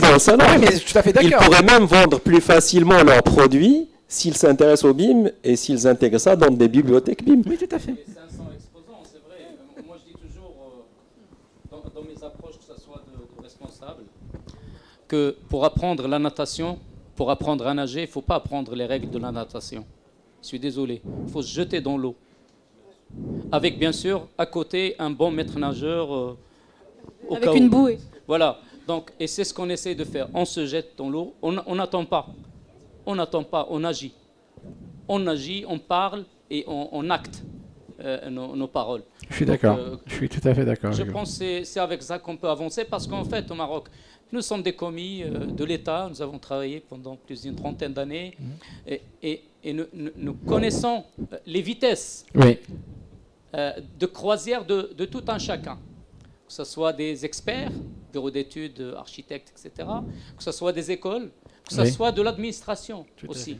dans le salon. Oui, mais je suis tout à fait d'accord. Ils pourraient même vendre plus facilement leurs produits s'ils s'intéressent au BIM et s'ils intègrent ça dans des bibliothèques BIM. Oui, tout à fait. Les 500 exposants, c'est vrai. Moi, je dis toujours, dans que pour apprendre la natation, pour apprendre à nager, il ne faut pas apprendre les règles de la natation. Je suis désolé, il faut se jeter dans l'eau. Avec bien sûr, à côté, un bon maître nageur. Avec une bouée. Voilà, donc, et c'est ce qu'on essaie de faire. On se jette dans l'eau, on n'attend pas. On n'attend pas, on agit. On agit, on parle et on acte nos paroles. Je suis d'accord, je suis tout à fait d'accord. Je pense que c'est avec ça qu'on peut avancer parce qu'en fait, au Maroc, nous sommes des commis de l'État, nous avons travaillé pendant plus d'une trentaine d'années et nous connaissons les vitesses de croisière de tout un chacun. Que ce soit des experts, bureaux d'études, architectes, etc., que ce soit des écoles, que ce soit de l'administration aussi.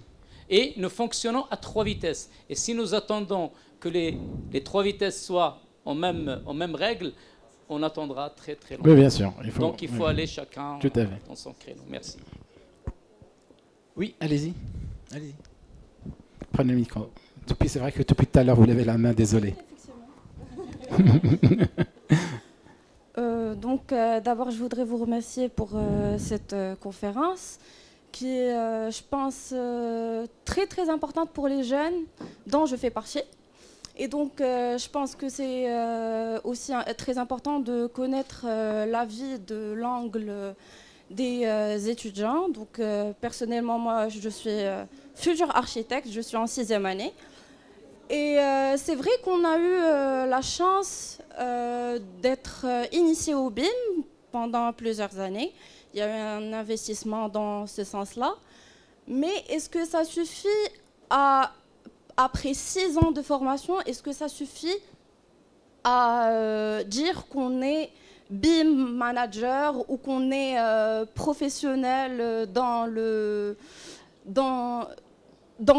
Et nous fonctionnons à 3 vitesses. Et si nous attendons que les 3 vitesses soient en même règle, on attendra très très longtemps. Oui, bien sûr. Donc il faut aller chacun dans son créneau. Merci. Oui, allez-y. Allez-y. Prenez le micro. C'est vrai que depuis tout à l'heure, vous levez la main, désolé. D'abord, je voudrais vous remercier pour cette conférence qui est, je pense, très très importante pour les jeunes dont je fais partie. Et donc, je pense que c'est aussi très important de connaître l'avis de l'angle des étudiants. Donc, personnellement, moi, je suis futur architecte, je suis en 6e année. Et c'est vrai qu'on a eu la chance d'être initié au BIM pendant plusieurs années. Il y a eu un investissement dans ce sens-là. Mais est-ce que ça suffit après 6 ans de formation, est-ce que ça suffit à dire qu'on est BIM manager ou qu'on est professionnel dans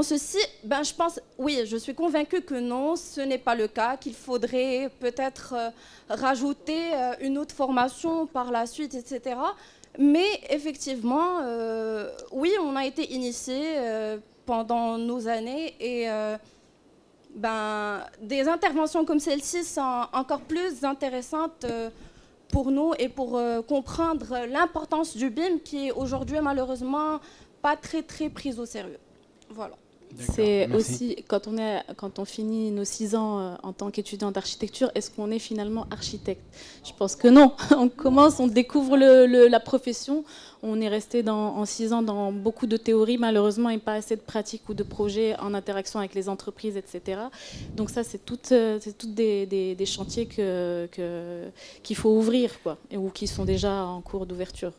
ceci? Ben, je pense, oui, je suis convaincue que non, ce n'est pas le cas, qu'il faudrait peut-être rajouter une autre formation par la suite, etc. Mais effectivement, oui, on a été initiés pendant nos années et des interventions comme celle-ci sont encore plus intéressantes pour nous et pour comprendre l'importance du BIM qui est aujourd'hui malheureusement pas très très prise au sérieux. Voilà. C'est aussi, quand on finit nos 6 ans en tant qu'étudiant d'architecture, est-ce qu'on est finalement architecte? Je pense que non. On commence, on découvre la profession. On est resté en 6 ans dans beaucoup de théories, malheureusement, et pas assez de pratiques ou de projets en interaction avec les entreprises, etc. Donc ça, c'est toutes des chantiers qu'il faut ouvrir, quoi, ou qui sont déjà en cours d'ouverture.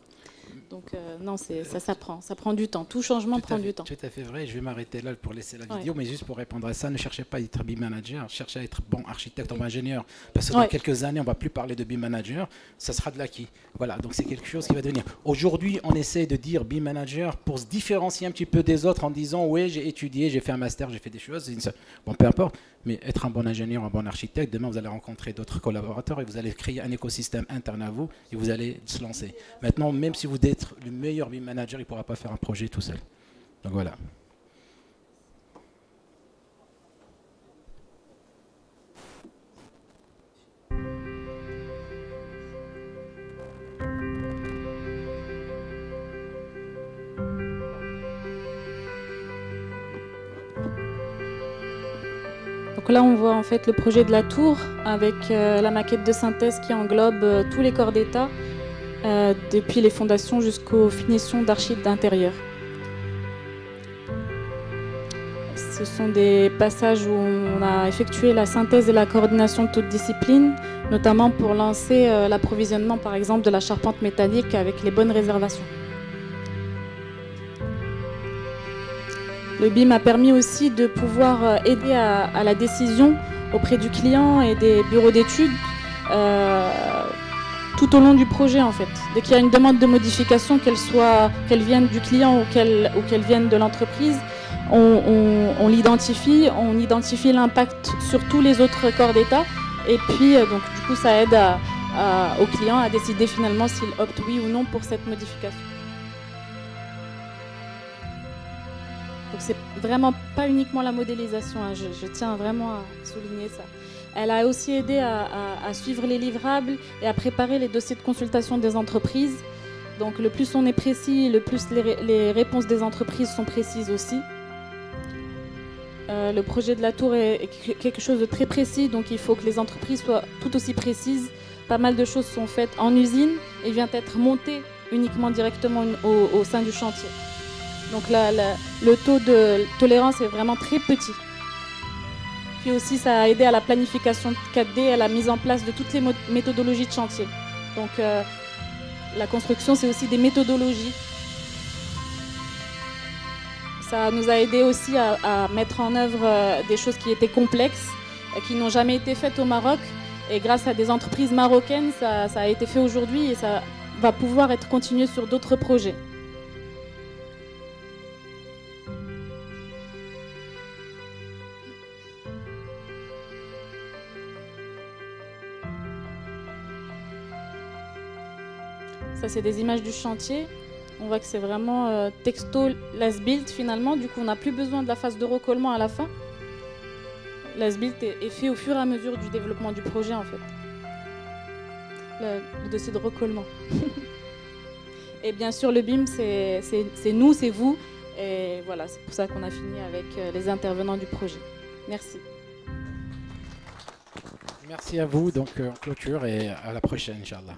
Donc non, ça prend du temps. Tout changement prend du temps. Tout à fait vrai. Je vais m'arrêter là pour laisser la vidéo, mais juste pour répondre à ça, ne cherchez pas à être BIM manager, cherchez à être bon architecte ou ingénieur. Parce que dans quelques années, on ne va plus parler de BIM manager, ça sera de l'acquis. Voilà, donc c'est quelque chose qui va devenir. Aujourd'hui, on essaie de dire BIM manager pour se différencier un petit peu des autres en disant oui, j'ai étudié, j'ai fait un master, j'ai fait des choses. Bon, peu importe. Mais être un bon ingénieur, un bon architecte, demain vous allez rencontrer d'autres collaborateurs et vous allez créer un écosystème interne à vous et vous allez se lancer. Maintenant, même si vous êtes le meilleur BIM manager, il ne pourra pas faire un projet tout seul. Donc voilà. Donc là, on voit en fait le projet de la tour avec la maquette de synthèse qui englobe tous les corps d'état, depuis les fondations jusqu'aux finitions d'archives d'intérieur. Ce sont des passages où on a effectué la synthèse et la coordination de toute discipline, notamment pour lancer l'approvisionnement par exemple de la charpente métallique avec les bonnes réservations. Le BIM a permis aussi de pouvoir aider à la décision auprès du client et des bureaux d'études tout au long du projet en fait. Dès qu'il y a une demande de modification, qu'elle vienne du client ou qu'elle vienne de l'entreprise, on l'identifie, on identifie l'impact sur tous les autres corps d'état et puis donc du coup ça aide au client à décider finalement s'il opte oui ou non pour cette modification. Donc c'est vraiment pas uniquement la modélisation, hein. Je tiens vraiment à souligner ça. Elle a aussi aidé à suivre les livrables et à préparer les dossiers de consultation des entreprises Donc le plus on est précis, le plus les réponses des entreprises sont précises aussi. Le projet de la tour est quelque chose de très précis, donc il faut que les entreprises soient tout aussi précises. Pas mal de choses sont faites en usine et viennent être montées uniquement directement au sein du chantier. Donc là, le taux de tolérance est vraiment très petit. Puis aussi, ça a aidé à la planification 4D et à la mise en place de toutes les méthodologies de chantier. Donc la construction, c'est aussi des méthodologies. Ça nous a aidé aussi à mettre en œuvre des choses qui étaient complexes, qui n'ont jamais été faites au Maroc. Et grâce à des entreprises marocaines, ça a été fait aujourd'hui et ça va pouvoir être continué sur d'autres projets. Ça, c'est des images du chantier. On voit que c'est vraiment texto last build finalement. Du coup, on n'a plus besoin de la phase de recollement à la fin. Last build est fait au fur et à mesure du développement du projet en fait. Le dossier de recollement. Et bien sûr, le BIM, c'est nous, c'est vous. Et voilà, c'est pour ça qu'on a fini avec les intervenants du projet. Merci. Merci à vous. Donc, en clôture et à la prochaine, Inch'Allah.